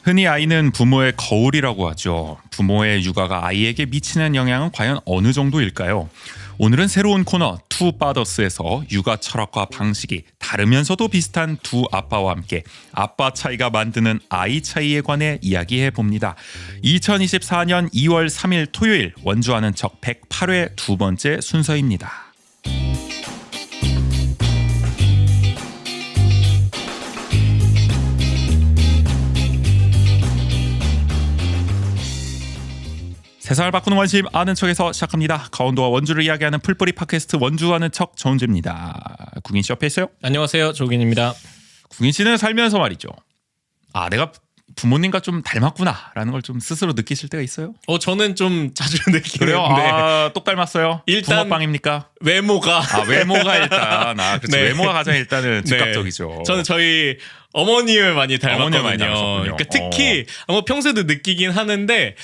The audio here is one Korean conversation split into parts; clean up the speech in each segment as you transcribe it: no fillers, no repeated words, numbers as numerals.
흔히 아이는 부모의 거울이라고 하죠. 부모의 육아가 아이에게 미치는 영향은 과연 어느 정도일까요? 오늘은 새로운 코너 투 파더스에서 육아 철학과 방식이 다르면서도 비슷한 두 아빠와 함께 아빠 차이가 만드는 아이 차이에 관해 이야기해 봅니다. 2024년 2월 3일 토요일 원주하는 척 108회 두 번째 순서입니다. 세상을 바꾸는 원심 아는 척에서 시작합니다. 강원도와 원주를 이야기하는 풀뿌리 팟캐스트 원주하는 척 정은지입니다. 국인 씨 옆에 있어요? 안녕하세요, 조gin입니다. 국인 씨는 살면서 말이죠. 내가 부모님과 좀 닮았구나라는 걸 좀 스스로 느끼실 때가 있어요? 저는 좀 자주 느끼는데. 그래요? 똑 닮았어요? 일단 붕어빵입니까? 외모가. 외모가 일단 그렇죠. 네. 외모가 가장 일단은 즉각적이죠. 네. 저는 저희 어머님을 많이 닮았거든요. 많이 닮았었군요. 그러니까 특히 평소에도 느끼긴 하는데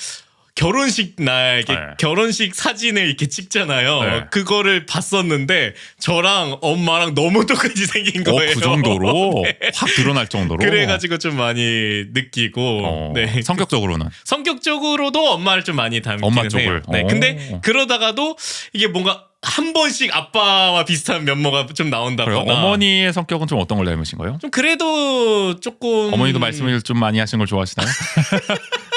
결혼식 날 이렇게 결혼식 사진을 이렇게 찍잖아요. 네. 그거를 봤었는데 저랑 엄마랑 너무 똑같이 생긴 거예요. 그 정도로 네. 확 드러날 정도로. 그래가지고 좀 많이 느끼고. 네. 성격적으로는 성격적으로도 엄마를 좀 많이 닮긴 엄마 해요. 쪽을. 네. 근데 그러다가도 이게 뭔가 한 번씩 아빠와 비슷한 면모가 좀 나온다거나. 그래요? 어머니의 성격은 좀 어떤 걸 닮으신 거예요? 좀 그래도 조금. 어머니도 말씀을 좀 많이 하신 걸 좋아하시나요?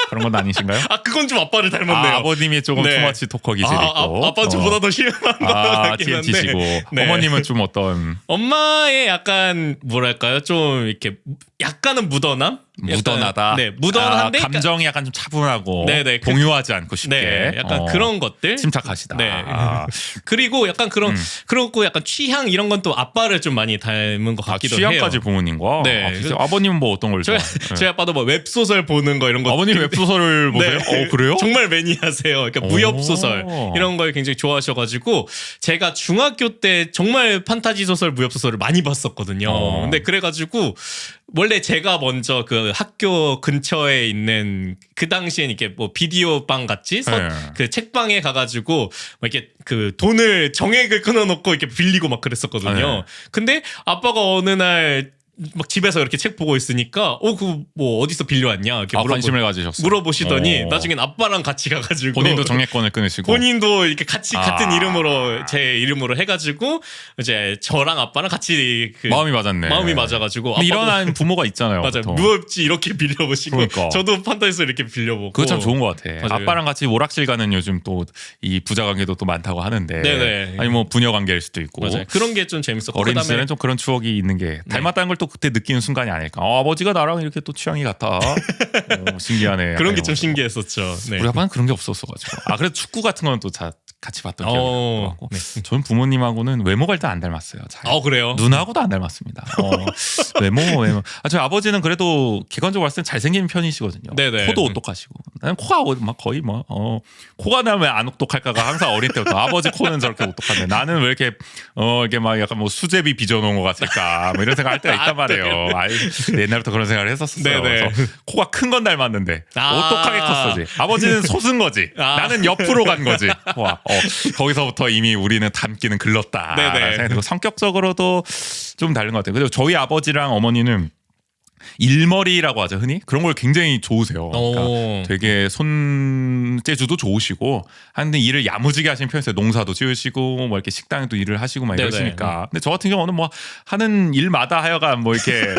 그런 건 아니신가요? 그건 좀 아빠를 닮았네요. 아버님이 조금 네. 투머치 토커 기질이 있고. 아빠 저보다 더 심한 거 같긴 한데. TMT시고. 네. 어머님은 좀 어떤 엄마의 약간 뭐랄까요? 좀 이렇게 약간은 묻어남? 묻어나다. 네, 묻어난데 감정이 약간 좀 차분하고 네네. 공유하지 않고 쉽게. 네, 약간 그런 것들. 침착하시다. 네. 그리고 약간 그렇고 약간 취향 이런 건 또 아빠를 좀 많이 닮은 것 같기도 해요. 취향까지 부모님과. 네. 아버님은 뭐 어떤 걸 좋아해요? 저희 아빠도 뭐 웹소설 보는 거 이런 거. 아버님 웹소설을 보세요? 그래요? 정말 매니아세요. 그러니까 무협소설 이런 걸 굉장히 좋아하셔가지고 제가 중학교 때 정말 판타지 소설, 무협소설을 많이 봤었거든요. 근데 그래가지고 원래 제가 먼저 그 학교 근처에 있는 그 당시엔 이렇게 뭐 비디오 방 같이 그 책방에 가가지고 막 이렇게 그 돈을 정액을 끊어놓고 이렇게 빌리고 막 그랬었거든요. 네. 근데 아빠가 어느 날 막 집에서 이렇게 책 보고 있으니까 그 뭐 어디서 빌려왔냐 이렇게 관심을 가지셨어요. 물어보시더니 나중엔 아빠랑 같이 가가지고 본인도 정액권을 끊으시고 본인도 이렇게 같이 같은 이름으로 제 이름으로 해가지고 이제 저랑 아빠랑 같이 마음이 맞았네. 마음이 맞아가지고 이런 부모가 있잖아요. 맞아 무협지 이렇게 빌려보시고 그러니까. 저도 판타지서 이렇게 빌려보고 그거 참 좋은 것 같아. 맞아요. 아빠랑 같이 오락실 가는 요즘 또 이 부자 관계도 또 많다고 하는데 네네. 아니 뭐 부녀 관계일 수도 있고 맞아요. 그런 게 좀 재밌었고 어린 시절엔 좀 그런 추억이 있는 게 닮았다는 걸 또 그때 느끼는 순간이 아닐까. 아버지가 나랑 이렇게 또 취향이 같아. 신기하네. 그런 게 좀 신기했었죠. 네. 우리 아빠는 그런 게 없었어가지고. 그래도 축구 같은 건 또 같이 봤던 기억이 나고. 네. 저는 부모님하고는 외모가 일단 안 닮았어요. 그래요? 누나하고도 안 닮았습니다. 외모. 저희 아버지는 그래도 객관적으로 봤을 때 잘생긴 편이시거든요. 네네. 코도 똑똑하시고. 나는 코가 막 거의 코가 나면 왜 안 똑똑할까가 항상 어릴 때부터 아버지 코는 저렇게 똑똑한데 나는 왜 이렇게 이게 막 약간 뭐 수제비 빚어놓은 것 같을까 뭐 이런 생각 할 때가 있단 말이에요. 옛날부터 그런 생각을 했었어요. 그래서 코가 큰 건 닮았는데 똑똑하게 컸어지. 아버지는 솟은 거지. 나는 옆으로 간 거지. 거기서부터 이미 우리는 닮기는 글렀다. 그리고 성격적으로도 좀 다른 것 같아요. 그리고 저희 아버지랑 어머니는 일머리라고 하죠, 흔히. 그런 걸 굉장히 좋으세요. 그러니까 되게 손재주도 좋으시고 하는데 일을 야무지게 하시는 편이세요. 농사도 지으시고 뭐 이렇게 식당에도 일을 하시고 막 이러시니까. 근데 저 같은 경우는 뭐 하는 일마다 하여간 뭐 이렇게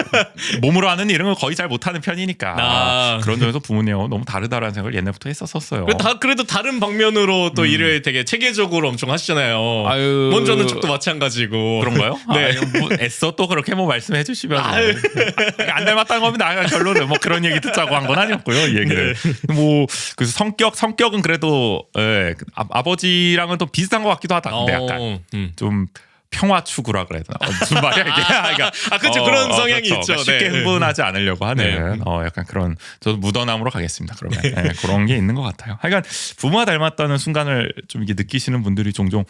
몸으로 하는 일은 거의 잘 못하는 편이니까 그런 점에서 부모님하고 너무 다르다라는 생각을 옛날부터 했었어요. 그래도 다른 방면으로 또 일을 되게 체계적으로 엄청 하시잖아요. 먼저 하는 쪽도 마찬가지고. 그런가요? 네. 뭐 애써 또 그렇게 뭐 말씀해 주시면 안 닮았다는 겁니다. 결론은 뭐 그런 얘기 듣자고 한 건 아니었고요. 이 얘기를. 뭐 그래서 성격은 그래도 아버지랑은 또 비슷한 것 같기도 하다. 근데 약간 좀 평화 추구라 그래야 되나? 무슨 말이야 이게? 그러니까 그렇죠. 그런 성향이 그렇죠. 있죠. 쉽게 흥분하지 않으려고 하는 네. 약간 그런 저도 묻어남으로 가겠습니다. 그러면 그런 게 있는 것 같아요. 하여간 부모가 닮았다는 순간을 좀 이게 느끼시는 분들이 종종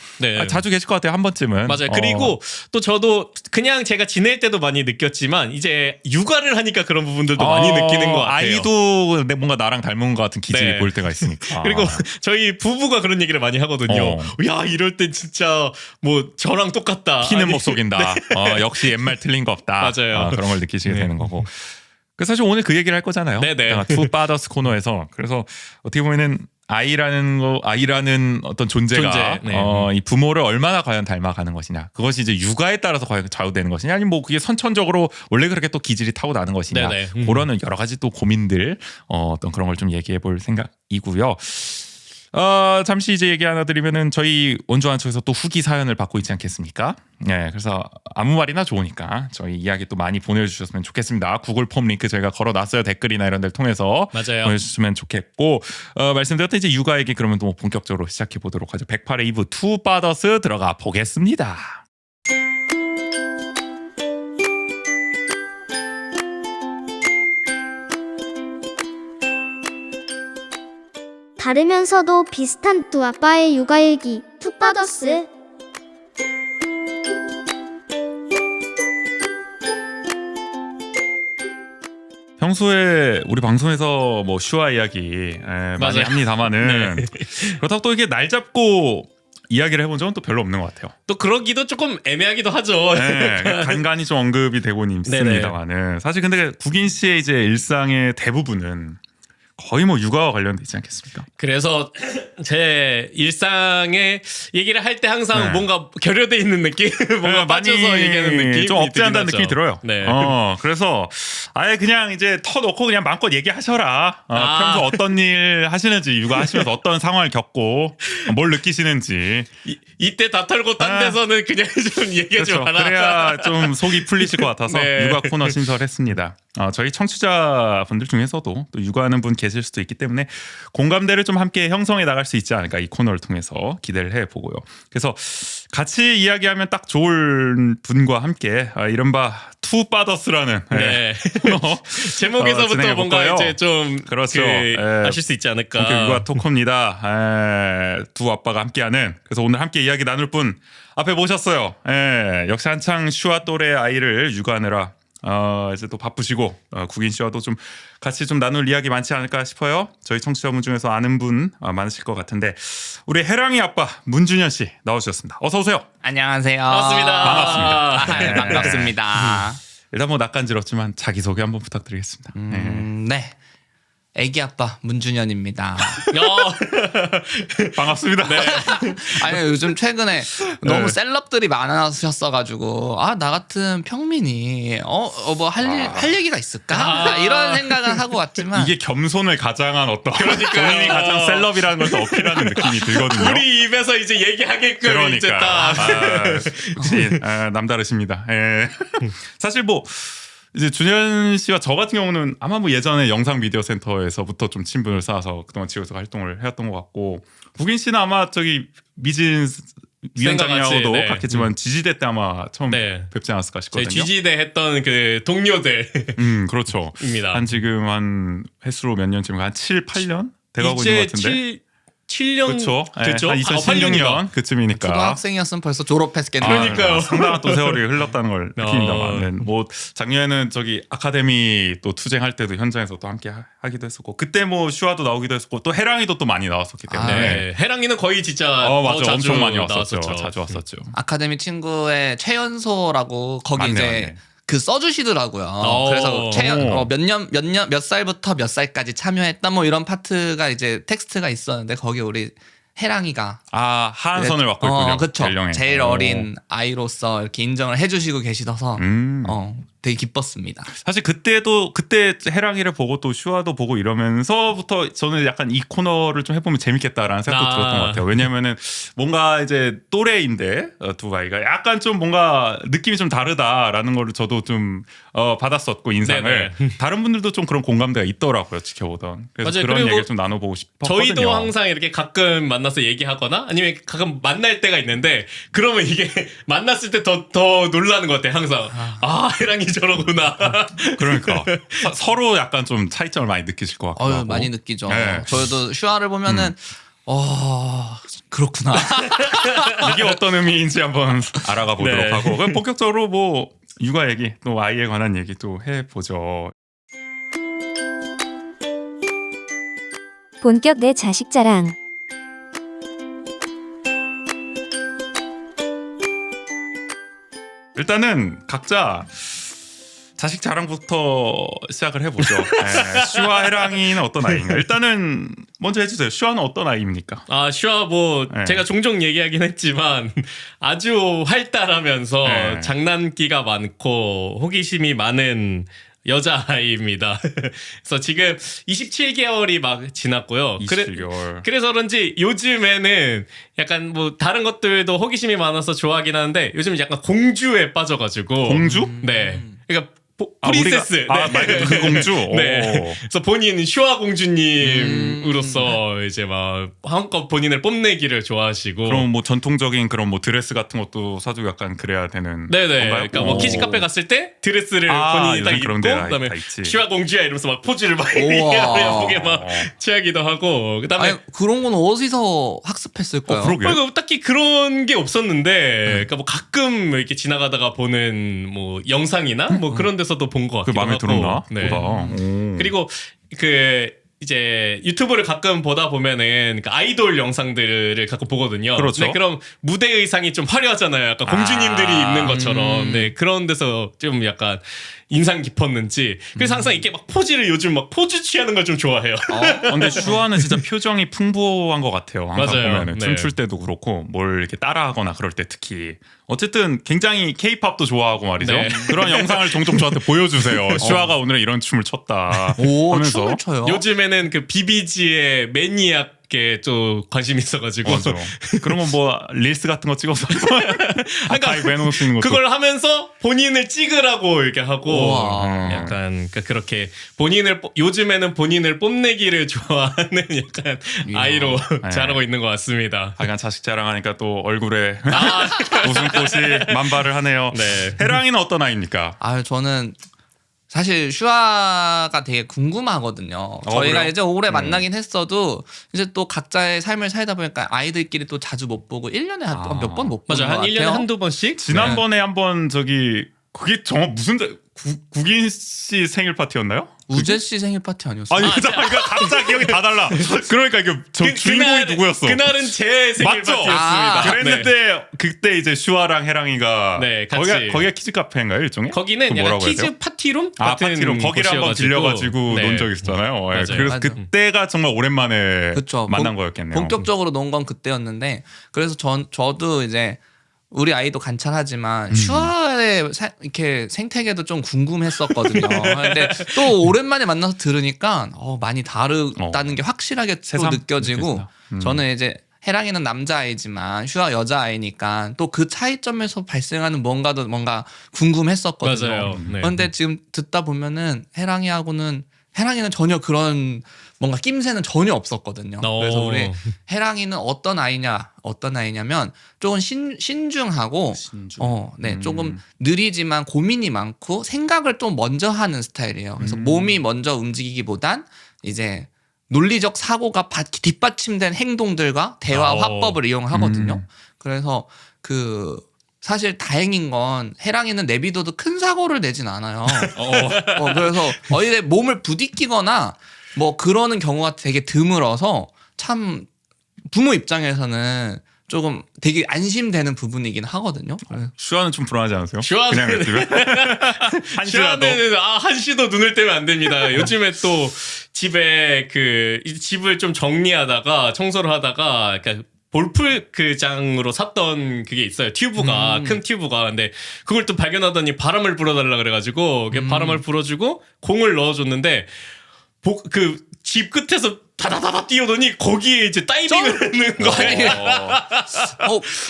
자주 계실 것 같아요. 한 번쯤은. 맞아요. 그리고 또 저도 그냥 제가 지낼 때도 많이 느꼈지만 이제 육아를 하니까 그런 부분들도 많이 느끼는 것 같아요. 아이도 뭔가 나랑 닮은 것 같은 기질이 보일 때가 있으니까. 그리고 저희 부부가 그런 얘기를 많이 하거든요. 야 이럴 땐 진짜 뭐 저랑 똑같다. 피는 못 속인다. 역시 옛말 틀린 거 없다. 맞아요. 그런 걸 느끼시게 되는 거고. 사실 오늘 그 얘기를 할 거잖아요. 네네. 투 파더스 코너에서. 그래서 어떻게 보면은 아이라는 어떤 존재가 네. 이 부모를 얼마나 과연 닮아가는 것이냐. 그것이 이제 육아에 따라서 과연 좌우되는 것이냐, 아니면 뭐 그게 선천적으로 원래 그렇게 또 기질이 타고 나는 것이냐. 네네. 그런 여러 가지 또 고민들 어떤 그런 걸 좀 얘기해 볼 생각이고요. 잠시 이제 얘기 하나 드리면은 저희 원조한 쪽에서 또 후기 사연을 받고 있지 않겠습니까? 네, 그래서 아무 말이나 좋으니까 저희 이야기 또 많이 보내주셨으면 좋겠습니다. 구글 폼 링크 저희가 걸어놨어요. 댓글이나 이런 데를 통해서 맞아요. 보내주시면 좋겠고, 말씀드렸던 이제 육아 얘기 그러면 또 뭐 본격적으로 시작해 보도록 하죠. 108회 2부 투 파더스 들어가 보겠습니다. 다르면서도 비슷한 두 아빠의 육아일기 투파더스. 평소에 우리 방송에서 뭐 슈아 이야기 많이 맞아요. 합니다만은 네. 그렇다고 또 이게 날 잡고 이야기를 해본 적은 또 별로 없는 것 같아요. 또 그러기도 조금 애매하기도 하죠. 네, 간간히 좀 언급이 되고는 있습니다만은 사실 근데 국인 씨의 이제 일상의 대부분은 거의 뭐 육아와 관련돼 있지 않겠습니까? 그래서 제 일상에 얘기를 할 때 항상 네. 뭔가 결여돼 있는 느낌, 뭔가 빠져서 얘기하는 느낌, 좀 억제한다는 느낌이 들어요. 네. 그래서 아예 그냥 이제 터놓고 그냥 마음껏 얘기하셔라. 평소 어떤 일 하시는지, 육아하시면서 어떤 상황을 겪고 뭘 느끼시는지. 이때 다 털고 딴 아. 데서는 그냥 좀 얘기하지 그렇죠. 마라. 그래야 좀 속이 풀리실 것 같아서 네. 육아 코너 신설했습니다. 저희 청취자분들 중에서도 또 육아하는 분 계실 수도 있기 때문에 공감대를 좀 함께 형성해 나갈 수 있지 않을까, 이 코너를 통해서 기대를 해보고요. 그래서 같이 이야기하면 딱 좋은 분과 함께 이른바 투 파더스라는 네. 제목에서부터 진행해 뭔가 볼까요? 이제 좀 그렇죠. 아실 수 있지 않을까. 본격 육아 토크입니다. 두 아빠가 함께하는, 그래서 오늘 함께 이야기 나눌 분 앞에 모셨어요. 역시 한창 슈아 또래 아이를 육아하느라 이제 또 바쁘시고 국인 씨와도 좀 같이 좀 나눌 이야기 많지 않을까 싶어요. 저희 청취자분 중에서 아는 분 많으실 것 같은데, 우리 해랑이 아빠 문준현 씨 나오셨습니다. 어서 오세요. 안녕하세요. 반갑습니다. 반갑습니다. 네, 반갑습니다. 일단 뭐 낯간지럽지만 자기 소개 한번 부탁드리겠습니다. 네. 애기 아빠 문준현입니다. 반갑습니다. 아니 요즘 최근에 너무 셀럽들이 많아졌어가지고 나 같은 평민이 뭐 할 얘기가 있을까 이런 생각을 하고 왔지만 이게 겸손을 가장한 어떤 본인이 가장 셀럽이라는 걸 더 어필하는 느낌이 들거든요. 우리 입에서 이제 얘기하게끔 이제 딱. 역시 남다르십니다. 사실 뭐 이제 준현 씨와 저 같은 경우는 아마 뭐 예전에 영상 미디어 센터에서부터 좀 친분을 쌓아서 그동안 지역에서 활동을 해왔던 것 같고, 국인 씨는 아마 저기 미진 위원장님하고도 네. 같겠지만 지지대 때 아마 처음 네. 뵙지 않았을까 저희 싶거든요. 지지대 했던 그 동료들. 그렇죠. 입니다. 한 지금 한 횟수로 몇 년쯤, 한 7, 8년 돼가고 있는 것 같은데. 7년 그렇죠. 됐죠? 한 2016년 그쯤이니까. 초등학생이었으면 벌써 졸업했겠네요. 그러니까요. 상당한 또 세월이 흘렀다는 걸 느낍니다만, 어. 뭐 작년에는 저기 아카데미 또 투쟁할 때도 현장에서 또 함께 하기도 했었고, 그때 뭐 슈아도 나오기도 했었고, 또 해랑이도 또 많이 나왔었기 때문에. 네. 해랑이는 거의 진짜 맞아, 자주 엄청 많이 왔었죠. 나왔었죠. 자주 왔었죠. 아카데미 친구의 최연소라고 거기 맞네, 이제 맞네. 그 써주시더라고요. 그래서 몇 살부터 몇 살까지 참여했다 뭐 이런 파트가 이제 텍스트가 있었는데 거기 우리 해랑이가 하한선을 맡고 있군요. 그렇죠. 연령에. 제일 어린 아이로서 이렇게 인정을 해주시고 계시셔서 되게 기뻤습니다. 사실 그때 해랑이를 보고 또 슈아도 보고 이러면서부터 저는 약간 이 코너를 좀 해보면 재밌겠다라는 생각도 들었던 것 같아요. 왜냐면은 뭔가 이제 또래인데 두 아이가 약간 좀 뭔가 느낌이 좀 다르다라는 거를 저도 좀 받았었고, 인상을. 다른 분들도 좀 그런 공감대가 있더라고요, 지켜보던. 그래서 맞아요. 그런 그리고 얘기를 좀 나눠보고 싶었거든요. 저희도 항상 이렇게 가끔 만나서 얘기하거나 아니면 가끔 만날 때가 있는데, 그러면 이게 만났을 때 더 놀라는 것 같아요. 항상 해랑이 저러구나. 그러니까 서로 약간 좀 차이점을 많이 느끼실 것 같고. 많이 느끼죠. 네. 저희도 슈아를 보면은 그렇구나. 이게 어떤 의미인지 한번 알아가 보도록 네. 하고, 그럼 본격적으로 뭐 육아 얘기, 또 아이에 관한 얘기 또 해보죠. 본격 내 자식 자랑. 일단은 각자 자식 자랑부터 시작을 해보죠. 네, 슈아 해랑이는 어떤 아이인가? 일단은 먼저 해주세요. 슈아는 어떤 아이입니까? 아, 슈아 뭐 네. 제가 종종 얘기하긴 했지만 아주 활달하면서 네. 장난기가 많고 호기심이 많은 여자아이입니다. 그래서 지금 27개월이 막 지났고요. 27개월. 그래서 그런지 요즘에는 약간 뭐 다른 것들도 호기심이 많아서 좋아하긴 하는데 요즘 약간 공주에 빠져가지고 공주? 네. 그러니까 아, 프린세스. 우리가, 말 그대로 그 공주. 네. 오. 그래서 본인 슈아 공주님으로서 이제 막 한껏 본인을 뽐내기를 좋아하시고. 그럼 뭐 전통적인 그런 뭐 드레스 같은 것도 사주고 약간 그래야 되는. 네네. 건가요? 그러니까 뭐 오. 키즈 카페 갔을 때 드레스를 아, 본인이 딱 요즘 입고 그런 데가 그다음에 다 있지. 슈아 공주야 이러면서 막 포즈를 막 우와. 예쁘게 막 취하기도 하고. 그다음에 아니 그런 건 어디서 학습했을까요? 그러게요. 그리고 딱히 그런 게 없었는데, 그러니까 뭐 가끔 이렇게 지나가다가 보는 뭐 영상이나 뭐 그런 데서도 본 것 그 같기도 마음에 하고. 들었나? 네. 보다. 오. 그리고 그 이제 유튜브를 가끔 보다 보면은 그 아이돌 영상들을 가끔 보거든요. 그렇죠. 네, 그럼 무대 의상이 좀 화려하잖아요. 약간 공주님들이 입는 것처럼. 네, 그런 데서 좀 약간 인상 깊었는지. 그래서 항상 이렇게 막 포즈를 요즘 막 포즈 취하는 걸 좀 좋아해요. 근데 슈아는 진짜 표정이 풍부한 것 같아요. 항상 맞아요. 보면은 네. 춤출 때도 그렇고 뭘 이렇게 따라하거나 그럴 때 특히 어쨌든 굉장히 케이팝도 좋아하고 말이죠. 네. 그런 영상을 종종 저한테 보여주세요. 슈아가 오늘 이런 춤을 췄다. 오 하면서 춤을 춰요. 요즘에는 그 비비지의 매니악에 좀 관심이 있어가지고. 맞아. 그러면 뭐 릴스 같은 거 찍어서 아카이브 해놓을 수 있는 것도 그걸 하면서 본인을 찍으라고 이렇게 하고 우와. 약간 그러니까 그렇게 요즘에는 본인을 뽐내기를 좋아하는 약간 아이로 네. 자라고 있는 것 같습니다. 하여간 자식 자랑하니까 또 얼굴에 웃음꽃이 만발을 하네요. 네. 해랑이는 어떤 아이입니까? 아 저는 사실 슈아가 되게 궁금하거든요. 저희가 그래요? 이제 오래 만나긴 했어도 이제 또 각자의 삶을 살다 보니까 아이들끼리 또 자주 못 보고 1년에 몇 번 못 보는 맞아요. 것 한 1년에 같아요. 한두 번씩. 지난번에 한번 저기 그게 정말 무슨 국인 씨 생일 파티였나요? 우재 씨 생일 파티 아니었어요? 아니 그러니까 각자 기억이 다 달라. 그러니까 이게 저 주인공이 누구였어? 그날은 제 생일 맞죠? 파티였습니다. 그랬는데 그때 이제 슈아랑 해랑이가 네, 같이. 거기가 키즈 카페인가요 일종의? 거기는 그 약간 뭐라고 해야 키즈 돼요? 파티룸 아 같은 파티룸 거기를 한번 곳이어가지고. 빌려가지고 네. 논 적이 있었잖아요. 예, 맞아요. 그래서 맞아. 그때가 정말 오랜만에 그쵸. 만난 거였겠네요. 본격적으로 논 건 그때였는데 그래서 저도 이제 우리 아이도 관찰하지만 슈아의 이렇게 생태계도 좀 궁금했었거든요. 근데 또 오랜만에 만나서 들으니까 많이 다르다는 게 확실하게 또 새삼 느껴지고 느껴진다. 저는 이제 해랑이는 남자아이지만 슈아 여자아이니까 또 그 차이점에서 발생하는 뭔가 궁금했었거든요. 맞아요. 네. 그런데 지금 듣다 보면은 해랑이는 전혀 그런 뭔가 낌새는 전혀 없었거든요. 그래서 우리 해랑이는 어떤 아이냐면 조금 신중하고 조금 느리지만 고민이 많고 생각을 좀 먼저 하는 스타일이에요. 그래서 몸이 먼저 움직이기보단 이제 논리적 사고가 뒷받침된 행동들과 대화 화법을 이용하거든요. 그래서 사실 다행인 건 해랑이는 내비둬도 큰 사고를 내진 않아요. 그래서 어디에 몸을 부딪히거나 뭐 그러는 경우가 되게 드물어서 참 부모 입장에서는 조금 되게 안심되는 부분이긴 하거든요. 슈아는 좀 불안하지 않으세요? 슈아는- 그냥 냅두면 한시라도 슈아는 한시도 눈을 떼면 안 됩니다. 요즘에 또 집에 집을 좀 정리하다가 청소를 하다가 그러니까 볼풀장으로 샀던 그게 있어요. 튜브가 큰 튜브가. 근데 그걸 또 발견하더니 바람을 불어달라 그래가지고 바람을 불어주고 공을 넣어줬는데 집 끝에서 다다다다 뛰어더니 거기에 이제 다이빙을 하는 거예요.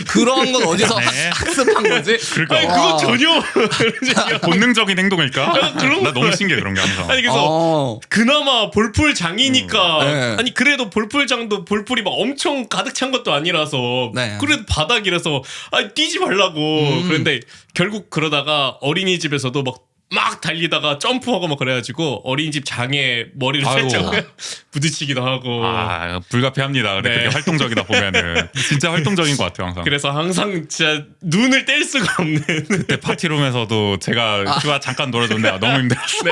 그런 건 어디서 네. 학습한 거지? 그러니까 아니 그거 전혀 본능적인 행동일까? 그런 나 너무 신기해 그런 게 항상. 아니 그래서 그나마 볼풀장이니까 네. 아니 그래도 볼풀장도 볼풀이 막 엄청 가득 찬 것도 아니라서 네. 그래도 바닥이라서 뛰지 말라고 그런데 결국 그러다가 어린이집에서도 막 달리다가 점프하고 막 그래가지고 어린이집 장에 머리를 아이고. 살짝 부딪히기도 하고 불가피합니다. 근데 네. 그렇게 활동적이다 보면은 진짜 활동적인 것 같아요 항상. 그래서 항상 진짜 눈을 뗄 수가 없는 그때 파티룸에서도 제가 슈아 잠깐 놀아줬는데 너무 힘들었어.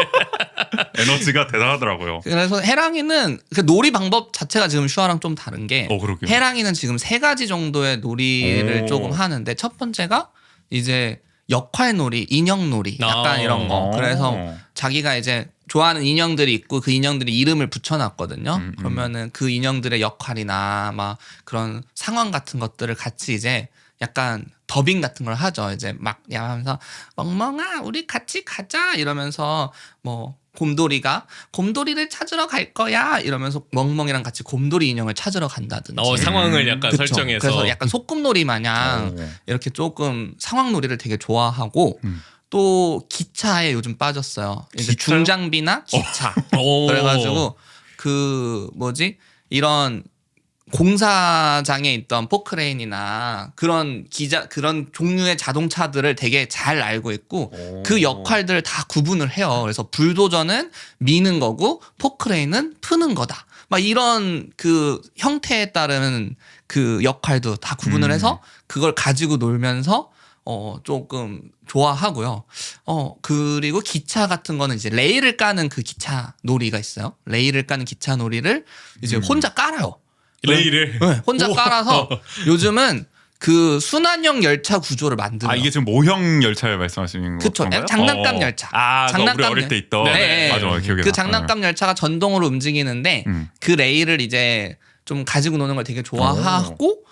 에너지가 대단하더라고요. 그래서 해랑이는 그 놀이 방법 자체가 지금 슈아랑 좀 다른 게 그러게요. 해랑이는 지금 3가지 정도의 놀이를 오. 조금 하는데 첫 번째가 이제 역할놀이, 인형놀이 약간 이런 거. 그래서 자기가 이제 좋아하는 인형들이 있고 그 인형들이 이름을 붙여놨거든요. 그러면은 그 인형들의 역할이나 막 그런 상황 같은 것들을 같이 이제 약간 더빙 같은 걸 하죠. 이제 막 야하면서 멍멍아 우리 같이 가자 이러면서 뭐 곰돌이를 찾으러 갈 거야 이러면서 멍멍이랑 같이 곰돌이 인형을 찾으러 간다든지. 상황을 약간 그쵸. 설정해서. 그래서 약간 소꿉놀이 마냥 이렇게 조금 상황놀이를 되게 좋아하고 또 기차에 요즘 빠졌어요. 이제 기차요? 중장비나 기차. 오. 그래가지고 그 뭐지 이런 공사장에 있던 포크레인이나 그런 종류의 자동차들을 되게 잘 알고 있고 그 역할들을 다 구분을 해요. 그래서 불도저는 미는 거고 포크레인은 푸는 거다. 막 이런 그 형태에 따른 그 역할도 다 구분을 해서 그걸 가지고 놀면서 조금 좋아하고요. 그리고 기차 같은 거는 이제 레일을 까는 그 기차 놀이가 있어요. 레일을 까는 기차 놀이를 이제 혼자 깔아요. 레일을 네, 혼자 깔아서 요즘은 그 순환형 열차 구조를 만들어요. 아 이게 지금 모형 열차를 말씀하시는 그쵸. 건가요? 장난감 열차. 장난감 우리 어릴 때 있던. 네. 맞아, 기억이 그 나. 장난감 열차가 전동으로 움직이는데 그 레일을 이제 좀 가지고 노는 걸 되게 좋아하고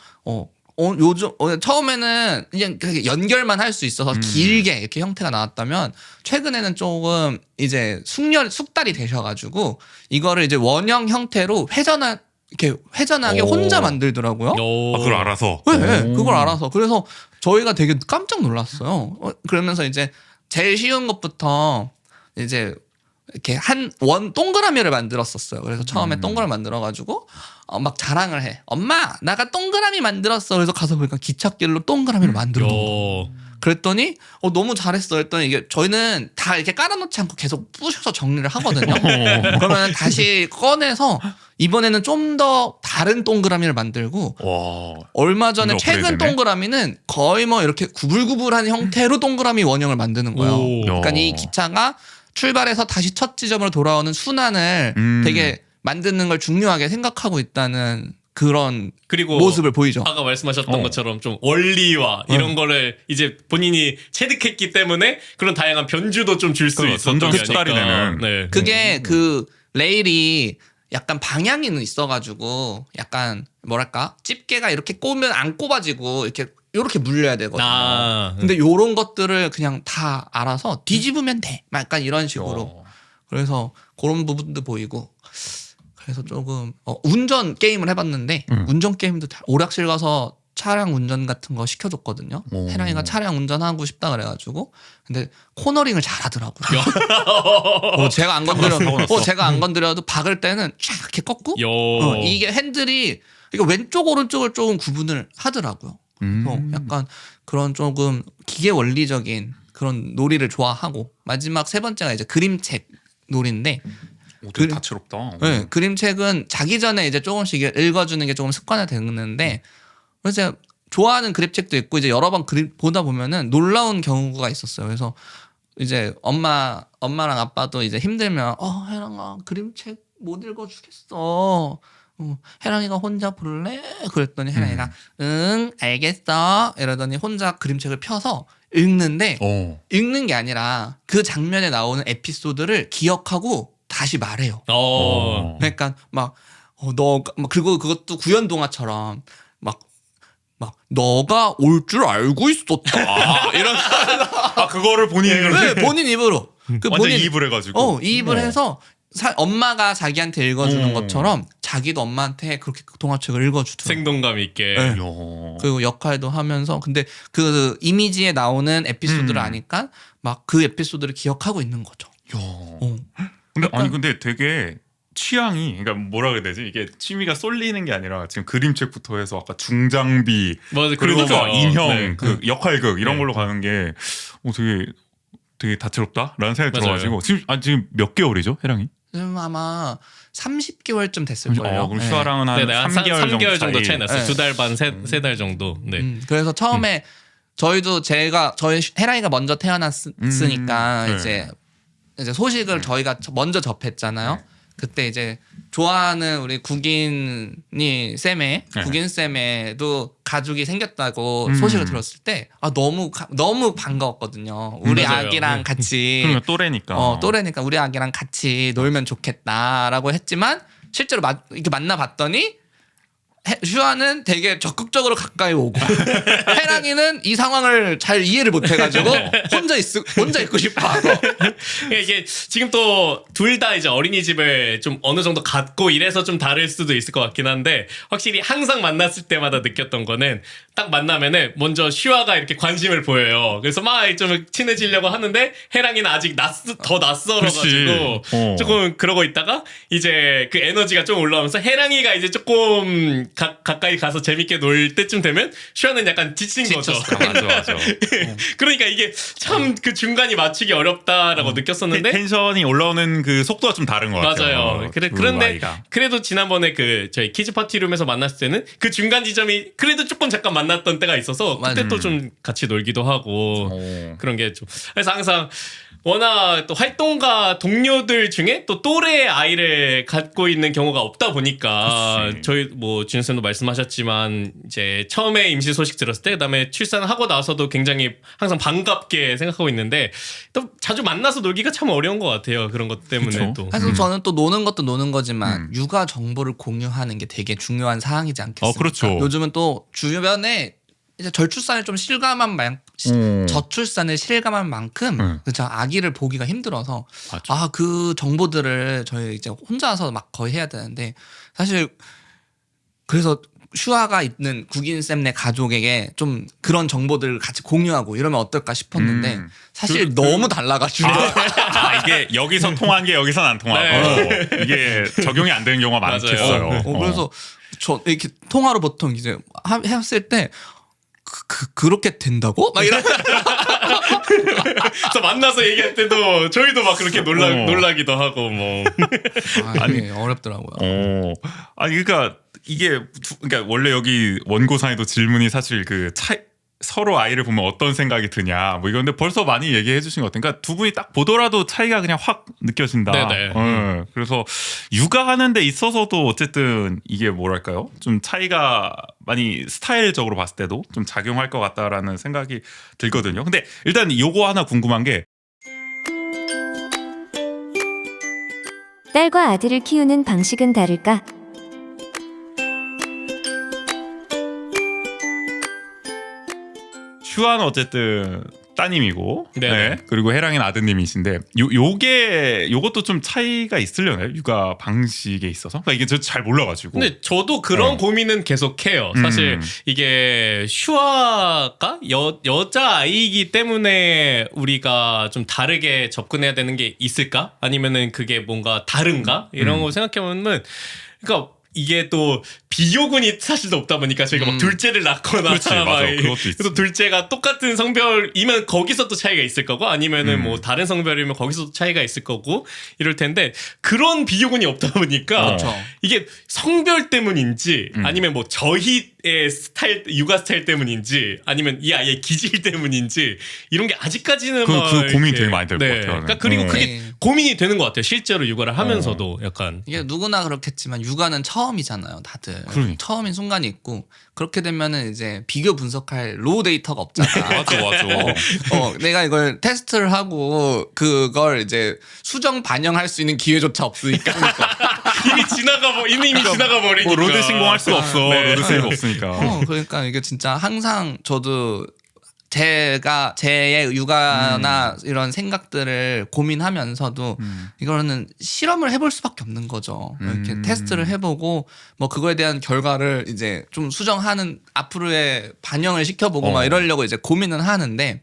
요즘 처음에는 그냥 연결만 할 수 있어서 길게 이렇게 형태가 나왔다면 최근에는 조금 이제 숙달이 되셔가지고 이거를 이제 원형 형태로 회전하게 혼자 만들더라고요. 아, 그걸 알아서. 네, 그걸 알아서. 그래서 저희가 되게 깜짝 놀랐어요. 그러면서 이제 제일 쉬운 것부터 이제 이렇게 동그라미를 만들었었어요. 그래서 처음에 동그라미 만들어가지고 막 자랑을 해. 엄마, 나가 동그라미 만들었어. 그래서 가서 보니까 기찻길로 동그라미를 만들어. 그랬더니 너무 잘했어. 했더니 이게 저희는 다 이렇게 깔아놓지 않고 계속 부셔서 정리를 하거든요. 그러면 다시 꺼내서 이번에는 좀 더 다른 동그라미를 만들고 얼마 전에 최근 동그라미는 거의 뭐 이렇게 구불구불한 형태로 동그라미 원형을 만드는 거예요. 그러니까 이 기차가 출발해서 다시 첫 지점으로 돌아오는 순환을 되게 만드는 걸 중요하게 생각하고 있다는 그런 그리고 모습을 보이죠. 아까 말씀하셨던 것처럼 좀 원리와 이런 거를 이제 본인이 체득했기 때문에 그런 다양한 변주도 좀 줄 수 있었던 점점 게 숙달이 아닐까. 되는. 네. 그게 그 레일이 약간 방향이 있어가지고 약간 뭐랄까 집게가 이렇게 꼽으면 안 꼽아지고 이렇게 물려야 되거든요. 근데 요런 것들을 그냥 다 알아서 뒤집으면 돼. 약간 이런 식으로. 그래서 그런 부분도 보이고. 그래서 조금 운전 게임을 해봤는데 운전 게임도 오락실 가서 차량 운전 같은 거 시켜줬거든요. 혜랑이가 차량 운전하고 싶다 그래가지고 근데 코너링을 잘하더라고요. 제가 안 건드려도 박을 때는 쫙 이렇게 꺾고 이게 핸들이 이게 왼쪽 오른쪽을 조금 구분을 하더라고요. 그래서 약간 그런 조금 기계 원리적인 그런 놀이를 좋아하고 마지막 세 번째가 이제 그림책 놀이인데. 되게 다채롭다. 네, 그림책은 자기 전에 이제 조금씩 읽어주는 게 조금 습관화 되는데 그래서 좋아하는 그림책도 있고 이제 여러 번 보다 보면은 놀라운 경우가 있었어요. 그래서 이제 엄마랑 아빠도 이제 힘들면 혜랑아 그림책 못 읽어주겠어. 혜랑이가 혼자 볼래? 그랬더니 혜랑이가 응 알겠어 이러더니 혼자 그림책을 펴서 읽는데 읽는 게 아니라 그 장면에 나오는 에피소드를 기억하고 다시 말해요. 그러니까 그리고 그것도 구연 동화처럼 막 너가 올 줄 알고 있었다. 이런 그거를 본인 입으로 완전 이입을 해가지고 이입을 해서 엄마가 자기한테 읽어주는 것처럼 자기도 엄마한테 그렇게 동화책을 읽어주더라고요. 생동감 있게. 네. 그리고 역할도 하면서 근데 그 이미지에 나오는 에피소드를 아니까 막 그 에피소드를 기억하고 있는 거죠. 근데 되게 취향이 그러니까 뭐라 그래야 되지? 이게 취미가 쏠리는 게 아니라 지금 그림책부터 해서 아까 중장비 그리고 막 인형 그 역할극 이런 걸로 가는 게 되게 다채롭다라는 생각이 들어가지고 지금 몇 개월이죠, 혜랑이? 지금 아마 30개월쯤 됐을 거예요. 그럼 슈아랑은 한 3개월 정도 차이 났어요. 2달 반, 3달 정도. 네. 그래서 처음에 저희 혜랑이가 먼저 태어났으니까 이제 소식을 저희가 먼저 접했잖아요. 그때 이제 좋아하는 우리 국인이 쌤의 네. 국인 쌤에도 가족이 생겼다고 소식을 들었을 때 너무 반가웠거든요. 우리 맞아요. 아기랑 같이 그러니까 또래니까. 또래니까 우리 아기랑 같이 놀면 좋겠다라고 했지만 실제로 이렇게 만나봤더니 슈아는 되게 적극적으로 가까이 오고 해랑이는 이 상황을 잘 이해를 못해가지고 혼자 있고 싶어하고. 이게 지금 또 둘 다 이제 어린이집을 좀 어느 정도 갖고 이래서 좀 다를 수도 있을 것 같긴 한데 확실히 항상 만났을 때마다 느꼈던 거는 딱 만나면은 먼저 슈아가 이렇게 관심을 보여요. 그래서 막 좀 친해지려고 하는데 해랑이는 아직 더 낯설어가지고 조금 그러고 있다가 이제 그 에너지가 좀 올라오면서 해랑이가 이제 조금 가까이 가서 재밌게 놀 때쯤 되면 슈아는 약간 지친 거죠. 맞아. 그러니까 이게 참 그 중간이 맞추기 어렵다라고 느꼈었는데 텐션이 올라오는 그 속도가 좀 다른 것 같아요. 맞아요. 그런데 그래도 지난번에 그 저희 키즈 파티룸에서 만났을 때는 그 중간 지점이 그래도 조금 잠깐 만났던 때가 있어서 그때 또 좀 같이 놀기도 하고 그런 게 좀 그래서 항상 워낙 또 활동가 동료들 중에 또 또래 아이를 갖고 있는 경우가 없다 보니까 그치. 저희 뭐 준현 쌤도 말씀하셨지만 이제 처음에 임시 소식 들었을 때 그다음에 출산하고 나서도 굉장히 항상 반갑게 생각하고 있는데 또 자주 만나서 놀기가 참 어려운 것 같아요. 그런 것 때문에 그쵸. 또. 그래서 저는 또 노는 것도 노는 거지만 육아 정보를 공유하는 게 되게 중요한 사항이지 않겠습니까? 그렇죠. 요즘은 또 주변에 이제 저출산을 실감한 만큼 그쵸 아기를 보기가 힘들어서 맞아. 그 정보들을 저희 이제 혼자서 막 거의 해야 되는데 사실 그래서 슈아가 있는 국인 쌤네 가족에게 좀 그런 정보들을 같이 공유하고 이러면 어떨까 싶었는데 사실 너무 달라가지고 이게 여기서 통한 게 여기서는 안 통하고 이게 적용이 안 되는 경우가 맞아요. 많겠어요. 그래서 저 이렇게 통화로 보통 이제 했을 때 그렇게 된다고? 막 이런. 그래서 만나서 얘기할 때도 저희도 막 그렇게 놀라기도 하고 뭐. 아니 어렵더라고요. 아니 그러니까 이게 그러니까 원래 여기 원고상에도 질문이 사실 그 서로 아이를 보면 어떤 생각이 드냐 뭐 이건데 벌써 많이 얘기해 주신 것 같아요. 그러니까 두 분이 딱 보더라도 차이가 그냥 확 느껴진다. 네네. 그래서 육아하는 데 있어서도 어쨌든 이게 뭐랄까요? 좀 차이가 많이 스타일적으로 봤을 때도 좀 작용할 것 같다라는 생각이 들거든요. 근데 일단 요거 하나 궁금한 게 딸과 아들을 키우는 방식은 다를까? 슈아는 어쨌든 따님이고, 네네. 네. 그리고 해랑이는 아드님이신데, 요것도 좀 차이가 있으려나요? 육아 방식에 있어서? 그러니까 이게 저 잘 몰라가지고. 근데 저도 그런 고민은 계속해요. 사실 이게 슈아가 여자 아이이기 때문에 우리가 좀 다르게 접근해야 되는 게 있을까? 아니면은 그게 뭔가 다른가? 이런 거 생각해보면, 그러니까. 이게 또 비교군이 사실 없다 보니까 저희가 막 둘째를 낳거나 그렇지, 맞아. 그것도 있지. 그래서 둘째가 똑같은 성별이면 거기서 또 차이가 있을 거고 아니면은 뭐 다른 성별이면 거기서 또 차이가 있을 거고 이럴 텐데 그런 비교군이 없다 보니까 그렇죠. 이게 성별 때문인지 아니면 뭐 저희의 스타일 육아 스타일 때문인지 아니면 이 아이의 기질 때문인지 이런 게 아직까지는 그 고민이 이렇게 되게 많이 될 것 같아요. 그러니까 그리고 그게 네. 고민이 되는 것 같아요. 실제로 육아를 하면서도 약간 이게 누구나 그렇겠지만 육아는 처음이잖아요, 다들. 그러니까. 처음인 순간이 있고 그렇게 되면은 이제 비교 분석할 로우 데이터가 없잖아. 맞아. 내가 이걸 테스트를 하고 그걸 이제 수정 반영할 수 있는 기회조차 없으니까. 이미 지나가 버리니까 뭐 로드 신공할 수가 없어. 네. 로드 세이브 없으니까. 그러니까 이게 진짜 항상 저도 제의 육아나 이런 생각들을 고민하면서도 이거는 실험을 해볼 수밖에 없는 거죠. 이렇게 테스트를 해보고 뭐 그거에 대한 결과를 이제 좀 수정하는 앞으로의 반영을 시켜보고 막 이러려고 이제 고민은 하는데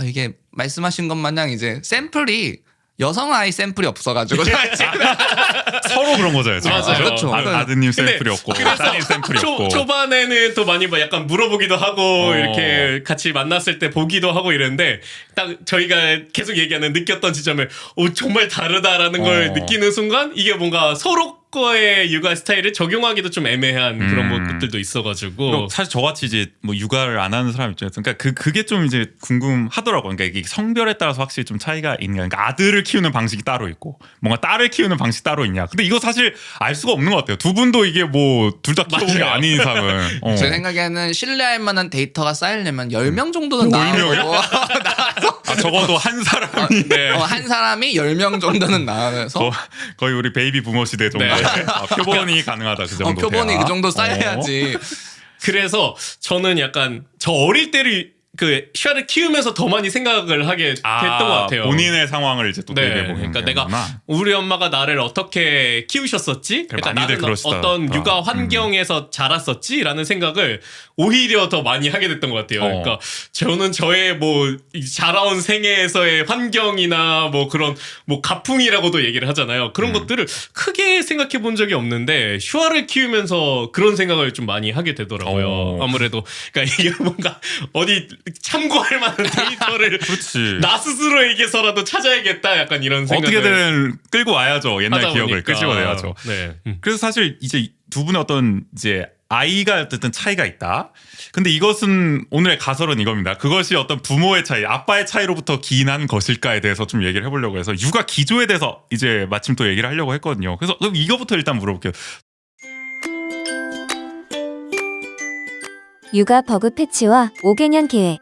이게 말씀하신 것 마냥 이제 샘플이 여성 아이 샘플이 없어가지고 서로 그런 거잖아요. 지금. 맞아요. 그렇죠. 아드님 근데 샘플이 없고 따님 샘플이 없고. 초반에는 또 많이 뭐 약간 물어보기도 하고 이렇게 같이 만났을 때 보기도 하고 이랬는데 딱 저희가 계속 얘기하는 느꼈던 지점을 정말 다르다라는 걸 느끼는 순간 이게 뭔가 서로 거의 육아 스타일을 적용하기도 좀 애매한 그런 것들도 있어가지고. 그리고 사실 저같이 이제 뭐 육아를 안 하는 사람 입장에서 그러니까 그게 좀 이제 궁금하더라고요. 그러니까 이게 성별에 따라서 확실히 좀 차이가 있는 거야. 그러니까 아들을 키우는 방식이 따로 있고 뭔가 딸을 키우는 방식이 따로 있냐. 근데 이거 사실 알 수가 없는 것 같아요. 두 분도 이게 뭐 둘 다 키워본 게 맞아요. 아닌 이상은. 제 생각에는 신뢰할 만한 데이터가 쌓이려면 10명 정도는 나오고 아, 적어도 한 사람이 한 사람이 10명 정도는 나와서 거의 우리 베이비 부모 시대 정도. 네. 표본이 가능하다 그 정도. 표본이 돼야. 그 정도 쌓여야지. 그래서 저는 약간 저 어릴 때를 그 슈아를 키우면서 더 많이 생각을 하게 됐던 것 같아요. 본인의 상황을 이제 또 네, 되뇌보는 그러니까 내가 우리 엄마가 나를 어떻게 키우셨었지? 그러니까 많이들 나는 그러시더라. 어떤 육아 환경에서 자랐었지라는 생각을 오히려 더 많이 하게 됐던 것 같아요. 그러니까 저는 저의 뭐 자라온 생애에서의 환경이나 뭐 그런 뭐 가풍이라고도 얘기를 하잖아요. 그런 것들을 크게 생각해 본 적이 없는데 슈아를 키우면서 그런 생각을 좀 많이 하게 되더라고요. 아무래도 그러니까 이게 뭔가 어디 참고할 만한 데이터를 그렇지. 나 스스로에게서라도 찾아야겠다 약간 이런 생각을 어떻게든 끌고 와야죠. 옛날 하다 기억을 보니까. 끄집어내야죠. 네. 그래서 사실 이제 두 분의 어떤 이제 아이가 어쨌든 차이가 있다. 근데 이것은 오늘의 가설은 이겁니다. 그것이 어떤 부모의 차이, 아빠의 차이로부터 기인한 것일까에 대해서 좀 얘기를 해보려고 해서 육아 기조에 대해서 이제 마침 또 얘기를 하려고 했거든요. 그래서 그럼 이거부터 일단 물어볼게요. 육아 버그 패치와 5개년 계획.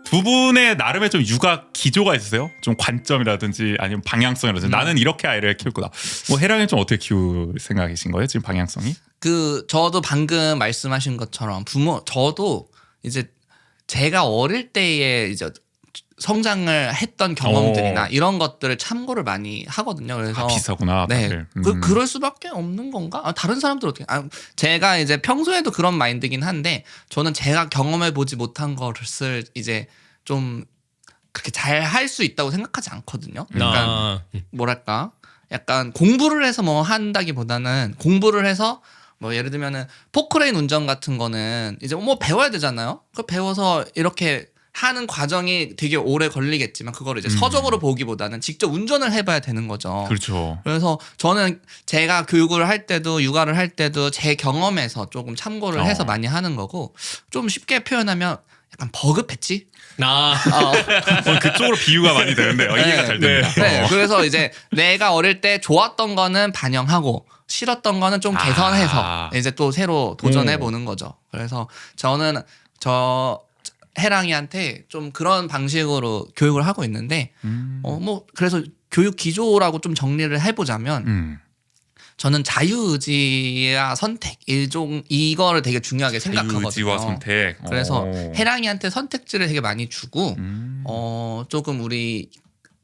두 분의 나름의 좀 육아 기조가 있으세요? 좀 관점이라든지 아니면 방향성이라든지 나는 이렇게 아이를 키울 거다. 뭐 해랑이 좀 어떻게 키울 생각이신 거예요? 지금 방향성이? 저도 방금 말씀하신 것처럼 저도 이제 제가 어릴 때에 이제 성장을 했던 경험들이나 이런 것들을 참고를 많이 하거든요. 그래서 비슷하구나. 네, 다들. 그럴 수밖에 없는 건가? 다른 사람들 어떻게? 제가 이제 평소에도 그런 마인드긴 한데 저는 제가 경험해 보지 못한 것을 이제 좀 그렇게 잘 할 수 있다고 생각하지 않거든요. 그러니까 뭐랄까, 약간 공부를 해서 뭐 한다기보다는 공부를 해서 뭐 예를 들면은 포크레인 운전 같은 거는 이제 뭐 배워야 되잖아요. 그 배워서 이렇게 하는 과정이 되게 오래 걸리겠지만 그거를 이제 서적으로 보기보다는 직접 운전을 해봐야 되는 거죠. 그렇죠. 그래서 저는 제가 교육을 할 때도 육아를 할 때도 제 경험에서 조금 참고를 해서 많이 하는 거고 좀 쉽게 표현하면 약간 버그 패치? 그쪽으로 비유가 많이 되는데 이해가 잘 됩니다. 네, 그래서 이제 내가 어릴 때 좋았던 거는 반영하고 싫었던 거는 좀 개선해서 이제 또 새로 도전해 보는 거죠. 그래서 저는 해랑이한테 좀 그런 방식으로 교육을 하고 있는데 뭐 그래서 교육 기조라고 좀 정리를 해보자면 저는 자유의지와 선택 이거를 되게 중요하게 생각하거든요. 자유의지와 선택. 그래서 해랑이한테 선택지를 되게 많이 주고 조금 우리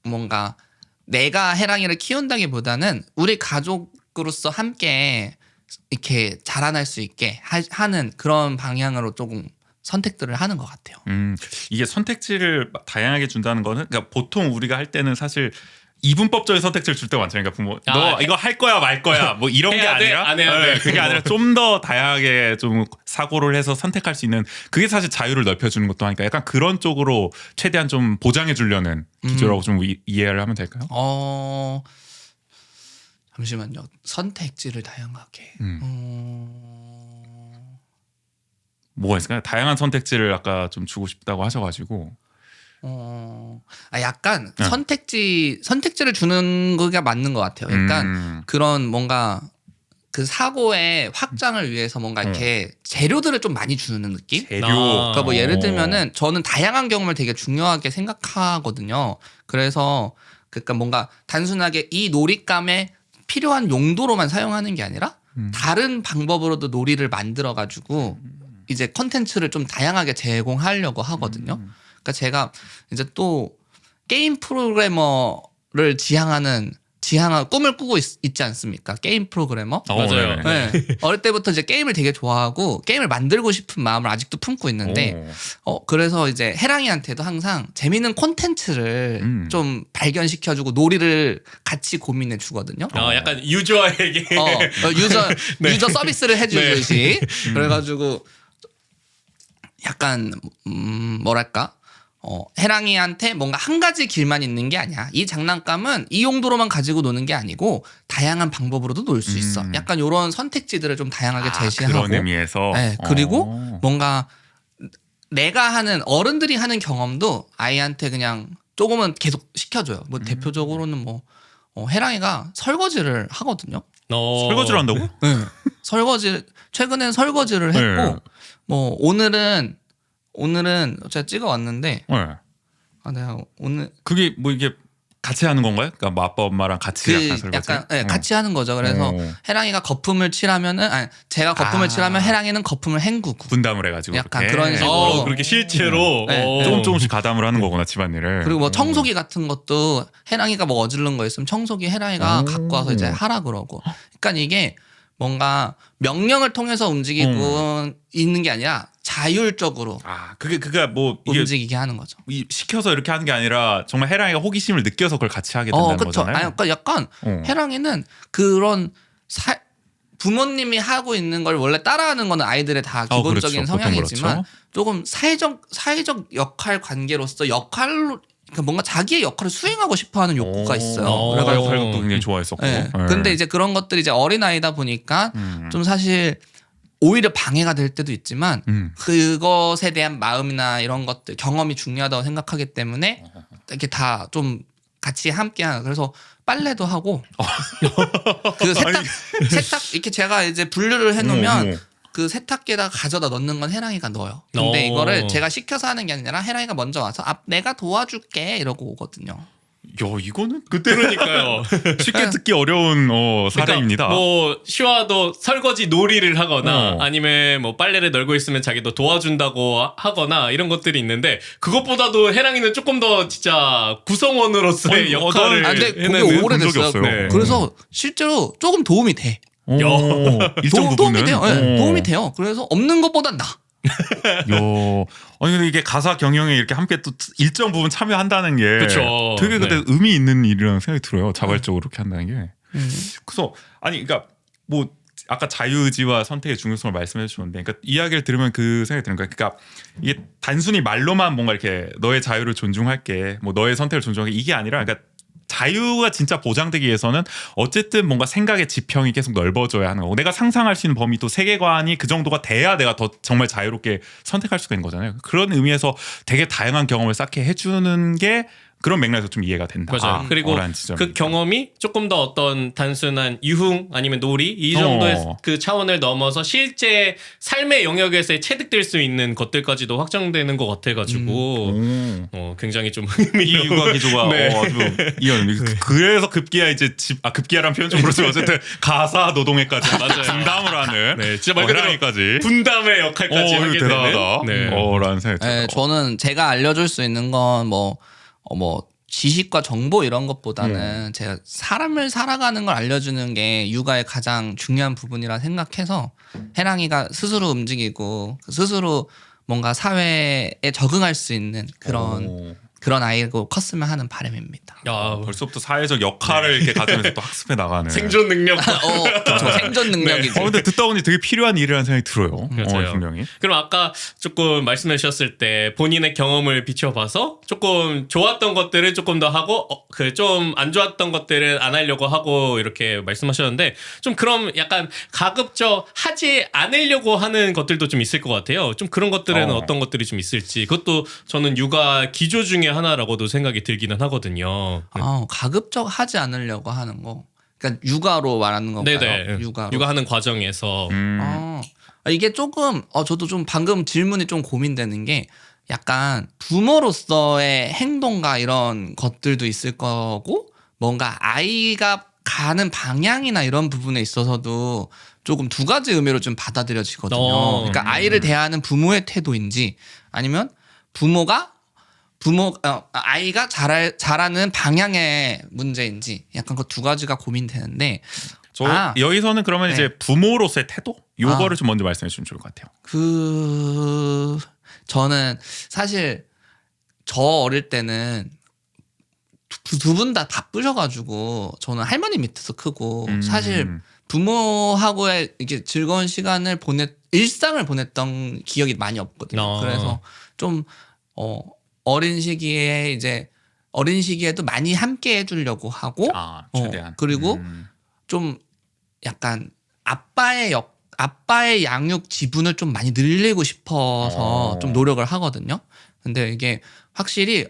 뭔가 내가 해랑이를 키운다기보다는 우리 가족으로서 함께 이렇게 자라날 수 있게 하는 그런 방향으로 조금 선택들을 하는 것 같아요. 이게 선택지를 다양하게 준다는 거는 그러니까 보통 우리가 할 때는 사실 이분법적인 선택지를 줄 때 많잖아요. 그러니까 부모 너 이거 할 거야 말 거야 뭐 이런 게 해야 돼? 아니라 안 해야 돼? 그게 아니라 좀 더 다양하게 좀 사고를 해서 선택할 수 있는 그게 사실 자유를 넓혀주는 것도 하니까 약간 그런 쪽으로 최대한 좀 보장해 주려는 기조라고 좀 이해를 하면 될까요? 잠시만요. 선택지를 다양하게. 뭐가 있을까요? 다양한 선택지를 아까 좀 주고 싶다고 하셔가지고 약간 선택지를 주는 거가 맞는 것 같아요. 약간 그런 뭔가 그 사고의 확장을 위해서 뭔가 이렇게 재료들을 좀 많이 주는 느낌? 재료. 그러니까 뭐 예를 들면은 저는 다양한 경험을 되게 중요하게 생각하거든요. 그래서 그러니까 뭔가 단순하게 이 놀잇감에 필요한 용도로만 사용하는 게 아니라 다른 방법으로도 놀이를 만들어 가지고 이제 컨텐츠를 좀 다양하게 제공하려고 하거든요. 그러니까 제가 이제 또 게임 프로그래머를 지향하는 꿈을 꾸고 있지 않습니까? 게임 프로그래머. 맞아요. 네. 네. 어릴 때부터 이제 게임을 되게 좋아하고 게임을 만들고 싶은 마음을 아직도 품고 있는데 그래서 이제 해랑이한테도 항상 재밌는 콘텐츠를 좀 발견시켜주고 놀이를 같이 고민해 주거든요. 약간 유저에게 유저 서비스를 해주듯이 그래가지고 약간 뭐랄까 해랑이한테 뭔가 한 가지 길만 있는 게 아니야. 이 장난감은 이 용도로만 가지고 노는 게 아니고 다양한 방법으로도 놀 수 있어. 약간 이런 선택지들을 좀 다양하게 제시하고. 그런 의미에서. 네, 그리고 뭔가 내가 하는 어른들이 하는 경험도 아이한테 그냥 조금은 계속 시켜줘요. 뭐 대표적으로는 뭐 해랑이가 설거지를 하거든요. 설거지를 한다고? 네. 최근엔 설거지를 했고 네. 뭐 오늘은 제가 찍어 왔는데 네. 내가 오늘 그게 뭐 이게 같이 하는 건가요? 그러니까 뭐 아빠 엄마랑 같이 약간 설거지. 약간 같이 하는 거죠. 그래서 해랑이가 거품을 칠하면은 제가 거품을 칠하면 해랑이는 거품을 헹구고 분담을 해가지고 약간 그렇게. 그런 식으로. 그렇게 실제로 네. 조금씩 가담을 하는 거구나 집안일을. 그리고 뭐 청소기 같은 것도 해랑이가 뭐 어지른 거 있으면 청소기 해랑이가 갖고 와서 이제 하라 그러고. 그러니까 이게 뭔가 명령을 통해서 움직이고 있는 게 아니라 자율적으로 그게 뭐 이게 움직이게 하는 거죠. 시켜서 이렇게 하는 게 아니라 정말 해랑이가 호기심을 느껴서 그걸 같이 하게 된다는 그렇죠. 거잖아요. 그러니까 약간 해랑이는 그런 부모님이 하고 있는 걸 원래 따라하는 거는 아이들의 다 기본적인 그렇죠. 성향이지만 그렇죠. 조금 사회적 역할 관계로서 역할로 그러니까 뭔가 자기의 역할을 수행하고 싶어하는 욕구가 있어요. 내가 역할도 굉장히 좋아했었고. 네. 근데 이제 그런 것들이 이제 어린 아이다 보니까 좀 사실 오히려 방해가 될 때도 있지만 그것에 대한 마음이나 이런 것들 경험이 중요하다고 생각하기 때문에 이렇게 다 좀 같이 함께하는. 그래서 빨래도 하고 그 세탁 이렇게 제가 이제 분류를 해놓으면 그 세탁기에다 가져다 넣는 건 해랑이가 넣어요. 근데 이거를 제가 시켜서 하는 게 아니라 해랑이가 먼저 와서 내가 도와줄게 이러고 오거든요. 야 이거는 그러니까요. 쉽게 듣기 어려운 사례입니다. 그러니까 뭐 시와도 설거지 놀이를 하거나 아니면 뭐 빨래를 널고 있으면 자기도 도와준다고 하거나 이런 것들이 있는데 그것보다도 해랑이는 조금 더 진짜 구성원으로서의 역할을 근데 그게 해내는 오래됐어요. 없어요. 네. 그래서 실제로 조금 도움이 돼. 일정 부분은 도움이 돼요. 네, 도움이 돼요. 그래서 없는 것보단 나. 아니 근데 이게 가사 경영에 이렇게 함께 또 일정 부분 참여한다는 게 그쵸. 되게 근데 네. 의미 있는 일이라는 생각이 들어요. 자발적으로 그렇게 한다는 게. 그래서 아니 그러니까 뭐 아까 자유의지와 선택의 중요성을 말씀해 주셨는데, 그러니까 이야기를 들으면 그 생각이 드는 거예요. 그러니까 이게 단순히 말로만 뭔가 이렇게 너의 자유를 존중할게, 뭐 너의 선택을 존중할게 이게 아니라, 그러니까 자유가 진짜 보장되기 위해서는 어쨌든 뭔가 생각의 지평이 계속 넓어져야 하는 거고, 내가 상상할 수 있는 범위 또 세계관이 그 정도가 돼야 내가 더 정말 자유롭게 선택할 수가 있는 거잖아요. 그런 의미에서 되게 다양한 경험을 쌓게 해주는 게 그런 맥락에서 좀 이해가 된다. 맞아요. 그리고 그 경험이 조금 더 어떤 단순한 유흥 아니면 놀이 이 정도의 그 차원을 넘어서 실제 삶의 영역에서 체득될 수 있는 것들까지도 확장되는 것 같아가지고 굉장히 좀 이 육아 기조가 아주 이해는. 그래서 급기야 이제 급기야란 표현 좀 그렇지만 어쨌든 가사 노동에까지 분담을 하는 진짜 말 그대로 해랑이까지 분담의 역할까지 하게 대단하다. 되는 라는 생각이 들어요. 저는 제가 알려줄 수 있는 건 뭐 지식과 정보 이런 것보다는 제가 사람을 살아가는 걸 알려주는 게 육아의 가장 중요한 부분이라 생각해서 해랑이가 스스로 움직이고 스스로 뭔가 사회에 적응할 수 있는 그런 아이고 컸으면 하는 바람입니다. 벌써부터 사회적 역할을 이렇게 가지면서 또 학습해 나가는 생존 능력. 그렇죠. 생존 능력이지. 근데 듣다 보니 되게 필요한 일이라는 생각이 들어요. 맞아요. 분명히. 그럼 아까 조금 말씀해 주셨을 때 본인의 경험을 비춰봐서 조금 좋았던 것들을 조금 더 하고 그 좀 안 좋았던 것들은 안 하려고 하고 이렇게 말씀하셨는데, 좀 그럼 약간 가급적 하지 않으려고 하는 것들도 좀 있을 것 같아요. 좀 그런 것들은 어떤 것들이 좀 있을지, 그것도 저는 육아 기조 중에 하나라고도 생각이 들기는 하거든요. 가급적 하지 않으려고 하는 거. 그러니까 육아로 말하는 건가요? 네네. 육아하는 과정에서. 이게 조금 저도 좀 방금 질문이 좀 고민되는 게, 약간 부모로서의 행동과 이런 것들도 있을 거고, 뭔가 아이가 가는 방향이나 이런 부분에 있어서도 조금 두 가지 의미로 좀 받아들여지거든요. 그러니까 아이를 대하는 부모의 태도인지, 아니면 아이가 자라는 방향의 문제인지, 약간 그 두 가지가 고민되는데, 여기서는 그러면 이제 부모로서의 태도? 요거를 좀 먼저 말씀해 주시면 좋을 것 같아요. 저는 사실 저 어릴 때는 두 분 다 바쁘셔가지고 저는 할머니 밑에서 크고, 사실 부모하고의 이게 즐거운 시간을 일상을 보냈던 기억이 많이 없거든요. 그래서 좀 어린 시기에 이제 어린 시기에도 많이 함께 해주려고 하고 최대한. 그리고 좀 약간 아빠의 양육 지분을 좀 많이 늘리고 싶어서 좀 노력을 하거든요. 근데 이게 확실히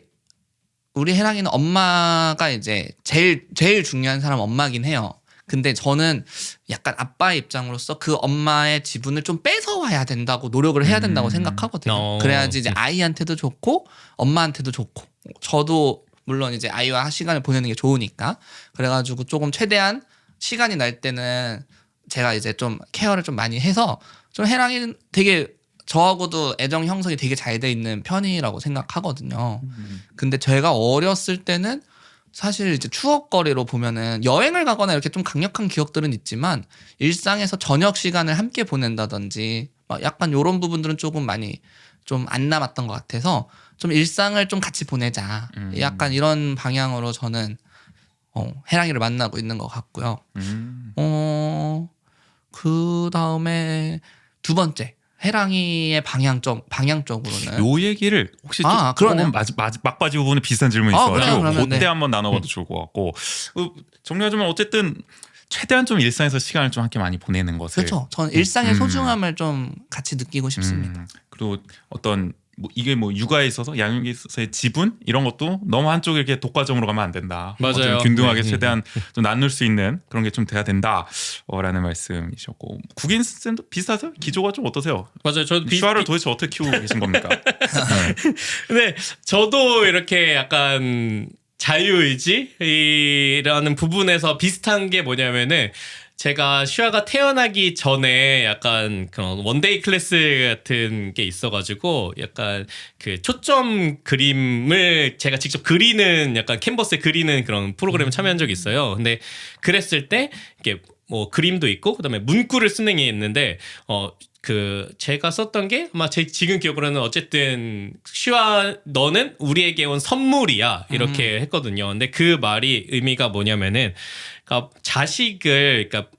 우리 해랑이는 엄마가 이제 제일 중요한 사람 엄마긴 해요. 근데 저는 약간 아빠의 입장으로서 그 엄마의 지분을 좀 뺏어와야 된다고 노력을 해야 된다고 생각하거든요. 그래야지 이제 아이한테도 좋고 엄마한테도 좋고 저도 물론 이제 아이와 시간을 보내는 게 좋으니까 그래가지고 조금 최대한 시간이 날 때는 제가 이제 좀 케어를 좀 많이 해서 좀 해랑이는 되게 저하고도 애정 형성이 되게 잘 돼 있는 편이라고 생각하거든요. 근데 제가 어렸을 때는 사실 이제 추억거리로 보면은 여행을 가거나 이렇게 좀 강력한 기억들은 있지만 일상에서 저녁 시간을 함께 보낸다든지 막 약간 요런 부분들은 조금 많이 좀 안 남았던 것 같아서 좀 일상을 좀 같이 보내자. 약간 이런 방향으로 저는 해랑이를 만나고 있는 것 같고요. 그 다음에 두 번째 해랑이의 방향적으로는 요 얘기를 혹시 그러네요. 조금 막바지 부분에 비슷한 질문이 있어가지고 그러면 그때 네. 한번 나눠봐도 좋을 것 같고 정리하자면 어쨌든 최대한 좀 일상에서 시간을 좀 함께 많이 보내는 것을 그렇죠. 저는 일상의 소중함을 좀 같이 느끼고 싶습니다. 그리고 어떤 이게 육아에 있어서 양육에 있어서의 지분 이런 것도 너무 한쪽에 이렇게 독과점으로 가면 안 된다. 맞아요. 좀 균등하게 네. 최대한 좀 나눌 수 있는 그런 게 좀 돼야 된다라는 말씀이셨고 국인 쌤도 비슷하세요? 기조가 좀 어떠세요? 맞아요. 저도 슈아를 도대체 어떻게 키우고 계신 겁니까? 네. 근데 저도 이렇게 약간 자유의지라는 부분에서 비슷한 게 뭐냐면은 제가 슈아가 태어나기 전에 약간 그런 원데이 클래스 같은 게 있어가지고 약간 그 초점 그림을 제가 직접 그리는 약간 캔버스에 그리는 그런 프로그램에 참여한 적이 있어요. 근데 그랬을 때 이게 뭐 그림도 있고 그다음에 문구를 쓰는 그 제가 썼던 게 아마 제 지금 기억으로는 어쨌든 슈아 너는 우리에게 온 선물이야 이렇게 했거든요. 근데 그 말이 의미가 뭐냐면은 그러니까 자식을 그러니까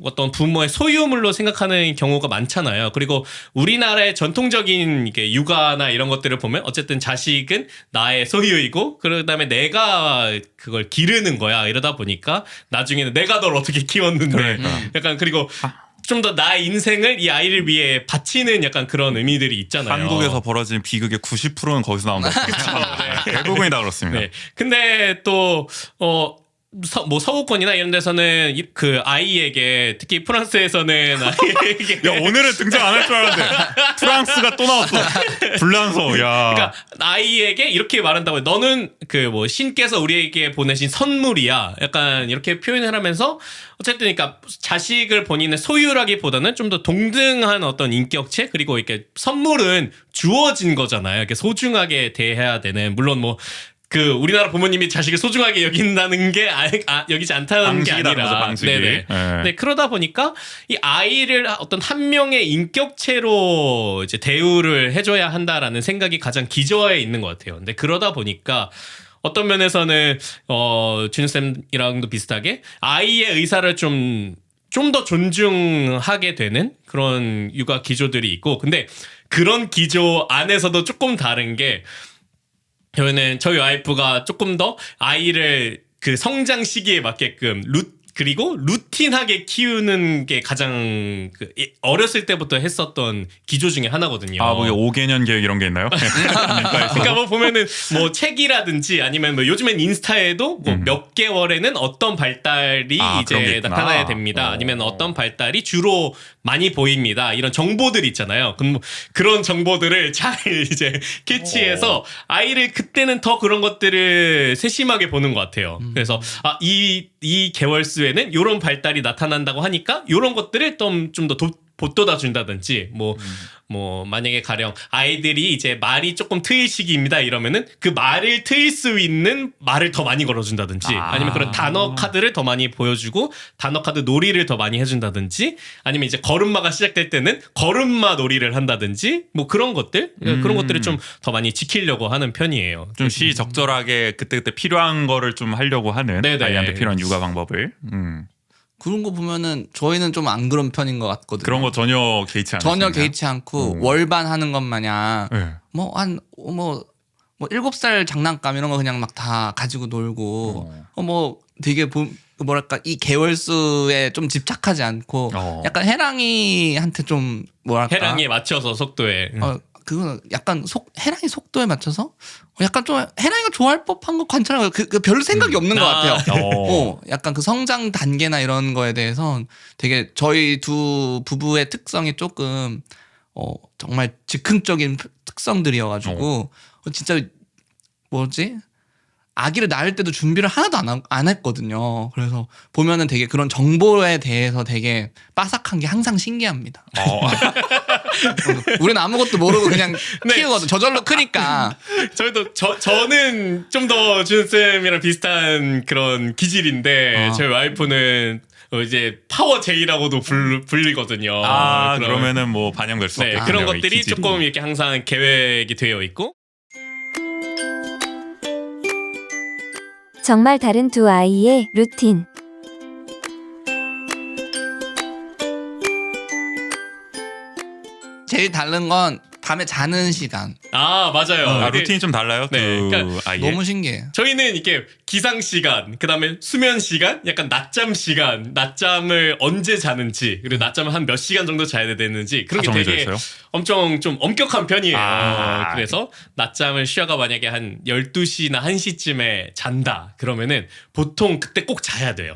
어떤 부모의 소유물로 생각하는 경우가 많잖아요. 그리고 우리나라의 전통적인 이게 육아나 이런 것들을 보면 어쨌든 자식은 나의 소유이고 그다음에 내가 그걸 기르는 거야. 이러다 보니까 나중에는 내가 널 어떻게 키웠는데 그러니까. 약간 그리고 좀 더 나의 인생을 이 아이를 위해 바치는 약간 그런 의미들이 있잖아요. 한국에서 벌어진 비극의 90%는 거기서 나온다. 대부분이 다 그렇습니다. 네. 근데 또 뭐 서구권이나 이런 데서는 그 아이에게 특히 프랑스에서는 아이에게 야 오늘은 등장 안 할 줄 알았는데 프랑스가 또 나왔어. 불란서. 야. 그러니까 아이에게 이렇게 말한다고 너는 그 뭐 신께서 우리에게 보내신 선물이야. 약간 이렇게 표현을 하면서 어쨌든 그러니까 자식을 본인의 소유라기보다는 좀 더 동등한 어떤 인격체 그리고 이렇게 선물은 주어진 거잖아요. 이렇게 소중하게 대해야 되는 물론 뭐 그 우리나라 부모님이 자식을 소중하게 여긴다는 게 여기지 않다는 게 방식이 아니라 다른 거죠, 방식이. 네네. 네. 네, 그러다 보니까 이 아이를 어떤 한 명의 인격체로 이제 대우를 해줘야 한다라는 생각이 가장 기저에 있는 것 같아요. 근데 그러다 보니까 어떤 면에서는 준우 쌤이랑도 비슷하게 아이의 의사를 좀 더 존중하게 되는 그런 육아 기조들이 있고 근데 그런 기조 안에서도 조금 다른 게 저희는 저희 와이프가 조금 더 아이를 그 성장 시기에 맞게끔 그리고 루틴하게 키우는 게 가장 어렸을 때부터 했었던 기조 중에 하나거든요. 뭐 5개년 계획 이런 게 있나요? 그러니까 뭐 보면은 뭐 책이라든지 아니면 뭐 요즘엔 인스타에도 뭐 몇 개월에는 어떤 발달이 이제 나타나야 됩니다. 아니면 어떤 발달이 주로 많이 보입니다. 이런 정보들이 있잖아요. 그럼 뭐 그런 정보들을 잘 이제 캐치해서 아이를 그때는 더 그런 것들을 세심하게 보는 것 같아요. 그래서 이 개월수에는 이런 발달이 나타난다고 하니까 이런 것들을 좀 더 보돋아 준다든지 뭐 만약에 가령 아이들이 이제 말이 조금 트일 시기입니다 이러면은 그 말을 트일 수 있는 말을 더 많이 걸어준다든지 아니면 그런 단어 카드를 더 많이 보여주고 단어 카드 놀이를 더 많이 해준다든지 아니면 이제 걸음마가 시작될 때는 걸음마 놀이를 한다든지 뭐 그런 것들 그런 것들을 좀 더 많이 지키려고 하는 편이에요. 좀 시적절하게 그때그때 필요한 거를 좀 하려고 하는 네네. 아이한테 필요한 육아 방법을. 그런 거 보면은 저희는 좀 안 그런 편인 것 같거든요. 그런 거 전혀 개의치 않습니다. 전혀 개의치 않고 월반 하는 것 마냥 네. 뭐 7살 장난감 이런 거 그냥 막 다 가지고 놀고 뭐 되게 뭐랄까 이 개월수에 좀 집착하지 않고 약간 해랑이한테 좀 뭐랄까 해랑이에 맞춰서 속도에. 그거는 약간 해랑이 속도에 맞춰서 약간 좀 해랑이가 좋아할 법한 거 관찰하고 그 별로 생각이 없는 것 같아요. 약간 그 성장 단계나 이런 거에 대해서 되게 저희 두 부부의 특성이 조금 정말 즉흥적인 특성들이어가지고 진짜 뭐지? 아기를 낳을 때도 준비를 하나도 안 했거든요. 그래서 보면은 되게 그런 정보에 대해서 되게 빠삭한 게 항상 신기합니다. 우리는 아무것도 모르고 그냥 키우거든. 저절로 크니까. 저는 좀 더 준쌤이랑 비슷한 그런 기질인데 저희 와이프는 이제 파워 J라고도 불리거든요. 그러면은 뭐 반영될 수 없겠네요. 그런 것들이 조금 이렇게 항상 계획이 되어 있고. 정말 다른 두 아이의 루틴. 제일 다른 건 밤에 자는 시간. 맞아요. 루틴이 좀 달라요? 네, 그러니까 아이의? 너무 신기해요. 저희는 이렇게 기상 시간, 그다음에 수면 시간, 약간 낮잠 시간, 낮잠을 언제 자는지, 그리고 낮잠을 한 몇 시간 정도 자야 되는지 그런 게 되게 있어요? 엄청 좀 엄격한 편이에요. 그래서 낮잠을 슈아가 만약에 한 12시나 1시쯤에 잔다 그러면은 보통 그때 꼭 자야 돼요.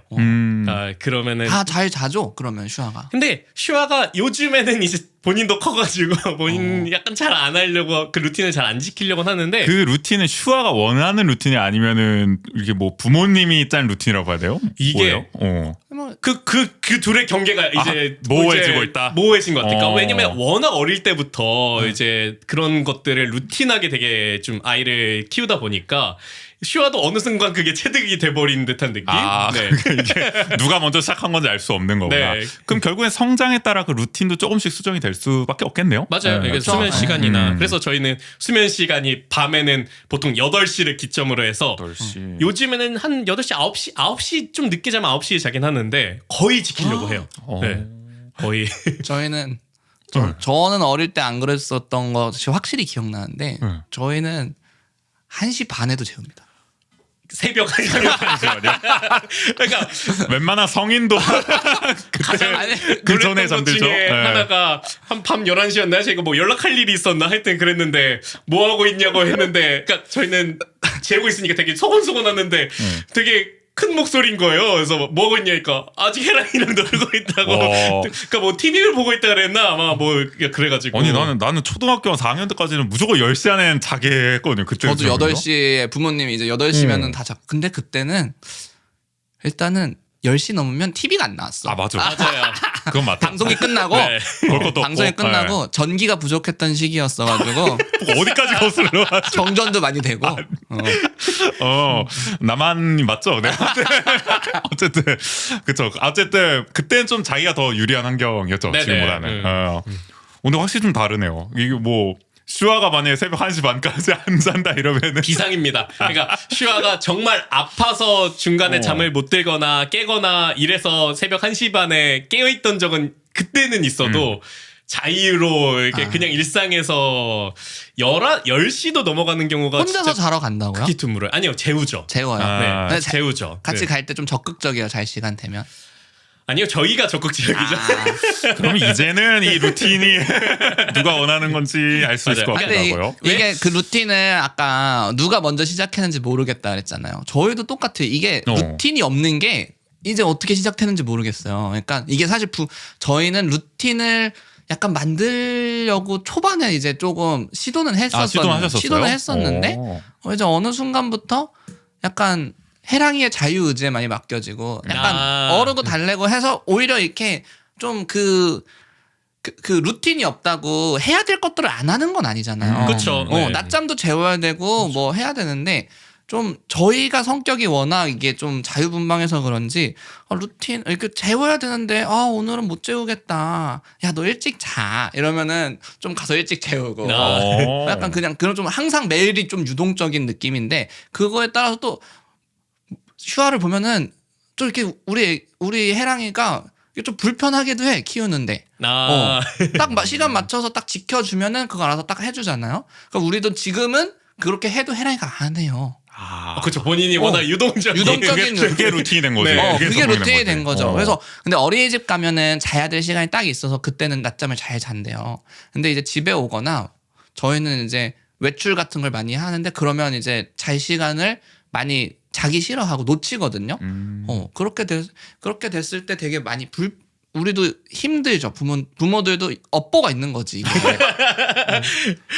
그러면은 다 잘 자죠? 그러면 슈아가. 근데 슈아가 요즘에는 이제 본인도 커가지고 본인 약간 잘 안 하려고 그 루틴을 잘 안 지키려고 하는데 그 루틴은 슈아가 원하는 루틴이 아니면은 이게 뭐 부모님이 짠 루틴이라고 해야 돼요? 이게 뭐예요? 그 둘의 경계가 이제 모호해지고 이제 있다? 모호해진 것 같아요. 그러니까 왜냐면 워낙 어릴 때부터 이제 그런 것들을 루틴하게 되게 좀 아이를 키우다 보니까 슈아도 어느 순간 그게 체득이 돼버린 듯한 느낌? 네. 이게 누가 먼저 시작한 건지 알 수 없는 거구나. 네. 그럼 결국엔 성장에 따라 그 루틴도 조금씩 수정이 될 수밖에 없겠네요? 맞아요. 이게 그렇죠. 수면 시간이나 그래서 저희는 수면 시간이 밤에는 보통 8시를 기점으로 해서 8시. 요즘에는 한 8시, 9시 좀 늦게 자면 9시에 자긴 하는데 거의 지키려고 해요. 네. 거의. 저희는 저는 어릴 때 안 그랬었던 것이 확실히 기억나는데 저희는 1시 반에도 재웁니다. 새벽 1시간이요. 그러니까 웬만한 성인도 가장 그 전에 놀랬던 것 잠들죠. 중에 네. 하나가 한 밤 11시였나? 제가 뭐 연락할 일이 있었나? 하여튼 그랬는데 뭐 하고 있냐고 했는데 그러니까 저희는 재고 있으니까 되게 소곤소곤하는데 되게 큰 목소리인 거예요. 그래서 뭐 하고 있냐니까 아직 해랑이랑 놀고 있다고. 그러니까 뭐 TV를 보고 있다 그랬나? 아마 뭐 그래가지고. 아니 나는 초등학교 4학년 때까지는 무조건 10시 안에는 자게 했거든요. 그때 저도 8시에 부모님이 이제 8시면은 다 자고. 근데 그때는 일단은 10시 넘으면 TV가 안 나왔어. 맞아. 맞아요. 그건 맞다. 방송이 끝나고 네. 볼 것도 방송이 없고. 끝나고 전기가 부족했던 시기였어가지고 어디까지 거슬러? 정전도 많이 되고 나만 맞죠? 네. 어쨌든 그쵸. 어쨌든 그때는 좀 자기가 더 유리한 환경이었죠. 네네. 지금보다는. 근데 확실히 좀 다르네요. 이게 뭐 슈아가 만약에 새벽 1시 반까지 안 잔다 이러면은 비상입니다. 그러니까 슈아가 정말 아파서 중간에 잠을 못 들거나 깨거나 이래서 새벽 1시 반에 깨어있던 적은 그때는 있어도 자유로 이렇게 그냥 일상에서 10시도 넘어가는 경우가 혼자서 진짜 자러 간다고요? 크게 드물어요. 아니요, 재우죠. 재워요. 네, 네, 재우죠. 같이 네. 갈 때 좀 적극적이에요. 잘 시간 되면. 아니요, 저희가 적극적이죠. 그러면 이제는 이 루틴이 누가 원하는 건지 알 수 있을 것 맞아요. 같기도 근데 하고요. 이게 그 루틴을 아까 누가 먼저 시작했는지 모르겠다 그랬잖아요. 저희도 똑같아요. 이게 루틴이 없는 게 이제 어떻게 시작했는지 모르겠어요. 그러니까 이게 사실 저희는 루틴을 약간 만들려고 초반에 이제 조금 시도는 했었어요. 시도는 했었는데 이제 어느 순간부터 약간 해랑이의 자유의지에 많이 맡겨지고 약간 어르고 달래고 해서 오히려 이렇게 좀 그 루틴이 없다고 해야 될 것들을 안 하는 건 아니잖아요. 그렇죠. 네. 낮잠도 재워야 되고 뭐 해야 되는데 좀 저희가 성격이 워낙 이게 좀 자유분방해서 그런지 루틴 이렇게 재워야 되는데 오늘은 못 재우겠다. 야 너 일찍 자 이러면은 좀 가서 일찍 재우고 약간 그냥 그런 좀 항상 매일이 좀 유동적인 느낌인데 그거에 따라서 또 슈아를 보면은 좀 이렇게 우리 해랑이가 좀 불편하기도 해 키우는데 딱 시간 맞춰서 딱 지켜주면은 그거 알아서 딱 해주잖아요. 그러니까 우리도 지금은 그렇게 해도 해랑이가 안 해요. 그렇죠. 본인이 워낙 유동적인 그게 루틴이 된 거지. 네. 그게 루틴이 된 거죠. 어. 그래서 근데 어린이집 가면은 자야 될 시간이 딱 있어서 그때는 낮잠을 잘 잔대요. 근데 이제 집에 오거나 저희는 이제 외출 같은 걸 많이 하는데 그러면 이제 잘 시간을 많이 자기 싫어하고 놓치거든요. 그렇게 됐을 때 되게 많이 우리도 힘들죠. 부모들도 업보가 있는 거지. 이게.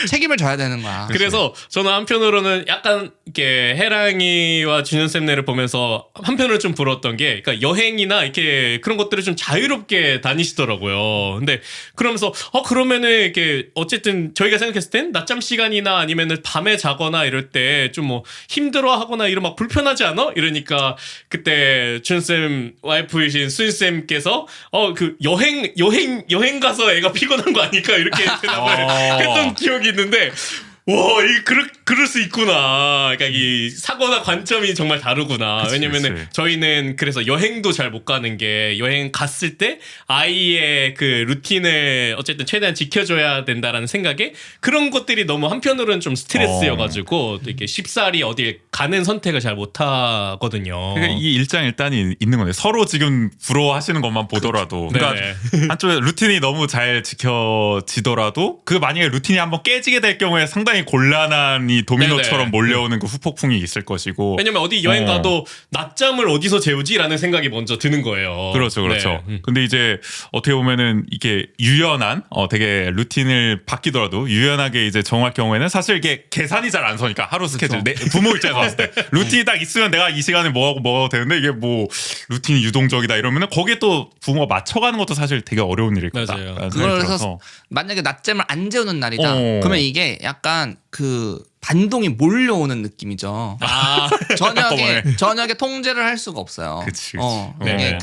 책임을 져야 되는 거야. 그래서 저는 한편으로는 약간 이렇게 해랑이와 준현쌤네를 보면서 한편으로 좀 부러웠던 게, 그러니까 여행이나 이렇게 그런 것들을 좀 자유롭게 다니시더라고요. 근데 그러면서 그러면은 이렇게 어쨌든 저희가 생각했을 땐 낮잠 시간이나 아니면은 밤에 자거나 이럴 때 좀 뭐 힘들어하거나 이런 막 불편하지 않아? 이러니까 그때 준쌤 와이프이신 수인쌤께서 그 여행 가서 애가 피곤한 거 아닐까 이렇게 대답을 했던 기억이 있는데, 와, 그럴 수 있구나. 그러니까 이 사고나 관점이 정말 다르구나. 그치, 왜냐면은 그치. 저희는 그래서 여행도 잘 못 가는 게, 여행 갔을 때 아이의 그 루틴을 어쨌든 최대한 지켜줘야 된다라는 생각에 그런 것들이 너무 한편으로는 좀 스트레스여가지고 이렇게 쉽사리 어딜 가는 선택을 잘 못 하거든요. 그러니까 이 일장일단이 있는 건데 서로 지금 부러워하시는 것만 보더라도 그러니까 한쪽에 루틴이 너무 잘 지켜지더라도 그 만약에 루틴이 한번 깨지게 될 경우에 상당히 곤란한 이 도미노처럼 네네. 몰려오는 그 후폭풍이 있을 것이고. 왜냐면 어디 여행 가도 낮잠을 어디서 재우지라는 생각이 먼저 드는 거예요. 그렇죠. 네. 근데 이제 어떻게 보면은 이게 유연한 되게 루틴을 바뀌더라도 유연하게 이제 정할 경우에는 사실 이게 계산이 잘 안 서니까 하루 스케줄 부모 입장에서 봤을 때 루틴이 딱 있으면 내가 이 시간에 뭐 하고 되는데 이게 뭐 루틴이 유동적이다 이러면은 거기에 또 부모가 맞춰가는 것도 사실 되게 어려운 일일 거다. 맞아요. 그래서 만약에 낮잠을 안 재우는 날이다. 어. 그러면 이게 약간 그 반동이 몰려오는 느낌이죠. 저녁에 통제를 할 수가 없어요. 그치. 이게 네.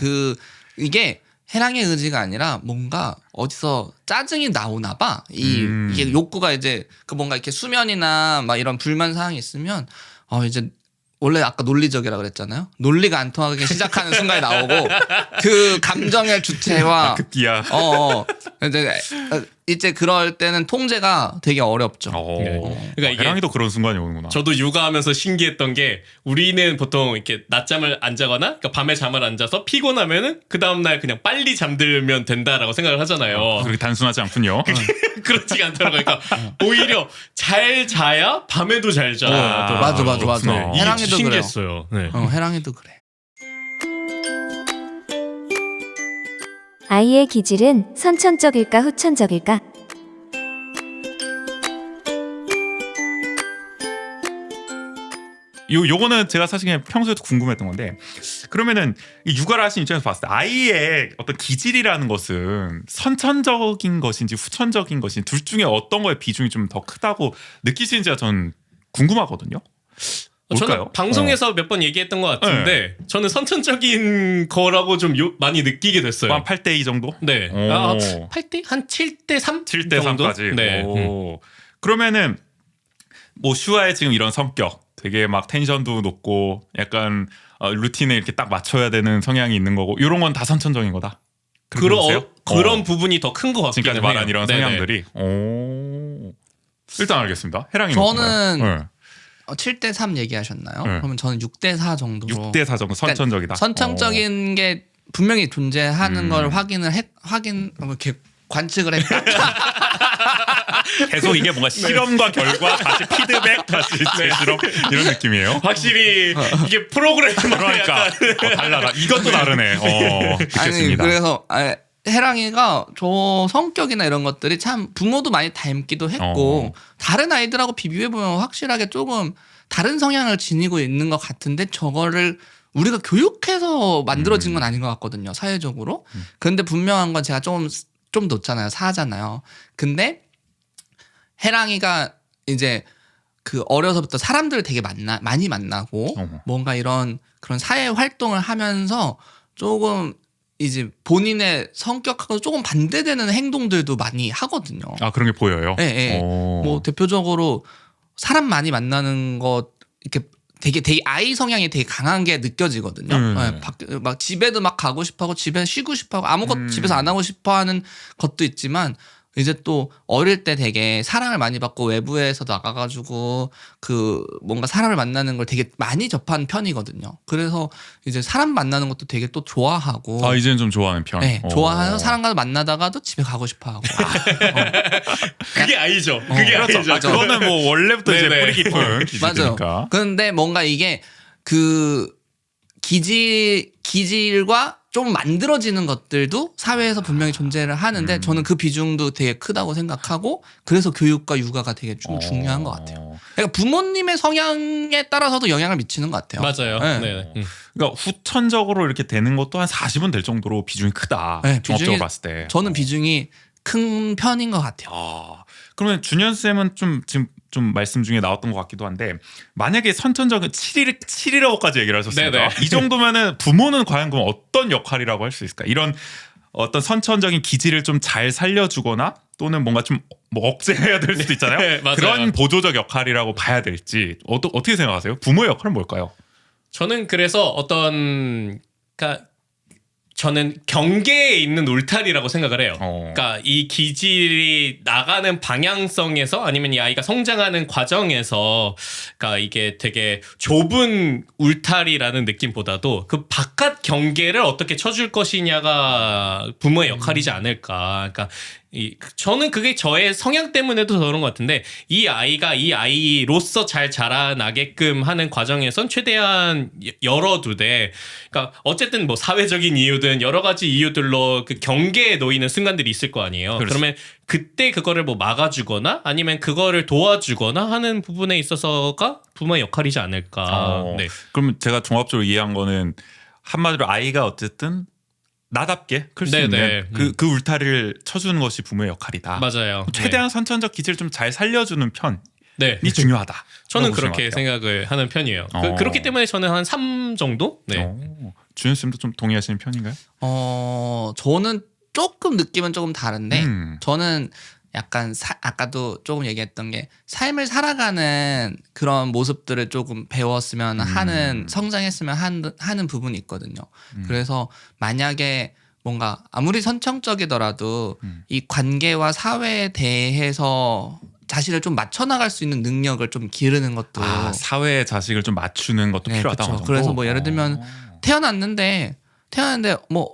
이게 해랑의 의지가 아니라 뭔가 어디서 짜증이 나오나 봐. 이게 욕구가 이제 그 뭔가 이렇게 수면이나 막 이런 불만 사항이 있으면 이제 원래 아까 논리적이라 그랬잖아요. 논리가 안 통하기 시작하는 순간이 나오고 그 감정의 주체와 급기야. 이제 그럴 때는 통제가 되게 어렵죠. 그러니까 이게 해랑이도 그런 순간이 오는구나. 저도 육아하면서 신기했던 게, 우리는 보통 이렇게 낮잠을 안 자거나 그러니까 밤에 잠을 안 자서 피곤하면은 그 다음날 그냥 빨리 잠들면 된다라고 생각을 하잖아요. 그렇게 단순하지 않군요. 그렇지가 않더라고요. 그러니까 오히려 잘 자야 밤에도 잘 자. 맞아. 그렇구나. 이게 해랑이도 신기했어요. 네. 해랑이도 그래. 아이의 기질은 선천적일까 후천적일까? 요거는 제가 사실 그냥 평소에도 궁금했던 건데, 그러면은 이 육아를 하신 입장에서 봤을 때 아이의 어떤 기질이라는 것은 선천적인 것인지 후천적인 것인지 둘 중에 어떤 거에 비중이 좀 더 크다고 느끼시는지가 전 궁금하거든요. 저는 뭘까요? 방송에서 몇 번 얘기했던 것 같은데, 저는 선천적인 거라고 좀 많이 느끼게 됐어요. 한 8대2 정도? 네. 오. 8대? 한 7대 3? 7대 3까지. 네. 그러면은 뭐 슈아의 지금 이런 성격, 되게 막 텐션도 높고 약간 루틴에 이렇게 딱 맞춰야 되는 성향이 있는 거고, 이런 건 다 선천적인 거다. 그런 부분이 더 큰 것 같긴 지금까지 해요. 말한 이런 네네. 성향들이. 일단 알겠습니다. 해랑이 저는 7대 3 얘기하셨나요? 네. 그러면 저는 6대 4 정도로. 6대 4 정도 선천적이다. 선천적인 게 분명히 존재하는 걸 이렇게 관측을 했다. 계속 이게 뭔가 실험과 결과 다시 피드백 다시 재실험 이런 느낌이에요. 확실히 이게 프로그램 그러니까 달라다. 이것도 다르네. 아니 듣겠습니다. 그래서 해랑이가 저 성격이나 이런 것들이 참 부모도 많이 닮기도 했고 다른 아이들하고 비교해 보면 확실하게 조금 다른 성향을 지니고 있는 것 같은데, 저거를 우리가 교육해서 만들어진 건 아닌 것 같거든요, 사회적으로. 근데 분명한 건 제가 좀 놓잖아요, 사잖아요. 근데 해랑이가 이제 그 어려서부터 사람들을 되게 많이 만나고 뭔가 그런 사회 활동을 하면서 조금 이제 본인의 성격하고 조금 반대되는 행동들도 많이 하거든요. 그런 게 보여요. 네. 뭐 대표적으로 사람 많이 만나는 것, 이렇게 되게 아이 성향이 되게 강한 게 느껴지거든요. 막 집에도 막 가고 싶어하고 집에 쉬고 싶어하고 아무것도 집에서 안 하고 싶어하는 것도 있지만, 이제 또 어릴 때 되게 사랑을 많이 받고 외부에서 나가가지고 그 뭔가 사람을 만나는 걸 되게 많이 접한 편이거든요. 그래서 이제 사람 만나는 것도 되게 또 좋아하고. 아 이제는 좀 좋아하는 편. 네, 좋아하는 사람과 만나다가도 집에 가고 싶어하고. 그게 아니죠. 그게 그렇죠. 아니죠. 맞아. 그거는 뭐 원래부터 이제 네네. 뿌리 깊은 기질이니까. 맞아요. 근데 뭔가 이게 그 기질과 좀 만들어지는 것들도 사회에서 분명히 존재를 하는데 저는 그 비중도 되게 크다고 생각하고 그래서 교육과 육아가 되게 좀 중요한 것 같아요. 그러니까 부모님의 성향에 따라서도 영향을 미치는 것 같아요. 맞아요. 네. 네. 그러니까 후천적으로 이렇게 되는 것도 한 40은 될 정도로 비중이 크다. 네, 종합적으로 비중이- 봤을 때. 저는 비중이 큰 편인 것 같아요. 그러면 준현 쌤은 좀 지금 좀 말씀 중에 나왔던 것 같기도 한데 만약에 선천적인 7이라고까지 얘기를 하셨습니다. 네네. 이 정도면은 부모는 과연 그럼 어떤 역할이라고 할 수 있을까? 이런 어떤 선천적인 기질을 좀 잘 살려주거나 또는 뭔가 좀 뭐 억제해야 될 수도 있잖아요. 네, 맞아요. 그런 보조적 역할이라고 봐야 될지 어떻게 생각하세요? 부모의 역할은 뭘까요? 저는 그래서 그러니까 저는 경계에 있는 울타리라고 생각을 해요. 그러니까 이 기질이 나가는 방향성에서 아니면 이 아이가 성장하는 과정에서 그러니까 이게 되게 좁은 울타리라는 느낌보다도 그 바깥 경계를 어떻게 쳐줄 것이냐가 부모의 역할이지 않을까. 그러니까 저는 그게 저의 성향 때문에도 그런 것 같은데 이 아이가 이 아이로서 잘 자라나게끔 하는 과정에선 최대한 열어두되 그러니까 어쨌든 뭐 사회적인 이유든 여러 가지 이유들로 그 경계에 놓이는 순간들이 있을 거 아니에요. 그렇지. 그러면 그때 그거를 뭐 막아주거나 아니면 그거를 도와주거나 하는 부분에 있어서가 부모의 역할이지 않을까. 네. 그러면 제가 종합적으로 이해한 거는 한마디로 아이가 어쨌든 나답게 클 수 네네. 있는 그 울타리를 쳐주는 것이 부모의 역할이다. 맞아요. 최대한 선천적 기질을 좀 잘 살려주는 편이 네. 중요하다. 저는 그런 그렇게 것 같아요. 생각을 하는 편이에요. 어. 그렇기 때문에 저는 한 3 정도? 네. 준현 쌤도 좀 동의하시는 편인가요? 저는 조금 느낌은 조금 다른데 저는 약간 아까도 조금 얘기했던 게 삶을 살아가는 그런 모습들을 조금 배웠으면 하는 성장했으면 하는 부분이 있거든요. 그래서 만약에 뭔가 아무리 선천적이더라도 이 관계와 사회에 대해서 자신을 좀 맞춰 나갈 수 있는 능력을 좀 기르는 것도 사회의 자식을 좀 맞추는 것도 네, 필요하다. 그쵸. 어느 정도? 그래서 뭐 예를 들면 태어났는데 뭐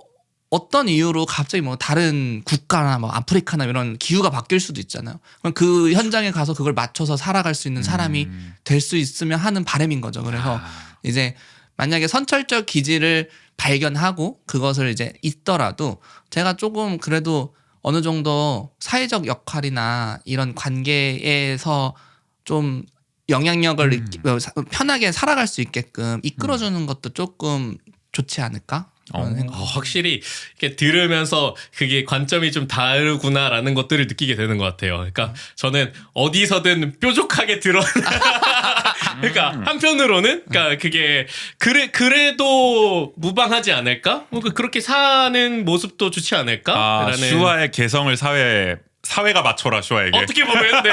어떤 이유로 갑자기 뭐 다른 국가나 뭐 아프리카나 이런 기후가 바뀔 수도 있잖아요. 그럼 그 현장에 가서 그걸 맞춰서 살아갈 수 있는 사람이 될 수 있으면 하는 바람인 거죠. 그래서 이제 만약에 선천적 기질을 발견하고 그것을 이제 있더라도 제가 조금 그래도 어느 정도 사회적 역할이나 이런 관계에서 좀 영향력을 편하게 살아갈 수 있게끔 이끌어주는 것도 조금 좋지 않을까? 그런 생각. 확실히 이렇게 들으면서 그게 관점이 좀 다르구나라는 것들을 느끼게 되는 것 같아요. 그러니까 저는 어디서든 뾰족하게 그러니까 한편으로는 그러니까 그게 그래도 무방하지 않을까? 뭔가 그렇게 사는 모습도 좋지 않을까? 슈아의 개성을 사회가 맞춰라 슈아에게. 어떻게 보면 네.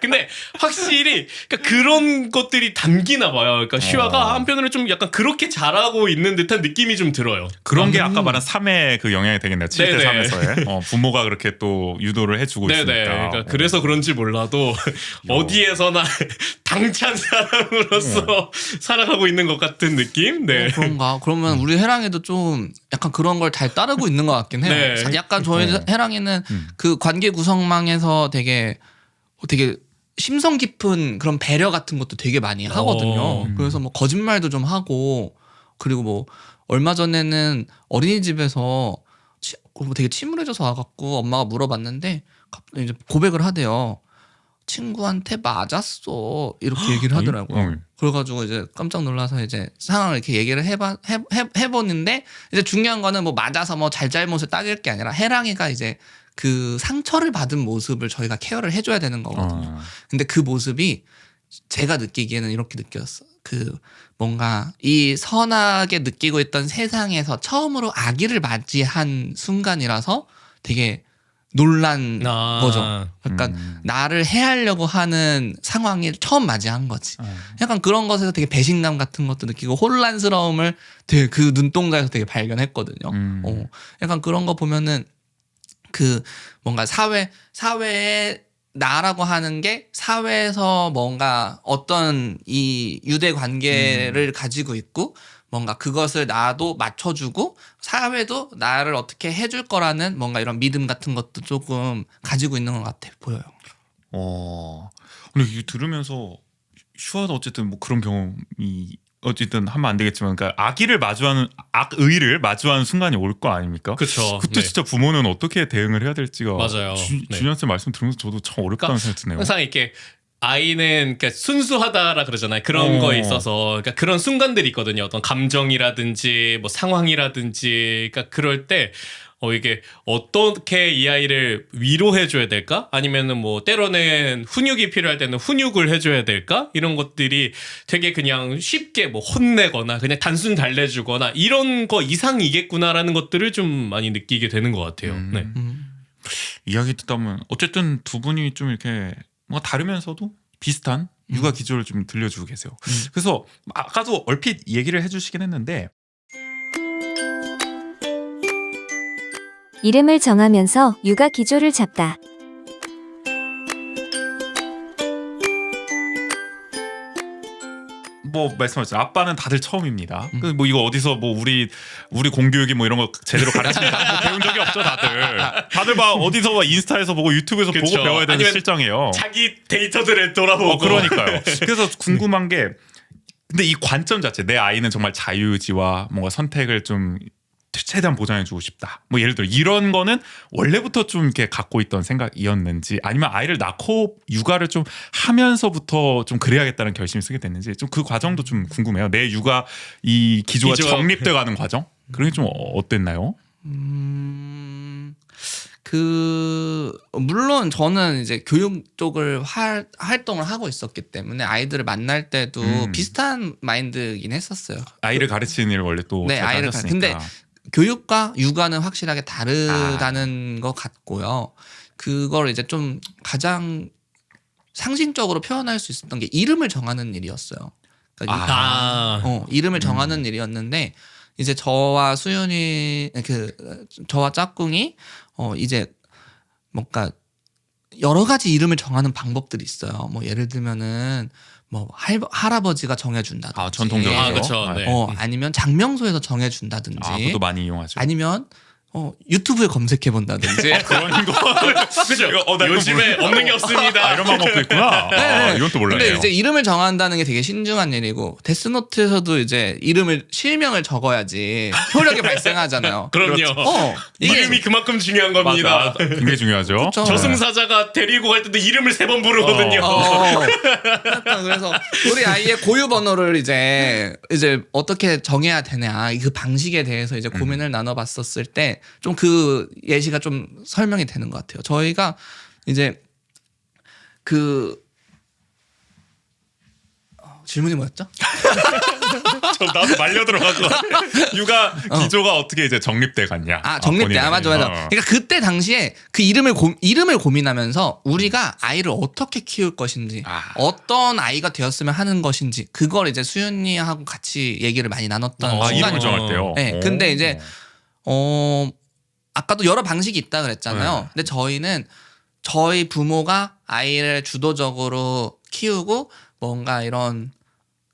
근데 확실히 그러니까 그런 것들이 담기나 봐요. 그러니까 슈아가 한편으로 좀 약간 그렇게 잘하고 있는 듯한 느낌이 좀 들어요. 그런 게 아까 말한 3의 그 영향이 되겠네요. 7대 네네. 3에서의 부모가 그렇게 또 유도를 해주고 네네. 있으니까. 그러니까 그래서 그런지 몰라도 어디에서나 당찬 사람으로서 살아가고 있는 것 같은 느낌. 네. 그런가? 그러면 우리 해랑이도 좀 약간 그런 걸 잘 따르고 있는 것 같긴 해요. 네. 약간 저희 해랑이는 그 관계 구성망에서 되게 심성 깊은 그런 배려 같은 것도 되게 많이 하거든요. 그래서 뭐 거짓말도 좀 하고 그리고 뭐 얼마 전에는 어린이집에서 되게 침울해져서 와갖고 엄마가 물어봤는데 이제 고백을 하대요. 친구한테 맞았어 이렇게 얘기를 하더라고요. 그래가지고 이제 깜짝 놀라서 이제 상황을 이렇게 얘기를 해보는데 이제 중요한 거는 뭐 맞아서 뭐 잘잘못을 따질 게 아니라 해랑이가 이제 그 상처를 받은 모습을 저희가 케어를 해줘야 되는 거거든요. 근데 그 모습이 제가 느끼기에는 이렇게 느꼈어. 그 뭔가 이 선하게 느끼고 있던 세상에서 처음으로 아기를 맞이한 순간이라서 되게 놀란 거죠. 그러니까 나를 해하려고 하는 상황이 처음 맞이한 거지. 약간 그런 것에서 되게 배신감 같은 것도 느끼고 혼란스러움을 되게 그 눈동자에서 되게 발견했거든요. 약간 그런 거 보면은 그 뭔가 사회에 나라고 하는 게 사회에서 뭔가 어떤 이 유대 관계를 가지고 있고 뭔가 그것을 나도 맞춰주고 사회도 나를 어떻게 해줄 거라는 뭔가 이런 믿음 같은 것도 조금 가지고 있는 것 같아 보여요. 근데 이거 들으면서 슈아도 어쨌든 뭐 그런 경험이 어쨌든 하면 안 되겠지만, 그러니까 악의를 마주하는 순간이 올 거 아닙니까? 그렇죠. 그때 진짜 부모는 어떻게 대응을 해야 될지가 맞아요. 네. 준현 쌤 말씀 들으면서 저도 참 어렵다는 생각이 드네요. 항상 이렇게 아이는 그러니까 순수하다라 그러잖아요. 그런 거에 있어서 그러니까 그런 순간들이 있거든요. 어떤 감정이라든지 뭐 상황이라든지 그러니까 그럴 때 이게 어떻게 이 아이를 위로해 줘야 될까? 아니면은 뭐 때로는 훈육이 필요할 때는 훈육을 해 줘야 될까? 이런 것들이 되게 그냥 쉽게 뭐 혼내거나 그냥 단순 달래주거나 이런 거 이상이겠구나라는 것들을 좀 많이 느끼게 되는 것 같아요. 네. 이야기 듣다 보면 어쨌든 두 분이 좀 이렇게 뭔가 다르면서도 비슷한 육아 기조를 좀 들려주고 계세요. 그래서 아까도 얼핏 얘기를 해주시긴 했는데, 이름을 정하면서 육아 기조를 잡다. 뭐 말씀하셨죠. 아빠는 다들 처음입니다. 뭐 이거 어디서 뭐 우리 공교육이 뭐 이런 거 제대로 가르치는 뭐 배운 적이 없죠, 다들 막 어디서 막 인스타에서 보고 유튜브에서 그쵸. 보고 배워야 되는 아니면 실정이에요. 자기 데이터들을 돌아보고 그러니까요. 그래서 궁금한 게, 근데 이 관점 자체, 내 아이는 정말 자유의지와 뭔가 선택을 좀 최대한 보장해주고 싶다. 뭐 예를 들어 이런 거는 원래부터 좀 이렇게 갖고 있던 생각이었는지, 아니면 아이를 낳고 육아를 좀 하면서부터 좀 그래야겠다는 결심을 쓰게 됐는지, 좀 그 과정도 좀 궁금해요. 내 육아 이 기조가 정립돼가는 과정, 그런 게 좀 어땠나요? 물론 저는 이제 교육 쪽을 활동을 하고 있었기 때문에 아이들을 만날 때도 비슷한 마인드긴 했었어요. 아이를 가르치는 일을 원래 또 네, 아이를 하셨으니까. 근데 교육과 육아는 확실하게 다르다는 것 같고요. 그걸 이제 좀 가장 상징적으로 표현할 수 있었던 게 이름을 정하는 일이었어요. 그러니까 이름을 정하는 일이었는데, 이제 저와 수윤이 저와 짝꿍이 이제 뭔가 여러 가지 이름을 정하는 방법들이 있어요. 뭐 예를 들면은 뭐 할아버지가 정해준다든지, 전통적으로. 그렇죠. 네. 아니면 장명소에서 정해준다든지, 그것도 많이 이용하죠. 아니면 유튜브에 검색해 본다든지. 그런 거. 그죠? 나 요즘에 없는 게 없습니다. 이런 방법도 있구나. 네. 이건 또 몰랐네요. 근데 이제 이름을 정한다는 게 되게 신중한 일이고, 데스노트에서도 이제 실명을 적어야지 효력이 발생하잖아요. 그럼요. 이름이 그만큼 중요한 겁니다. 맞아. 굉장히 중요하죠. 그렇죠. 저승사자가 데리고 갈 때도 이름을 3번 부르거든요. 약간 그래서 우리 아이의 고유 번호를 이제 어떻게 정해야 되냐, 그 방식에 대해서 이제 고민을 나눠봤었을 때 좀 그 예시가 좀 설명이 되는 것 같아요. 저희가 이제 질문이 뭐였죠? 나도 말려 들어가서 육아 기조가 어떻게 이제 정립돼 갔냐. 정립돼. 맞아. 그러니까 그때 당시에 그 이름을 고민하면서 우리가 아이를 어떻게 키울 것인지, 어떤 아이가 되었으면 하는 것인지, 그걸 이제 수윤이하고 같이 얘기를 많이 나눴던 이름을 순간이죠. 정할 때요. 네. 근데 이제 아까도 여러 방식이 있다 그랬잖아요. 근데 저희는 저희 부모가 아이를 주도적으로 키우고 뭔가 이런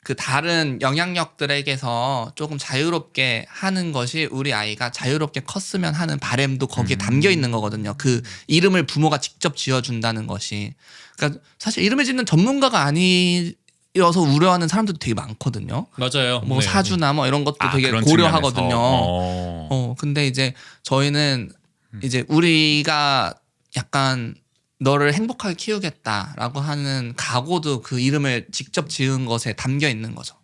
그 다른 영향력들에게서 조금 자유롭게 하는 것이 우리 아이가 자유롭게 컸으면 하는 바람도 거기에 담겨 있는 거거든요. 그 이름을 부모가 직접 지어준다는 것이. 그러니까 사실 이름을 짓는 전문가가 아니어서 우려하는 사람들도 되게 많거든요. 맞아요. 뭐 네. 사주나 뭐 이런 것도 되게 그런 고려하거든요. 근데 이제 저희는 이제 우리가 약간 너를 행복하게 키우겠다라고 하는 각오도 그 이름을 직접 지은 것에 담겨 있는 거죠.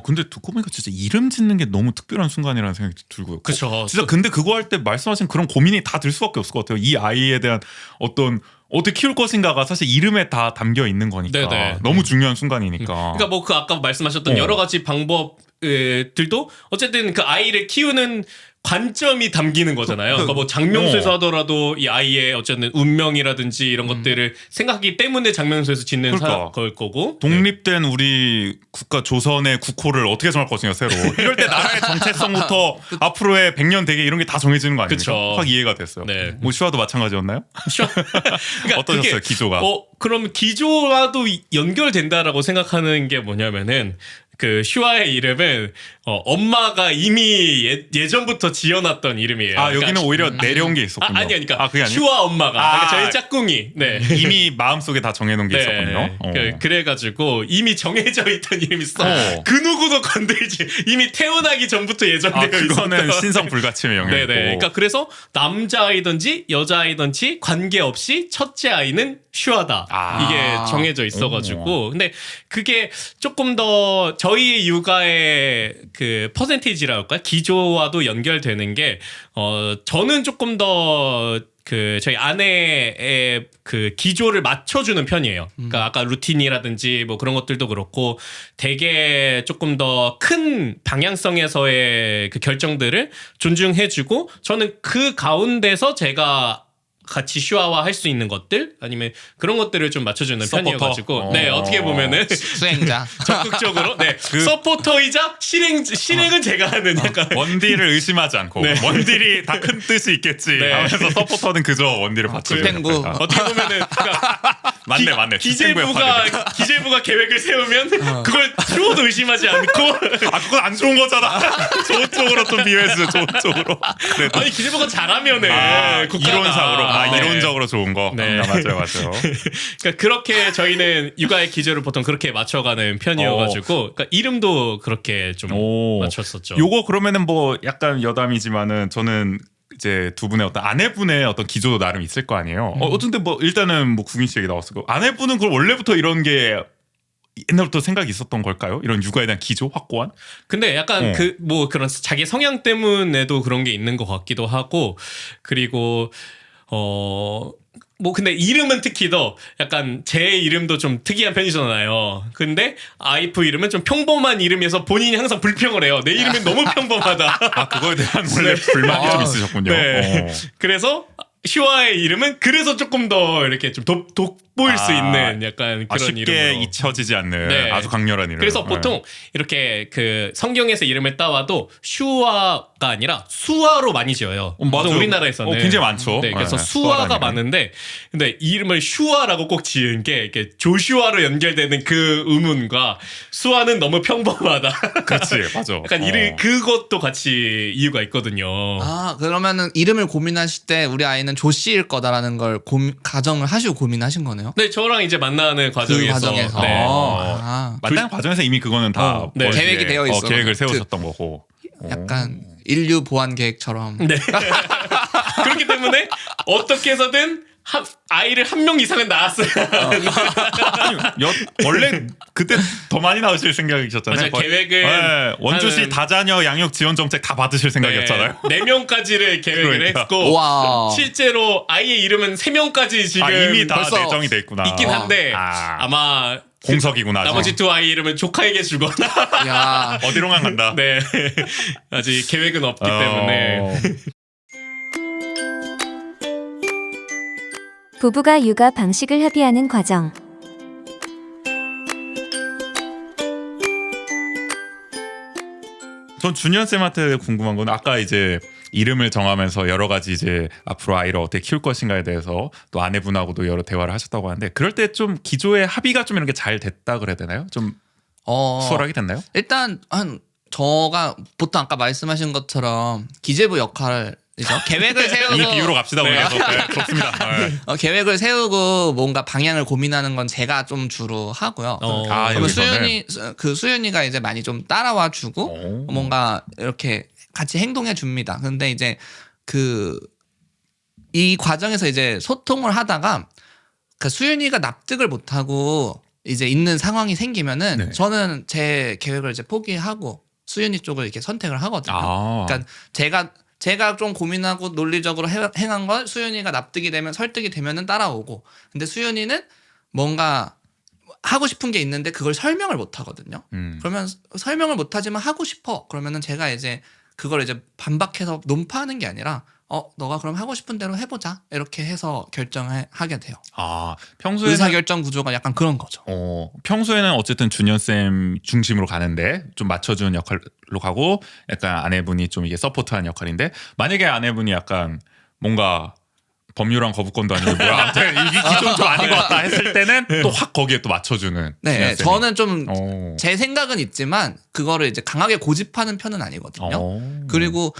근데 듣고 보니까 진짜 이름 짓는 게 너무 특별한 순간이라는 생각이 들고요. 그렇죠. 진짜 근데 그거 할 때 말씀하신 그런 고민이 다 들 수밖에 없을 것 같아요. 이 아이에 대한 어떻게 키울 것인가가 사실 이름에 다 담겨 있는 거니까. 네네. 너무 중요한 순간이니까. 그러니까 뭐 그 아까 말씀하셨던 여러 가지 방법들도 어쨌든 그 아이를 키우는 관점이 담기는 거잖아요. 그러니까 뭐 장명수에서 하더라도 이 아이의 어쨌든 운명이라든지 이런 것들을 생각하기 때문에 장명수에서 짓는 그러니까. 걸 거고. 독립된 우리 국가 조선의 국호를 어떻게 정할 것이냐 새로. 이럴 때 나라의 정체성부터 앞으로의 100년 대계 이런 게 다 정해지는 거 아닙니까? 그쵸. 확 이해가 됐어요. 네. 뭐 슈아도 마찬가지였나요? 그러니까 어떠셨어요 그게 기조가? 그럼 기조와도 연결된다라고 생각하는 게 뭐냐면은 그 슈아의 이름은 엄마가 이미 예전부터 지어놨던 이름이에요. 아 여기는 그러니까 오히려 내려온 게 있었군요. 아니 그러니까 그게 아니에요? 슈아 엄마가 그러니까 저희 짝꿍이 네. 이미 마음속에 다 정해놓은 게 있었군요. 그래가지고 이미 정해져 있던 이름이 있어. 어. 그 누구도 건들지. 이미 태어나기 전부터 예정되어 그거는 있었던. 신성 불가침의 영역이고. 네네. 그러니까 그래서 남자아이든지 여자아이든지 관계없이 첫째 아이는 슈아다. 아. 이게 정해져 있어가지고. 근데 그게 조금 더 저희 육아의 그 퍼센테이지라고 할까요? 기조와도 연결되는 게 저는 조금 더 그 저희 아내의 그 기조를 맞춰주는 편이에요. 그러니까 아까 루틴이라든지 뭐 그런 것들도 그렇고 되게 조금 더 큰 방향성에서의 그 결정들을 존중해주고 저는 그 가운데서 제가 같이 슈아와 할 수 있는 것들 아니면 그런 것들을 좀 맞춰주는 서포터. 편이어가지고 네 어떻게 보면은 수행자. 적극적으로 네 서포터이자 실행은 제가 하는 약간 원딜을 의심하지 않고 네. 원딜이 다 큰 뜻이 있겠지 네. 하면서 서포터는 그저 원딜을 받쳐주는 집행부. 역할이다. 어떻게 보면은 그러니까 맞네 집행부 역할이다. 기재부가 계획을 세우면 그걸 추호도 의심하지 않고 아 그건 안 좋은 거잖아. 좋은 쪽으로 좀 비유해주죠. 좋은 쪽으로. 그래도 아니 기재부가 잘하면은 국가가. 이론상으로 네. 이론적으로 좋은 거. 네. 맞아요. 그러니까 그렇게 저희는 육아의 기조를 보통 그렇게 맞춰가는 편이어가지고 그러니까 이름도 그렇게 좀 오. 맞췄었죠. 요거 그러면은 뭐 약간 여담이지만은 저는 이제 두 분의 어떤 아내분의 어떤 기조도 나름 있을 거 아니에요. 어쩐데 뭐 일단은 뭐 국인 씨 얘기 나왔을 거. 아내분은 그럼 원래부터 이런 게 옛날부터 생각이 있었던 걸까요? 이런 육아에 대한 기조 확고한? 근데 약간 그 뭐 그런 자기 성향 때문에도 그런 게 있는 것 같기도 하고 그리고 뭐 근데 이름은 특히 더 약간 제 이름도 좀 특이한 편이잖아요. 근데 아이프 이름은 좀 평범한 이름이어서 본인이 항상 불평을 해요. 내 이름은 너무 평범하다. 아 그거에 대한 원래 불만이 좀 있으셨군요. 네. 그래서 슈아의 이름은 그래서 조금 더 이렇게 좀 돋보일 수 있는 약간 그런 쉽게 이름으로. 잊혀지지 않는 네. 아주 강렬한 이름. 그래서 보통 이렇게 그 성경에서 이름을 따와도 슈아가 아니라 수아로 많이 지어요. 보통 맞아요. 우리나라에서는 굉장히 많죠. 네, 그래서 네, 수아가 수아라는 많은데 근데 이름을 슈아라고 꼭 지은 게 이렇게 조슈아로 연결되는 그 의문과 수아는 너무 평범하다. 그렇지, 맞아. 약간 그것도 같이 이유가 있거든요. 아 그러면은 이름을 고민하실 때 우리 아이는 조씨일 거다라는 걸 가정을 하시고 고민하신 거네요. 네, 저랑 이제 만나는 과정에서, 그 과정에서. 네. 만나는 과정에서 이미 그거는 다 네. 머릿속에, 계획이 되어 있어. 계획을 세우셨던 거고. 약간 인류 보완 계획처럼. 네. 그렇기 때문에 어떻게 해서든 아이를 한 명 이상은 낳았어요. 원래 그때 더 많이 나오실 생각이셨잖아요. 맞아요. 계획은 원주시 다자녀 양육 지원 정책 다 받으실 생각이었잖아요. 4명까지를 계획을 그러니까. 했고 와. 실제로 아이의 이름은 3명까지 지금 이미 다 벌써 내정이 돼 있구나. 있긴 한데 아. 아마 공석이구나. 나머지 두 아이 이름은 조카에게 주거나 야. 어디로만 간다. 네 아직 계획은 없기 때문에 부부가 육아 방식을 협의하는 과정. 전 준현 쌤한테 궁금한 건 아까 이제 이름을 정하면서 여러 가지 이제 앞으로 아이를 어떻게 키울 것인가에 대해서 또 아내분하고도 여러 대화를 하셨다고 하는데 그럴 때 좀 기조의 합의가 좀 이런 게 잘 됐다 그래야 되나요? 좀 수월하게 됐나요? 일단 저가 보통 아까 말씀하신 것처럼 기재부 역할이죠. 계획을 세우고 이 비유로 갑시다. 네. 오늘 좋습니다. 네. 계획을 세우고 뭔가 방향을 고민하는 건 제가 좀 주로 하고요. 아, 그러면 여기서는? 수연이가 이제 많이 좀 따라와 주고 오. 뭔가 이렇게 같이 행동해 줍니다. 근데 이제 이 과정에서 이제 소통을 하다가 수연이가 납득을 못 하고 이제 있는 상황이 생기면은 네. 저는 제 계획을 이제 포기하고 수연이 쪽을 이렇게 선택을 하거든요. 아. 그러니까 제가 좀 고민하고 논리적으로 행한 건 수연이가 납득이 되면 설득이 되면은 따라오고 근데 수연이는 뭔가 하고 싶은 게 있는데 그걸 설명을 못 하거든요. 그러면 설명을 못 하지만 하고 싶어. 그러면은 제가 이제 그걸 이제 반박해서 논파하는 게 아니라 너가 그럼 하고 싶은 대로 해보자 이렇게 해서 결정하게 돼요. 평소에는 의사결정 구조가 약간 그런 거죠. 평소에는 어쨌든 준현쌤 중심으로 가는데 좀 맞춰주는 역할로 가고 약간 아내분이 좀 이게 서포트하는 역할인데 만약에 아내분이 약간 뭔가 법률안 거부권도 아니고 뭐야 아무튼 이게 기존 좀 아닌 것 같다 했을 때는 또 확 거기에 또 맞춰주는. 네, 준현쌤이. 저는 좀 제 생각은 있지만 그거를 이제 강하게 고집하는 편은 아니거든요. 그리고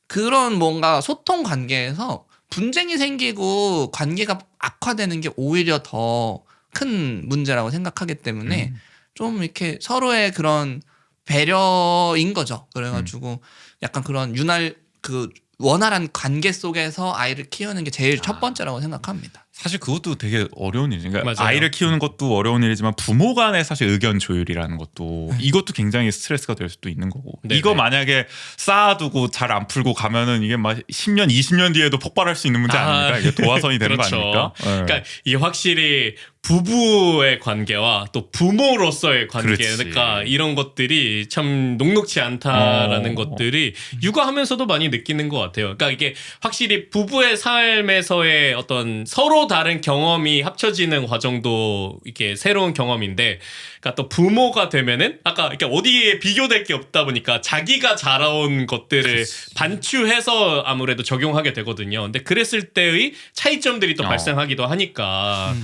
그런 뭔가 소통 관계에서 분쟁이 생기고 관계가 악화되는 게 오히려 더 큰 문제라고 생각하기 때문에 좀 이렇게 서로의 그런 배려인 거죠. 그래가지고 약간 그런 원활한 관계 속에서 아이를 키우는 게 제일 첫 번째라고 생각합니다. 사실 그것도 되게 어려운 일이죠. 그러니까 맞아요. 아이를 키우는 것도 어려운 일이지만 부모 간의 사실 의견 조율이라는 것도 이것도 굉장히 스트레스가 될 수도 있는 거고. 네네. 이거 만약에 쌓아두고 잘 안 풀고 가면은 이게 막 10년, 20년 뒤에도 폭발할 수 있는 문제 아닙니까? 이게 도화선이 되는 그렇죠. 거 아닙니까? 네. 그러니까 이게 확실히 부부의 관계와 또 부모로서의 관계, 그렇지. 그러니까 이런 것들이 참 녹록지 않다라는 것들이 육아하면서도 많이 느끼는 것 같아요. 그러니까 이게 확실히 부부의 삶에서의 어떤 서로 다른 경험이 합쳐지는 과정도 이렇게 새로운 경험인데, 그러니까 또 부모가 되면은 아까 이렇게 어디에 비교될 게 없다 보니까 자기가 자라온 것들을 반추해서 아무래도 적용하게 되거든요. 근데 그랬을 때의 차이점들이 또 발생하기도 하니까.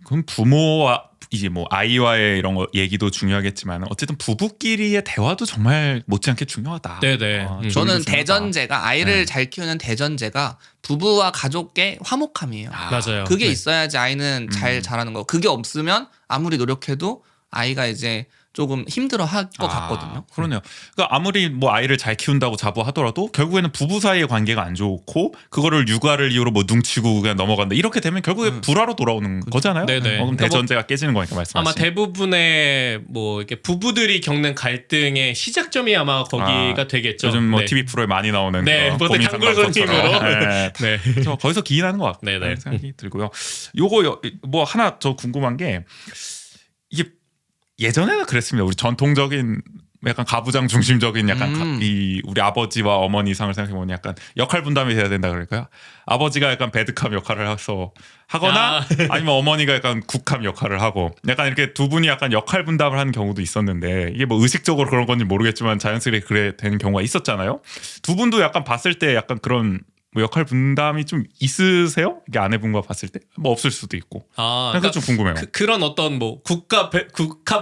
그럼 부모와 이제 뭐 아이와의 이런 거 얘기도 중요하겠지만 어쨌든 부부끼리의 대화도 정말 못지않게 중요하다. 네네. 조율도 저는 중요하다. 대전제가 아이를 잘 키우는 대전제가 부부와 가족의 화목함이에요. 맞아요. 그게 네. 있어야지 아이는 잘 자라는 거. 그게 없으면 아무리 노력해도 아이가 이제 조금 힘들어 할 것 같거든요. 그러네요. 그러니까 아무리 뭐 아이를 잘 키운다고 자부하더라도 결국에는 부부 사이의 관계가 안 좋고 그거를 육아를 이유로 뭐 눈치고 그냥 넘어간다. 이렇게 되면 결국에 불화로 돌아오는 거잖아요. 네네. 그럼 그러니까 대전제가 깨지는 거니까 말씀하신. 아마 대부분의 뭐 이렇게 부부들이 겪는 갈등의 시작점이 아마 거기가 되겠죠. 요즘 뭐 네. TV 프로에 많이 나오는 네, 거, 뭐 고민 단골 상담소처럼. 손님으로. 네. 네. 그래서 거기서 기인하는 것 같다는 네네. 생각이 들고요. 요거 뭐 하나 저 궁금한 게 이게 예전에는 그랬습니다. 우리 전통적인 약간 가부장 중심적인 약간 이 우리 아버지와 어머니 상을 생각해보면 약간 역할 분담이 돼야 된다 그럴까요? 아버지가 약간 배드캅 역할을 해서 하거나 아니면 어머니가 약간 국캅 역할을 하고 약간 이렇게 두 분이 약간 역할 분담을 하는 경우도 있었는데 이게 뭐 의식적으로 그런 건지 모르겠지만 자연스럽게 그래 되는 경우가 있었잖아요. 두 분도 약간 봤을 때 약간 그런 뭐 역할 분담이 좀 있으세요? 이게 아내분과 봤을 때? 뭐 없을 수도 있고. 그러니까 좀 궁금해요. 그런 어떤 뭐 국캅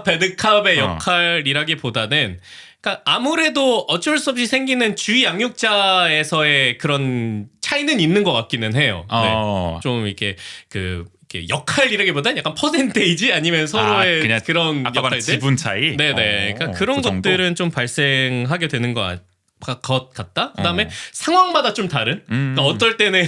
배드캅의 역할이라기보다는 그러니까 아무래도 어쩔 수 없이 생기는 주의 양육자에서의 그런 차이는 있는 것 같기는 해요. 네. 좀 이렇게 이렇게 역할이라기보다는 약간 퍼센테이지 아니면 서로의 그냥 그런 아까 말한 역할들? 지분 차이? 네네. 그러니까 그런 그 정도? 것들은 좀 발생하게 되는 것 같다. 그다음에 상황마다 좀 다른. 그러니까 어떨 때는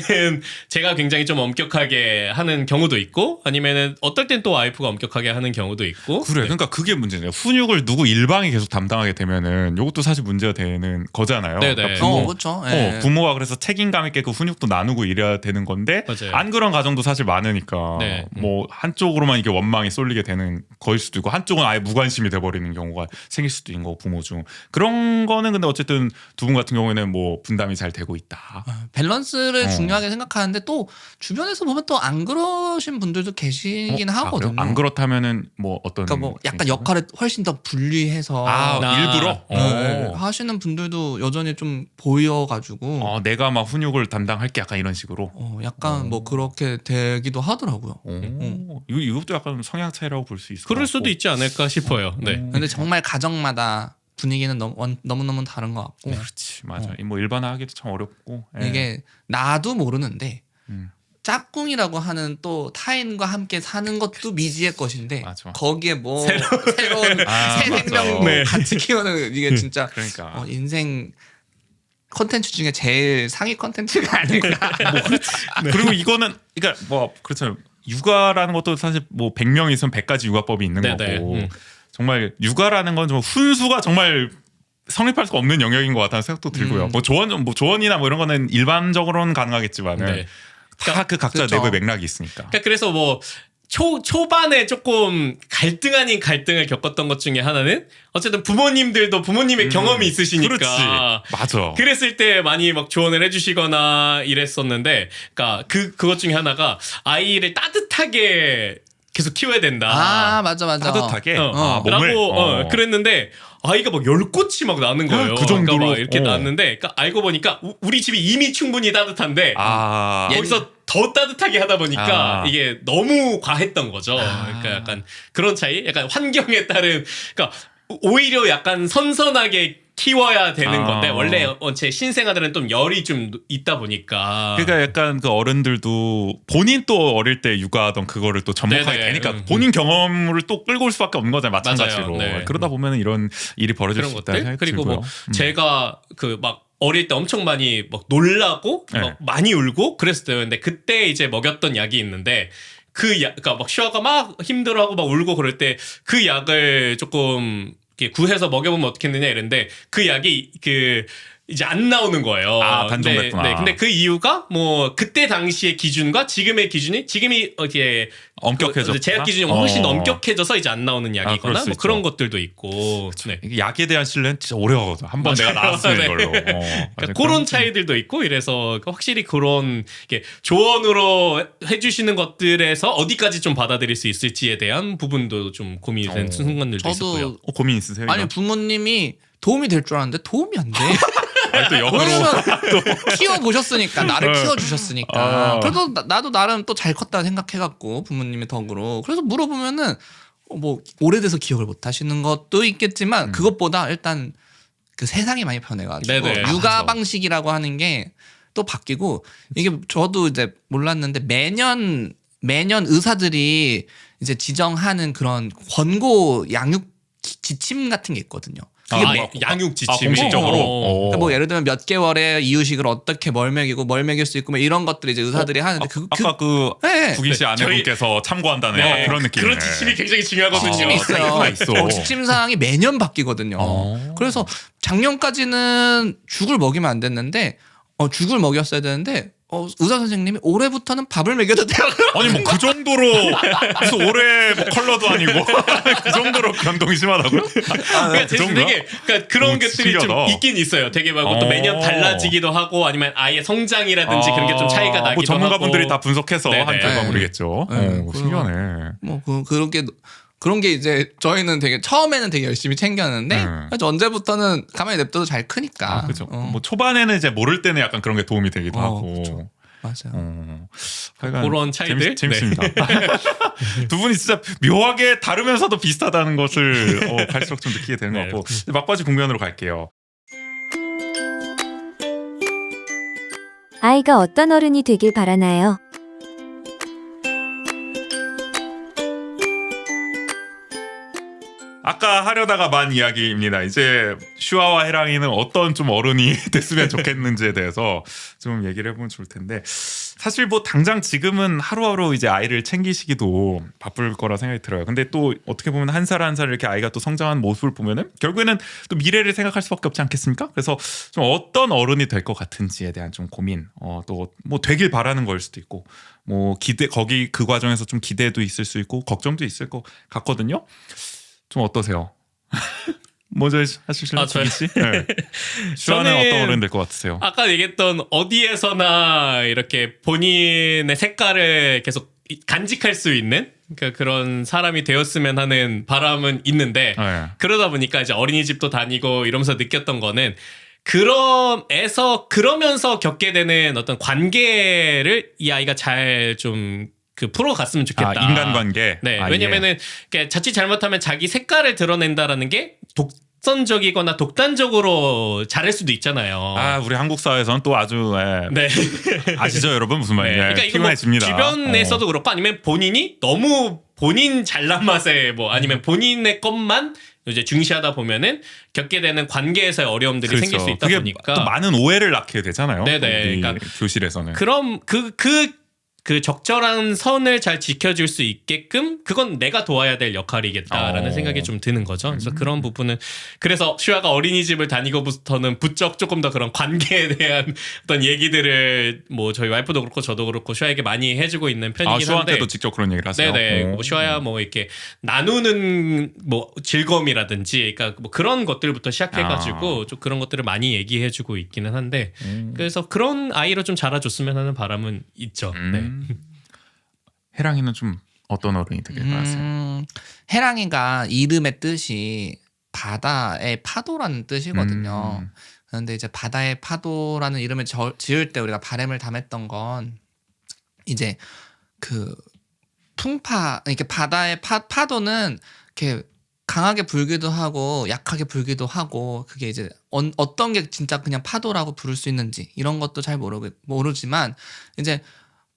제가 굉장히 좀 엄격하게 하는 경우도 있고, 아니면은 어떨 땐 또 와이프가 엄격하게 하는 경우도 있고. 그래. 그러니까 그게 문제네요. 훈육을 누구 일방이 계속 담당하게 되면은 이것도 사실 문제가 되는 거잖아요. 네네. 그러니까 부모, 그렇죠. 부모가 그래서 책임감 있게 그 훈육도 나누고 이래야 되는 건데 맞아요. 안 그런 가정도 사실 많으니까 네. 뭐 한쪽으로만 이렇게 원망이 쏠리게 되는 거일 수도 있고 한쪽은 아예 무관심이 돼버리는 경우가 생길 수도 있는 거고 부모 중 그런 거는 근데 어쨌든 두 분 같은 경우에는 뭐 분담이 잘 되고 있다. 밸런스를 중요하게 생각하는데 또 주변에서 보면 또 안 그러신 분들도 계시긴 하거든요. 안 그렇다면은 뭐 어떤 그러니까 뭐 약간 개인적으로? 역할을 훨씬 더 분리해서 일부러 네, 하시는 분들도 여전히 좀 보여가지고 내가 막 훈육을 담당할게 약간 이런 식으로. 약간 뭐 그렇게 되기도 하더라고요. 이것도 약간 성향 차이라고 볼 수 있을 것 그럴 같고. 수도 있지 않을까 싶어요. 네. 근데 정말 가정마다 분위기는 너무너무 다른 것 같고 그렇지 맞아. 뭐 일반화하기도 참 어렵고 이게 나도 모르는데 음. 짝꿍이라고 하는 또 타인과 함께 사는 것도 미지의 것인데 맞아. 거기에 뭐 새로운 새 맞아. 생명 네. 같이 키우는 이게 진짜 그러니까 인생 컨텐츠 중에 제일 상위 컨텐츠가 아닐까. 그리고 이거는 그러니까 뭐 그렇죠. 육아라는 것도 사실 뭐 100명 있으면 100가지 육아법이 있는 네네. 거고 정말 육아라는 건 좀 훈수가 정말 성립할 수 없는 영역인 것 같다는 생각도 들고요. 뭐 조언이나 뭐 이런 거는 일반적으로는 가능하겠지만은 네. 다 그 각자 그렇죠. 내부의 맥락이 있으니까. 그러니까 그래서 뭐 초반에 조금 갈등 아닌 갈등을 겪었던 것 중에 하나는 어쨌든 부모님들도 부모님의 경험이 있으시니까 그렇지. 맞아. 그랬을 때 많이 막 조언을 해주시거나 이랬었는데, 그러니까 그것 중에 하나가 아이를 따뜻하게 계속 키워야 된다. 아 맞아. 따뜻하게 몸을 라고 그랬는데 아이가 막 열꽃이 막 나는 거예요. 그 정도로? 그러니까 막 이렇게 났는데, 그러니까 알고 보니까 우리 집이 이미 충분히 따뜻한데 거기서 더 따뜻하게 하다 보니까 이게 너무 과했던 거죠. 그러니까 약간 그런 차이, 약간 환경에 따른, 그러니까 오히려 약간 선선하게 키워야 되는 건데 원래 제 신생아들은 좀 열이 좀 있다 보니까. 그러니까 약간 그 어른들도 본인 또 어릴 때 육아하던 그거를 또 접목하게 네네. 되니까 본인 경험을 또 끌고 올 수밖에 없는 거잖아요. 마찬가지로. 맞아요. 네. 그러다 보면 이런 일이 벌어질 그런 수 있다는 것들. 생각이 그리고 들고요. 뭐 제가 그 막 어릴 때 엄청 많이 막 놀라고 네. 막 많이 울고 그랬어요. 근데 그때 이제 먹였던 약이 있는데 그러니까 막 슈아가 막 힘들어하고 막 울고 그럴 때 그 약을 조금 이렇게 구해서 먹여보면 어떻겠느냐 이랬는데 그 약이 이제 안 나오는 거예요. 단종됐구나. 네, 근데 그 이유가 뭐 그때 당시의 기준과 지금의 기준이 지금이 이렇게 엄격해졌구나. 제약 기준이 훨씬 엄격해져서 이제 안 나오는 그럴 약이거나 수 뭐 있죠. 그런 것들도 있고. 네. 이게 약에 대한 신뢰는 진짜 오래 가거든. 한번 내가 나왔으면 네. 이걸로. 그러니까 그런 차이들도 있고 이래서 확실히 그런 이게 조언으로 해주시는 것들에서 어디까지 좀 받아들일 수 있을지에 대한 부분도 좀 고민이 되는 순간들도 있었고요. 저도 고민 있으세요? 아니 이거? 부모님이 도움이 될 줄 알았는데 도움이 안 돼. 아니, 또 역으로 왜냐면 키워보셨으니까 나를 키워주셨으니까 그래도 나도 나름 또 잘 컸다 생각해갖고 부모님의 덕으로 그래서 물어보면은 뭐 오래돼서 기억을 못 하시는 것도 있겠지만 그것보다 일단 그 세상이 많이 변해가지고 네네. 육아 맞아. 방식이라고 하는 게 또 바뀌고 이게 저도 이제 몰랐는데 매년 의사들이 이제 지정하는 그런 권고 양육 지침 같은 게 있거든요. 그게 뭐 양육 지침이 공식적으로. 그러니까 뭐 예를 들면 몇 개월에 이유식을 어떻게 뭘 먹일 수 있고 뭐 이런 것들 이제 의사들이 하는데 아까 그 네. 국인 씨 아내분께서 참고한다는 약간 그런 느낌. 그런 지침이 굉장히 중요하거든요. 지침이 있어요. 있어. 지침 사항이 매년 바뀌거든요. 그래서 작년까지는 죽을 먹이면 안 됐는데 죽을 먹였어야 되는데 의사 선생님이 올해부터는 밥을 먹여도 돼요. 아니 뭐 그 정도로 무슨 올해 뭐 컬러도 아니고 그 정도로 변동이 심하다고요? 그러니까 제 정도야? 생각에 그러니까 그런 오, 것들이 좀 신기하다. 있긴 있어요. 되게 막 또 매년 달라지기도 하고 아니면 아예 성장이라든지 그런 게 좀 차이가 나기도 뭐 전문가분들이 하고. 다 분석해서 네네. 한 결과 네. 모르겠죠. 네. 신기하네. 뭐 그런 게 이제 저희는 되게 처음에는 되게 열심히 챙겼는데 그래서 언제부터는 가만히 냅둬도 잘 크니까. 그죠. 뭐 초반에는 이제 모를 때는 약간 그런 게 도움이 되기도 하고. 그쵸. 맞아요. 하여간 그런 차이들? 재밌습니다. 두 분이 진짜 묘하게 다르면서도 비슷하다는 것을 갈수록 좀 느끼게 되는 것 네. 같고 막바지 국면으로 갈게요. 아이가 어떤 어른이 되길 바라나요? 아까 하려다가 만 이야기입니다. 이제 슈아와 해랑이는 어떤 좀 어른이 됐으면 좋겠는지에 대해서 좀 얘기를 해보면 좋을 텐데 사실 뭐 당장 지금은 하루하루 이제 아이를 챙기시기도 바쁠 거라 생각이 들어요. 근데 또 어떻게 보면 한 살 한 살 이렇게 아이가 또 성장하는 모습을 보면은 결국에는 또 미래를 생각할 수밖에 없지 않겠습니까? 그래서 좀 어떤 어른이 될 것 같은지에 대한 좀 고민, 또 뭐 되길 바라는 거일 수도 있고 뭐 기대 거기 그 과정에서 좀 기대도 있을 수 있고 걱정도 있을 것 같거든요. 좀 어떠세요? 먼저 하실래요, 저요? 씨? 네. 슈아는 저는 어떤 어른 될 것 같으세요? 아까 얘기했던 어디에서나 이렇게 본인의 색깔을 계속 간직할 수 있는 그런 사람이 되었으면 하는 바람은 있는데 네. 그러다 보니까 이제 어린이집도 다니고 이러면서 느꼈던 거는 그러면서 겪게 되는 어떤 관계를 이 아이가 잘 좀 풀어갔으면 좋겠다. 인간관계. 네, 왜냐면은 자칫 잘못하면 자기 색깔을 드러낸다라는 게 독선적이거나 독단적으로 잘할 수도 있잖아요. 우리 한국 사회에서는 또 아주 네. 아시죠, 여러분 무슨 말인지. 그러니까 이거 뭐 피곤해집니다. 주변에서도 그렇고 아니면 본인이 너무 본인 잘난 맛에 뭐 아니면 본인의 것만 이제 중시하다 보면은 겪게 되는 관계에서의 어려움들이 그렇죠. 생길 수 있다 그게 보니까 또 많은 오해를 낳게 되잖아요. 네네. 우리 그러니까 교실에서는. 그럼 그 그 적절한 선을 잘 지켜줄 수 있게끔 그건 내가 도와야 될 역할이겠다라는 생각이 좀 드는 거죠. 그래서 그런 부분은 그래서 슈아가 어린이집을 다니고부터는 부쩍 조금 더 그런 관계에 대한 어떤 얘기들을 뭐 저희 와이프도 그렇고 저도 그렇고 슈아에게 많이 해주고 있는 편이긴 한데 슈아한테도 직접 그런 얘기를 하세요? 네네. 뭐 슈아야 뭐 이렇게 나누는 뭐 즐거움이라든지 그러니까 뭐 그런 것들부터 시작해가지고 좀 그런 것들을 많이 얘기해주고 있기는 한데 그래서 그런 아이로 좀 자라줬으면 하는 바람은 있죠. 네. 해랑이는 좀 어떤 어른이 되길 바라세요? 해랑이가 이름의 뜻이 바다의 파도라는 뜻이거든요. 그런데 이제 바다의 파도라는 이름을 지을 때 우리가 바람을 담았던 건 이제 그 풍파, 이렇게 바다의 파도는 이렇게 강하게 불기도 하고 약하게 불기도 하고 그게 이제 어떤 게 진짜 그냥 파도라고 부를 수 있는지 이런 것도 잘 모르지만 이제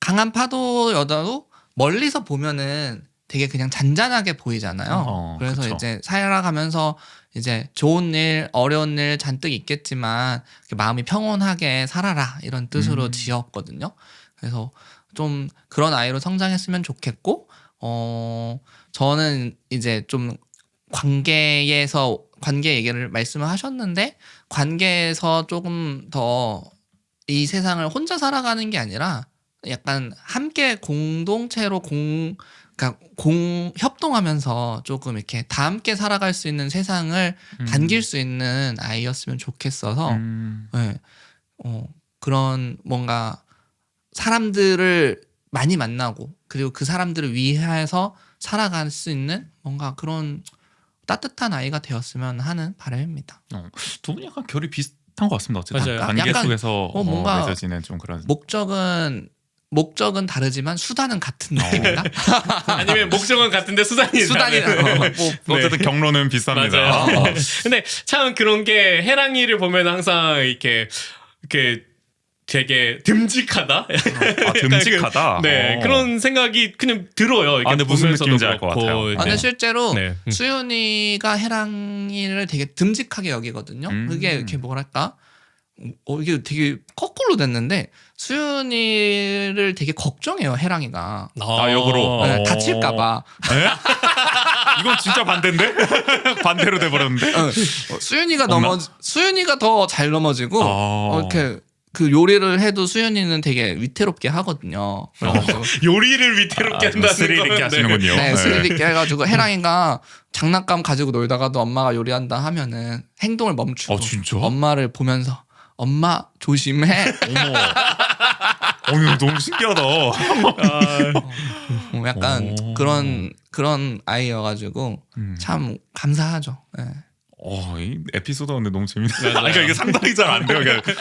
강한 파도여도 멀리서 보면은 되게 그냥 잔잔하게 보이잖아요. 그래서 그쵸. 이제 살아가면서 이제 좋은 일, 어려운 일 잔뜩 있겠지만 마음이 평온하게 살아라 이런 뜻으로 지었거든요. 그래서 좀 그런 아이로 성장했으면 좋겠고, 저는 이제 좀 관계 얘기를 말씀을 하셨는데 관계에서 조금 더 이 세상을 혼자 살아가는 게 아니라 약간 함께 공동체로 그러니까 협동하면서 조금 이렇게 다 함께 살아갈 수 있는 세상을 반길 수 있는 아이였으면 좋겠어서 네. 그런 뭔가 사람들을 많이 만나고 그리고 그 사람들을 위해서 살아갈 수 있는 뭔가 그런 따뜻한 아이가 되었으면 하는 바람입니다. 두 분이 약간 결이 비슷한 것 같습니다. 어쨌든 맞아요. 관계 약간 속에서 뭔가 맺어지는 좀 그런 목적은 다르지만 수단은 같은 느낌인가? 아니면 목적은 같은데 수단이 다른. 뭐 어쨌든 경로는 비쌉니다. 맞아요. 근데 참 그런 게 해랑이를 보면 항상 이렇게 되게 듬직하다. 듬직하다. 네, 그런 생각이 그냥 들어요. 이렇게 근데 무슨 보면서도 느낌인지 알 것 그렇고. 같아요. 네. 근데 실제로 네. 수윤이가 해랑이를 되게 듬직하게 여기거든요. 그게 이렇게 뭐랄까? 이게 되게 거꾸로 됐는데 수윤이를 되게 걱정해요 해랑이가. 역으로 네, 다칠까봐. 이건 진짜 반대인데? 반대로 돼버렸는데? 수윤이가 수윤이가 더 잘 넘어지고 이렇게 그 요리를 해도 수윤이는 되게 위태롭게 하거든요. 그래가지고 요리를 위태롭게 한다는 스릴 있게 건, 하시는군요. 네, 스릴 있게 해가지고 해랑이가 장난감 가지고 놀다가도 엄마가 요리한다 하면은 행동을 멈추고 진짜? 엄마를 보면서 엄마 조심해. 어머. 너무 신기하다. 약간 그런 아이여가지고 참 감사하죠. 네. 이 에피소드가 근데 너무 재밌네. 맞아요. 그러니까 이게 상당히 잘 안 돼요. 그러니까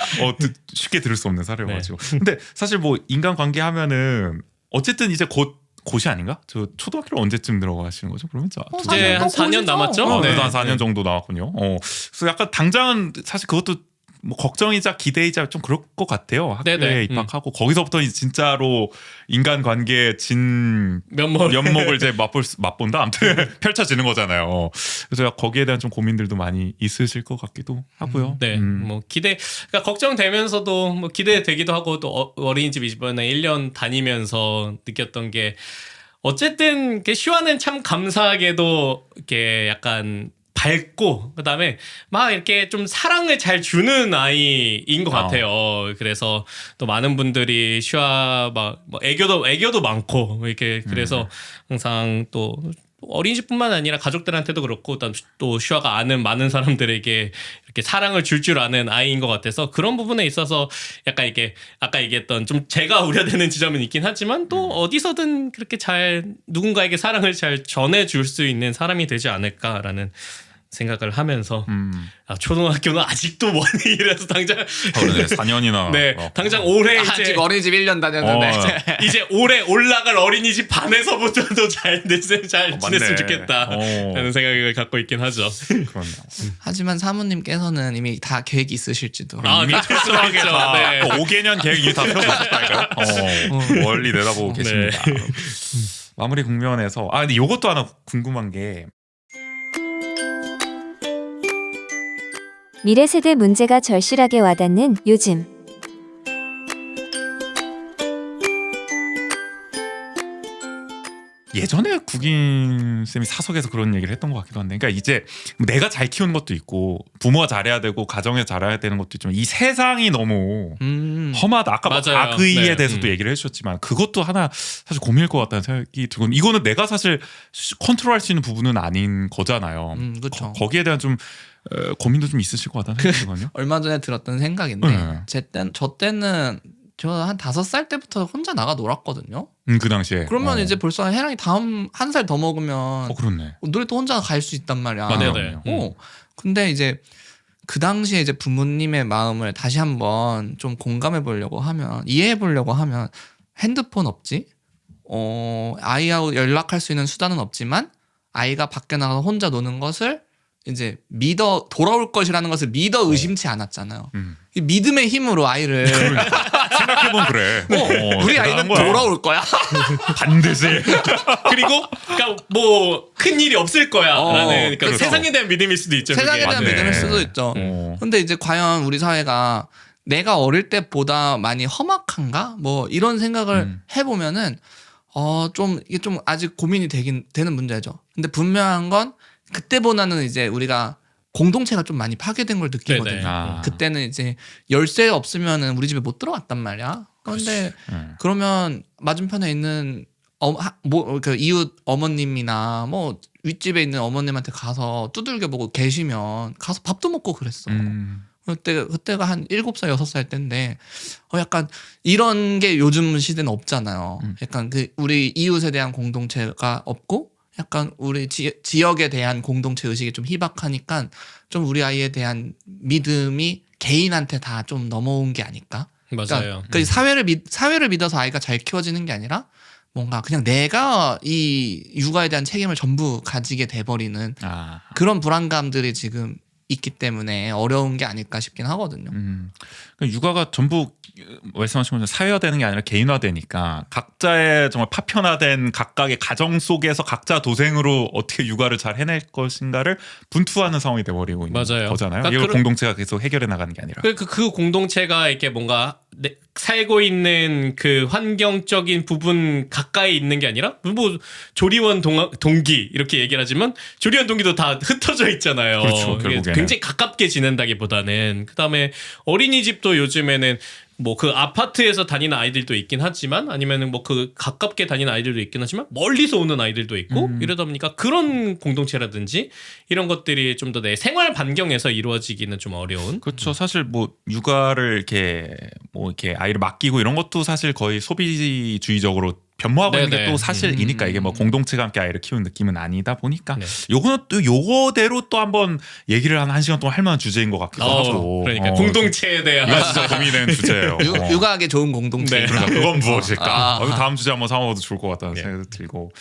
쉽게 들을 수 없는 사례여가지고. 근데 사실 뭐 인간 관계 하면은 어쨌든 이제 곧이 아닌가? 저 초등학교를 언제쯤 들어가시는 거죠? 그러면 이제 한 4년 남았죠? 그래도 한 4년 정도 나왔군요. 그래서 약간 당장은 사실 그것도 뭐 걱정이자 기대이자 좀 그럴 것 같아요. 학교에 네네. 입학하고 거기서부터 이제 진짜로 인간 관계의 진 면목을 이제 맛본다. 아무튼 펼쳐지는 거잖아요. 그래서 거기에 대한 좀 고민들도 많이 있으실 것 같기도 하고요. 네, 뭐 그러니까 걱정되면서도 뭐 기대되기도 하고 또 어린이집 이번에 1년 다니면서 느꼈던 게 어쨌든 슈아는 참 감사하게도 이렇게 약간 밝고 그다음에 막 이렇게 좀 사랑을 잘 주는 아이인 것 같아요. 그래서 또 많은 분들이 슈아 막 뭐 애교도 많고 이렇게 그래서 항상 또 어린이집뿐만 아니라 가족들한테도 그렇고 또 슈아가 아는 많은 사람들에게 이렇게 사랑을 줄 아는 아이인 것 같아서 그런 부분에 있어서 약간 이게 아까 얘기했던 좀 제가 우려되는 지점은 있긴 하지만 또 어디서든 그렇게 잘 누군가에게 사랑을 잘 전해줄 수 있는 사람이 되지 않을까라는 생각을 하면서 초등학교는 아직도 먼 얘기라서 당장 4년이나 네 당장 올해 이제 아직 어린이집 1년 다녔는데 이제 올해 올라갈 어린이집 반에서부터도 잘 지냈으면 좋겠다 라는 생각을 갖고 있긴 하죠. 그렇네요. 하지만 사모님께서는 이미 다 계획이 있으실지도. 이미 철저하게 다 5개년 계획 이미 다 세워졌다니까요. 멀리 내다보고 계십니다. 마무리 국면에서 근데 이것도 하나 궁금한 게 미래 세대 문제가 절실하게 와닿는 요즘. 예전에 국인 쌤이 사석에서 그런 얘기를 했던 것 같기도 한데, 그러니까 이제 내가 잘 키우는 것도 있고 부모가 잘해야 되고 가정에 잘해야 되는 것도 있지만 이 세상이 너무 험하다. 아까 뭐 맞아요. 악의에 네. 대해서도 얘기를 해주셨지만 그것도 하나 사실 고민일 것 같다는 생각이 들고, 이거는 내가 사실 컨트롤할 수 있는 부분은 아닌 거잖아요. 그렇죠. 거기에 대한 좀 고민도 좀 있으실 것 같다는 생각이 들거든요. 얼마 전에 들었던 생각인데 네. 저 때는 저 한 5살 때부터 혼자 나가 놀았거든요. 그 당시에. 그러면 이제 벌써 해랑이 다음 한 살 더 먹으면 그렇네. 놀이터 혼자 갈 수 있단 말이야. 맞네요. 네. 근데 이제 그 당시에 이제 부모님의 마음을 다시 한번 좀 공감해 보려고 하면, 이해해 보려고 하면, 핸드폰 없지? 아이하고 연락할 수 있는 수단은 없지만 아이가 밖에 나가서 혼자 노는 것을 이제 믿어 돌아올 것이라는 것을 믿어 의심치 않았잖아요. 이 믿음의 힘으로 아이를 생각해보면 그래. 우리 아이는 대단한 거야. 돌아올 거야. 반드시. 그리고 그러니까 뭐 큰 일이 없을 거야라는 그러니까 그렇죠. 세상에 대한 믿음일 수도 있죠. 세상에 그게. 대한 맞네. 믿음일 수도 있죠. 근데 이제 과연 우리 사회가 내가 어릴 때보다 많이 험악한가? 뭐 이런 생각을 해보면은 좀 이게 좀 아직 고민이 되는 문제죠. 근데 분명한 건 그때보다는 이제 우리가 공동체가 좀 많이 파괴된 걸 느끼거든요. 네네. 아. 그때는 이제 열쇠 없으면은 우리 집에 못 들어갔단 말이야. 그런데 그러면 맞은편에 있는 그 이웃 어머님이나 뭐 윗집에 있는 어머님한테 가서 두들겨 보고 계시면 가서 밥도 먹고 그랬어. 그때가 한 7살, 6살 때인데 약간 이런 게 요즘 시대는 없잖아요. 약간 그 우리 이웃에 대한 공동체가 없고 약간 우리 지역에 대한 공동체 의식이 좀 희박하니까 좀 우리 아이에 대한 믿음이 개인한테 다 좀 넘어온 게 아닐까? 맞아요. 그러니까 사회를 믿어서 아이가 잘 키워지는 게 아니라 뭔가 그냥 내가 이 육아에 대한 책임을 전부 가지게 돼버리는 그런 불안감들이 지금 있기 때문에 어려운 게 아닐까 싶긴 하거든요. 그러니까 육아가 전부 말씀하신 것처럼 사회화되는 게 아니라 개인화되니까 각자의 정말 파편화된 각각의 가정 속에서 각자 도생으로 어떻게 육아를 잘 해낼 것인가를 분투하는 상황이 돼버리고 있는 맞아요. 거잖아요. 그러니까 이걸 공동체가 계속 해결해 나가는 게 아니라. 그 공동체가 이렇게 뭔가 살고 있는 그 환경적인 부분 가까이 있는 게 아니라 뭐 조리원 동기 이렇게 얘기를 하지만 조리원 동기도 다 흩어져 있잖아요. 그렇죠, 결국에는. 굉장히 가깝게 지낸다기보다는 그다음에 어린이집도 요즘에는 뭐 그 아파트에서 다니는 아이들도 있긴 하지만 아니면은 뭐 그 가깝게 다니는 아이들도 있긴 하지만 멀리서 오는 아이들도 있고 이러다 보니까 그런 공동체라든지 이런 것들이 좀 더 내 생활 반경에서 이루어지기는 좀 어려운. 그렇죠. 사실 뭐 육아를 이렇게 아이를 맡기고 이런 것도 사실 거의 소비주의적으로 변모하고 있는 게 네네. 또 사실이니까 이게 뭐 공동체가 함께 아이를 키우는 느낌은 아니다 보니까 네. 요거는 또 요거대로 또 한번 얘기를 한 1시간 동안 할 만한 주제인 것 같기도 하고. 그러니까 공동체에 대한 이거 진짜 고민되는 주제예요. 육아하기 좋은 공동체. 네. 그러니까 그건 무엇일까? 아. 다음 주제 한번 삼아봐도 좋을 것 같다는 네. 생각이 들고.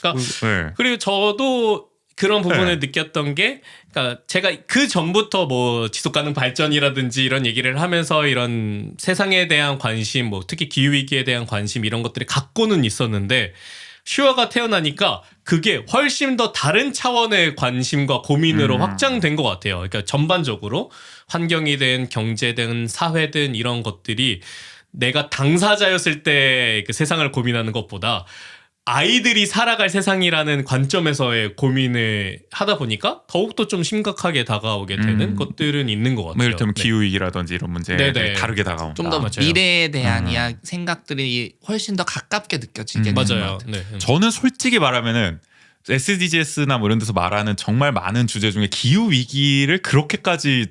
그러니까 네. 그리고 저도 그런 부분을 네. 느꼈던 게, 그러니까 제가 그 전부터 뭐 지속가능 발전이라든지 이런 얘기를 하면서 이런 세상에 대한 관심, 뭐 특히 기후 위기에 대한 관심 이런 것들이 갖고는 있었는데 슈아가 태어나니까 그게 훨씬 더 다른 차원의 관심과 고민으로 확장된 것 같아요. 그러니까 전반적으로 환경이든 경제든 사회든 이런 것들이 내가 당사자였을 때 그 세상을 고민하는 것보다 아이들이 살아갈 세상이라는 관점에서의 고민을 하다 보니까 더욱더 좀 심각하게 다가오게 되는 것들은 있는 것 같아요. 뭐 이를테면 네. 기후위기라든지 이런 문제에 네네. 다르게 다가온다. 좀 더 맞아요. 미래에 대한 생각들이 훨씬 더 가깝게 느껴지게 되는 것 맞아요. 같아요. 네. 저는 솔직히 말하면은 SDGs나 뭐 이런 데서 말하는 정말 많은 주제 중에 기후 위기를 그렇게까지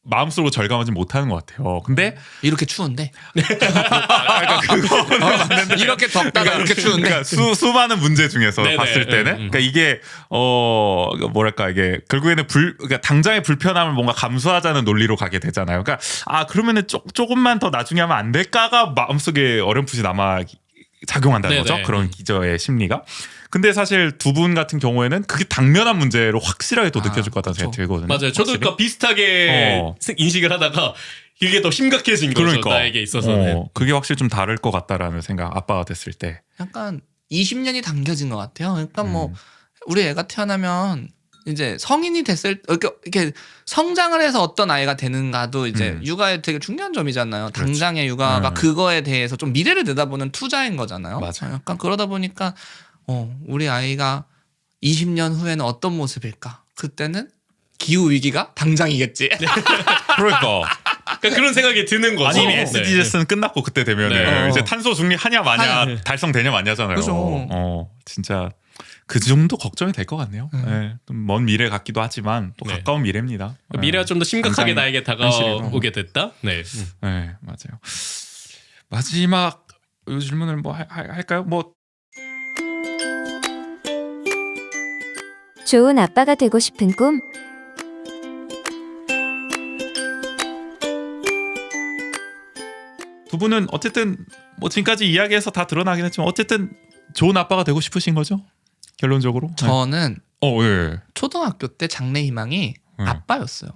마음속으로 절감하지 못하는 것 같아요. 근데 이렇게 추운데 그러니까 그거 이렇게 덥다가 이렇게 추운데 그러니까 수많은 문제 중에서 네네. 봤을 때는 그러니까 이게 뭐랄까 이게 결국에는 그러니까 당장의 불편함을 뭔가 감수하자는 논리로 가게 되잖아요. 그러니까 그러면은 조금만 더 나중에 하면 안 될까가 마음속에 어렴풋이 남아 작용한다는 네네. 거죠. 그런 기저의 심리가. 근데 사실 두 분 같은 경우에는 그게 당면한 문제로 확실하게 또 느껴질 것 같다는 그렇죠. 생각이 들거든요. 맞아요. 저도 확실히. 그러니까 비슷하게 인식을 하다가 이게 더 심각해진 거죠. 그러니까. 나에게 있어서는. 그게 확실히 좀 다를 것 같다라는 생각. 아빠가 됐을 때. 약간 20년이 당겨진 것 같아요. 그러니까 뭐 우리 애가 태어나면 이제 성인이 됐을 이렇게 성장을 해서 어떤 아이가 되는가도 이제 육아의 되게 중요한 점이잖아요. 그렇죠. 당장의 육아가 그거에 대해서 좀 미래를 내다보는 투자인 거잖아요. 맞아요. 약간 그러다 보니까 우리 아이가 20년 후에는 어떤 모습일까? 그때는 기후 위기가 당장이겠지. 그러니까 그러니까 그런 생각이 드는 거죠. 아니 이미 네. SDGs는 끝났고 그때 되면은 네. 이제 탄소 중립 하냐 마냐 네. 달성되냐 마냐잖아요. 그죠. 진짜 그 정도 걱정이 될 것 같네요. 네. 좀 먼 미래 같기도 하지만 또 네. 가까운 미래입니다. 그러니까 미래가 좀 더 심각하게 당장 나에게 현실이고. 다가오게 됐다. 네. 네, 맞아요. 마지막 이 질문을 뭐 할까요? 뭐 좋은 아빠가 되고 싶은 꿈? 두 분은 어쨌든 뭐 지금까지 이야기해서 다 드러나긴 했지만 어쨌든 좋은 아빠가 되고 싶으신 거죠? 결론적으로? 저는 예. 초등학교 때 장래 희망이 아빠였어요.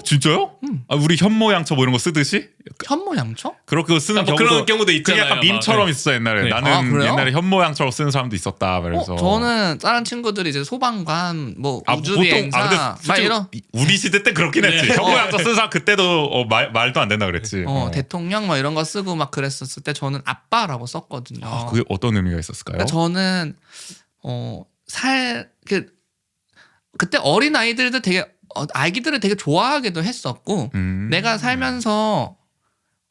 진짜요? 아, 우리 현모양처 뭐 이런 거 쓰듯이? 현모양처? 그렇게 쓰는 뭐 경우도 그런 경우도 그게 있잖아요. 약간 밈처럼 막. 있어 옛날에. 네. 나는 아, 그래요? 옛날에 현모양처럼 쓰는 사람도 있었다. 그래서 저는 다른 친구들이 이제 소방관, 뭐 우주비행사, 근데 막 솔직히 이런 우리 시대 때 그렇긴 했지. 현모양처 쓰는 사람 그때도 말도 안 된다 그랬지. 대통령 뭐 이런 거 쓰고 막 그랬었을 때 저는 아빠라고 썼거든요. 아, 그게 어떤 의미가 있었을까요? 그러니까 저는 그때 어린 아이들도 되게 아기들을 되게 좋아하기도 했었고 내가 살면서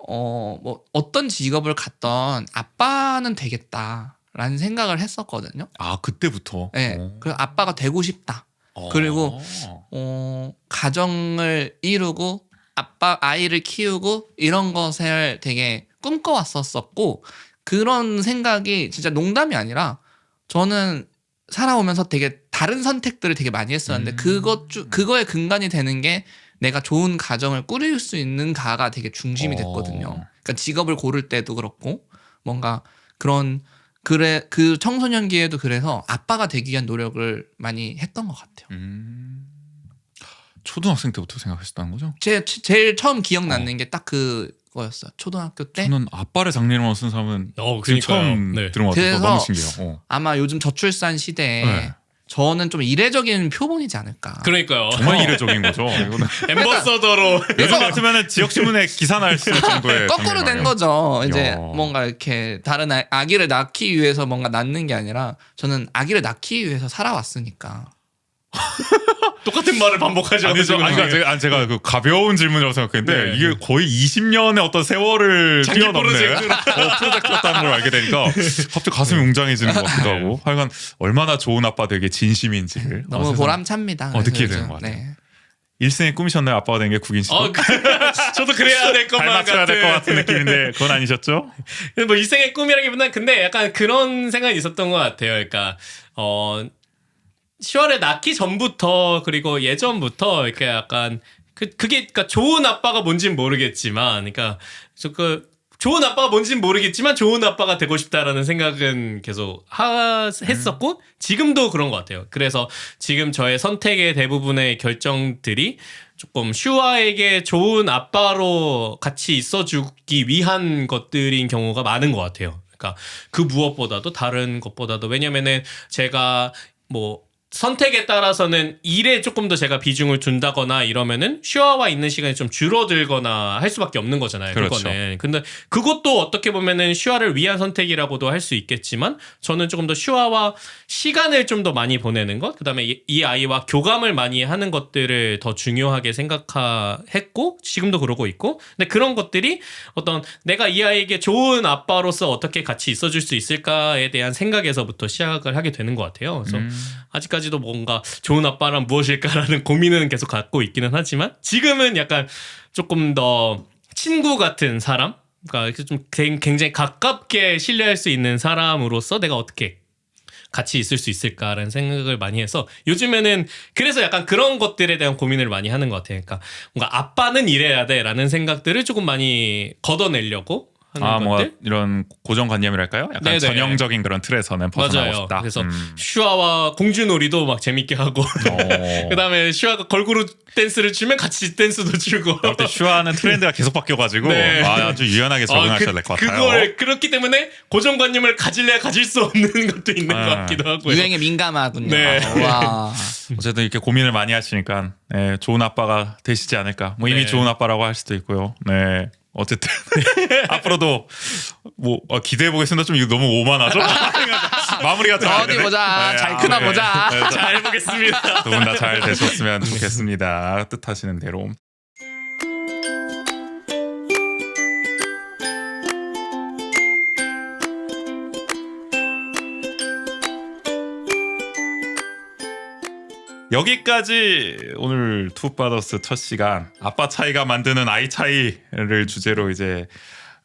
뭐 어떤 직업을 갖던 아빠는 되겠다라는 생각을 했었거든요. 아 그때부터. 네, 그래서 아빠가 되고 싶다. 그리고 가정을 이루고 아이를 키우고 이런 것을 되게 꿈꿔왔었었고 그런 생각이 진짜 농담이 아니라 저는 살아오면서 되게 다른 선택들을 되게 많이 했었는데 그거의 근간이 되는 게 내가 좋은 가정을 꾸릴 수 있는가가 되게 중심이 됐거든요. 그러니까 직업을 고를 때도 그렇고 뭔가 그 청소년기에도 그래서 아빠가 되기 위한 노력을 많이 했던 것 같아요. 초등학생 때부터 생각했었다는 거죠? 제일 처음 기억나는 게 딱 그거였어요. 초등학교 때 저는 아빠를 장례로 쓴 사람은 지금 처음 네. 들은 것 같아서 그래서 너무 신기해요. 아마 요즘 저출산 시대에 네. 저는 좀 이례적인 표본이지 않을까. 그러니까요. 정말 이례적인 거죠. 이거는 엠버서더로 요즘 같으면 지역 신문에 기사 날 수 있을 정도의 거꾸로 된 장면이에요. 거죠. 이제 야. 뭔가 이렇게 다른 아기를 낳기 위해서 뭔가 낳는 게 아니라 저는 아기를 낳기 위해서 살아왔으니까. 똑같은 말을 반복하지 아니, 않으시고 제가 그 가벼운 질문이라고 생각했는데 네. 이게 거의 20년의 어떤 세월을 장기 뛰어넘는 프로젝트로. 프로젝트였다는 걸 알게 되니까 갑자기 가슴이 웅장해지는 것 같기도 하고 하여간 얼마나 좋은 아빠 되게 진심인지를 너무 세상 보람찹니다. 그래서 느끼게 요즘. 되는 것 같아요. 네. 일생의 꿈이셨나요? 아빠가 된 게 국인 씨도? 저도 그래야 될 것만 닮아쳐야 될 것 같은. 같은 느낌인데 그건 아니셨죠? 뭐 일생의 꿈이라기보다는 근데 약간 그런 생각이 있었던 것 같아요. 그러니까 10월에 낳기 전부터 그리고 예전부터 이렇게 약간 그게 그러니까 좋은 아빠가 뭔진 모르겠지만, 그러니까 좋은 아빠가 뭔진 모르겠지만 좋은 아빠가 되고 싶다라는 생각은 계속 했었고 지금도 그런 것 같아요. 그래서 지금 저의 선택의 대부분의 결정들이 조금 슈아에게 좋은 아빠로 같이 있어주기 위한 것들인 경우가 많은 것 같아요. 그러니까 그 무엇보다도 다른 것보다도 왜냐면은 제가 뭐 선택에 따라서는 일에 조금 더 제가 비중을 둔다거나 이러면은 슈아와 있는 시간이 좀 줄어들거나 할 수밖에 없는 거잖아요. 그렇죠. 그거는. 근데 그것도 어떻게 보면은 슈아를 위한 선택이라고도 할 수 있겠지만 저는 조금 더 슈아와 시간을 좀 더 많이 보내는 것, 그다음에 이 아이와 교감을 많이 하는 것들을 더 중요하게 생각했고 지금도 그러고 있고, 근데 그런 것들이 어떤 내가 이 아이에게 좋은 아빠로서 어떻게 같이 있어줄 수 있을까에 대한 생각에서부터 시작을 하게 되는 것 같아요. 그래서 아직까지도 뭔가 좋은 아빠란 무엇일까라는 고민은 계속 갖고 있기는 하지만 지금은 약간 조금 더 친구 같은 사람, 그러니까 좀 굉장히 가깝게 신뢰할 수 있는 사람으로서 내가 어떻게 같이 있을 수 있을까라는 생각을 많이 해서 요즘에는 그래서 약간 그런 것들에 대한 고민을 많이 하는 것 같아요. 그러니까 뭔가 아빠는 이래야 돼라는 생각들을 조금 많이 걷어내려고 하는 뭐 것들. 이런 고정관념이랄까요? 약간 네네. 전형적인 그런 틀에서는 벗어나고 맞아요. 싶다. 그래서 슈아와 공주놀이도 막 재밌게 하고 그다음에 슈아가 걸그룹 댄스를 추면 같이 댄스도 추고. 그때 슈아는 트렌드가 계속 바뀌어가지고 네. 아주 유연하게 적응하셔야 될 것 같아요. 그걸 그렇기 때문에 고정관념을 가질래야 가질 수 없는 것도 있는 것 같기도 하고요. 유행에 민감하군요. 네. 와. 어쨌든 이렇게 고민을 많이 하시니까 좋은 아빠가 되시지 않을까. 뭐 이미 네. 좋은 아빠라고 할 수도 있고요. 네. 어쨌든 앞으로도 뭐 기대해 보겠습니다. 좀 이거 너무 오만하죠? 마무리가 좀 안 어디 되네. 보자. 네, 잘 크나 네. 보자. 네, 잘 보겠습니다. 두 분 다 잘 되셨으면 좋겠습니다. 뜻하시는 대로. 여기까지 오늘 투파더스 첫 시간 아빠 차이가 만드는 아이 차이를 주제로 이제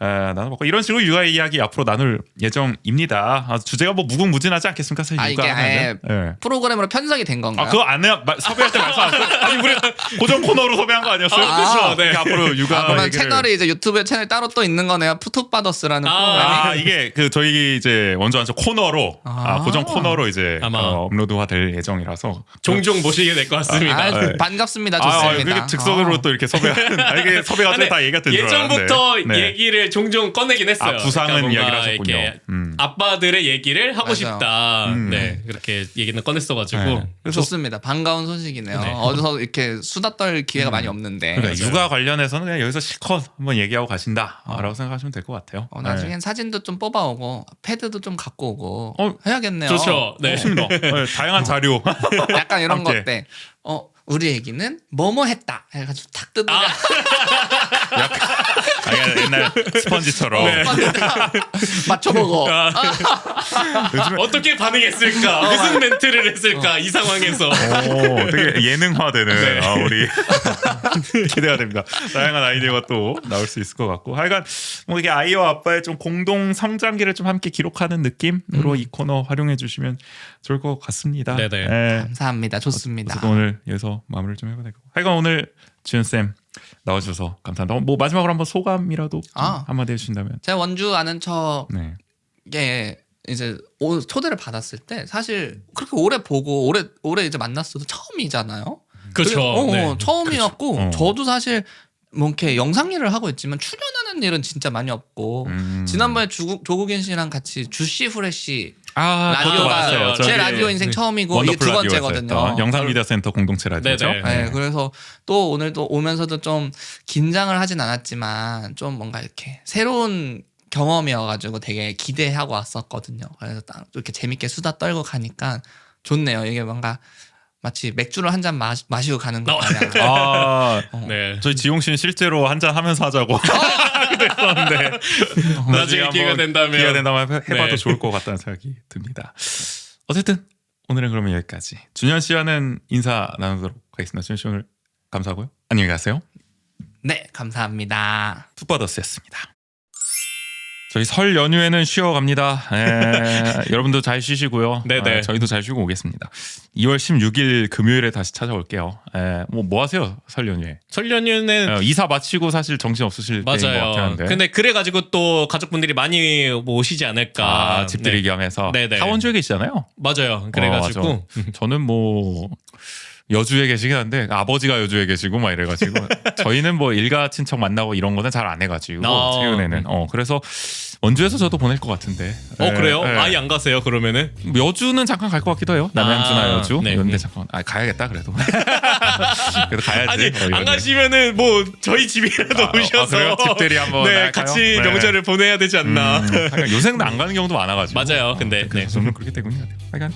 나눠봤고 이런 식으로 육아 이야기 앞으로 나눌 예정입니다. 주제가 뭐 무궁무진하지 않겠습니까? 사실 이게 아예 육아하면. 네. 프로그램으로 편성이 된 건가요? 그거 안 해요? 섭외할 때 말씀 안 했어요? 아니 우리 고정 코너로 섭외한 거 아니었어요? 그렇죠. 네. 앞으로 육아 그러면 얘기를. 채널이 이제 유튜브에 채널 따로 또 있는 거네요. 푸툭바더스라는 프로그램이. 이게 저희 이제 완전 코너로 고정 코너로 이제 아마. 업로드화 될 예정이라서 종종 모시게 될 것 같습니다. 네. 반갑습니다. 좋습니다. 이게 즉석으로 또 이렇게 섭외하는 이게 섭외가 근데 다 얘기가 된 줄 알았는데. 예전부터 네. 얘기를 종종 꺼내긴 했어요. 부상은 뭔가 이야기를 하셨군요. 이렇게 음. 아빠들의 얘기를 하고 맞아요. 싶다. 네, 그렇게 얘기는 꺼냈어가지고. 네. 그래서 좋습니다. 반가운 소식이네요. 네. 어디서 이렇게 수다 떨 기회가 많이 없는데. 그러니까 육아 관련해서는 그냥 여기서 실컷 한번 얘기하고 가신다라고 생각하시면 될 것 같아요. 나중엔 사진도 좀 뽑아오고 패드도 좀 갖고 오고 해야겠네요. 좋죠. 네. 좋습니다. 네, 다양한 자료. 약간 이런 거 함께. 어때? 우리 애기는 뭐뭐 했다 해가지고 탁 뜯으면 약간 옛날 스펀지처럼. 네. 맞춰보고 요즘에 어떻게 반응했을까? 무슨 멘트를 했을까? 이 상황에서. 되게 예능화되는 네. 우리 기대가 됩니다. 다양한 아이디어가 또 나올 수 있을 것 같고 하여간 뭐 이게 아이와 아빠의 좀 공동 성장기를 좀 함께 기록하는 느낌으로 이 코너 활용해 주시면 좋을 것 같습니다. 네네. 네. 감사합니다. 좋습니다. 저도 오늘 여기서 마무리를 좀 해봐야 되고 하여간 오늘 지은 쌤 나와주셔서 감사합니다. 뭐 마지막으로 한번 소감이라도 좀 한마디 해주신다면. 제가 원주 아는 네. 척에 이제 초대를 받았을 때 사실 그렇게 오래 보고 오래 이제 만났어도 처음이잖아요. 그렇죠. 네. 처음이었고 그렇죠. 저도 사실 뭐 이렇게 영상 일을 하고 있지만 출연하는 일은 진짜 많이 없고 지난번에 조국인 씨랑 같이 주시 후레쉬 그것도 봤어요. 라디오가 제 저기 라디오 인생 처음이고 이게 원더풀 두 라디오에서 번째거든요. 했던 영상미디어센터 공동체 라디오죠. 네네. 네, 그래서 또 오늘도 오면서도 좀 긴장을 하진 않았지만 좀 뭔가 이렇게 새로운 경험이어가지고 되게 기대하고 왔었거든요. 그래서 딱 이렇게 재밌게 수다 떨고 가니까 좋네요. 이게 뭔가 마치 맥주를 한 잔 마시고 가는 거 마냥. 네. 저희 지용 씨는 실제로 한잔 하면서 하자고 그랬었는데 나중에 기회가 된다면 해봐도 네. 좋을 것 같다는 생각이 듭니다. 어쨌든 오늘은 그러면 여기까지. 준현 씨와는 인사 나누도록 하겠습니다. 준현 씨 오늘 감사하고요. 안녕히 가세요. 네, 감사합니다. 풋버더스였습니다. 저희 설 연휴에는 쉬어갑니다. 여러분도 잘 쉬시고요. 네네. 저희도 잘 쉬고 오겠습니다. 2월 16일 금요일에 다시 찾아올게요. 뭐 하세요? 설 연휴에? 설 연휴는 이사 마치고 사실 정신 없으실 때인 것 맞아요. 같았는데. 근데 그래가지고 또 가족분들이 많이 뭐 오시지 않을까. 집들이 겸해서 네네. 타원주에 계시잖아요. 맞아요. 그래가지고 저는 뭐 여주에 계시긴 한데 아버지가 여주에 계시고 막 이래가지고 저희는 뭐 일가 친척 만나고 이런 거는 잘 안 해가지고 최근에는 그래서 원주에서 저도 보낼 것 같은데. 그래요? 아예 안 가세요 그러면은? 여주는 잠깐 갈 것 같기도 해요. 남양주나 여주. 네. 이런데 잠깐 가야겠다 그래도. 그래도 가야지. 아니 안 이런데. 가시면은 뭐 저희 집이라도 오셔서 그래요? 집들이 한번 네 나갈까요? 같이 네. 명절을 보내야 되지 않나. 요새는 안 가는 경우도 많아가지고. 맞아요. 근데 네. 저는 그렇게 되고 있는 것 같아요. 하여간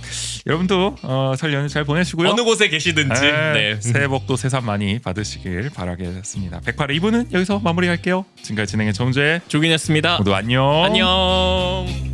여러분도 설 연휴 잘 보내시고요. 어느 곳에 계시든지. 네. 새해 복도 새삼 많이 받으시길 바라겠습니다. 108회 2부는 여기서 마무리할게요. 지금까지 진행의 정재 조gin이었습니다. 모두 안녕. 안녕.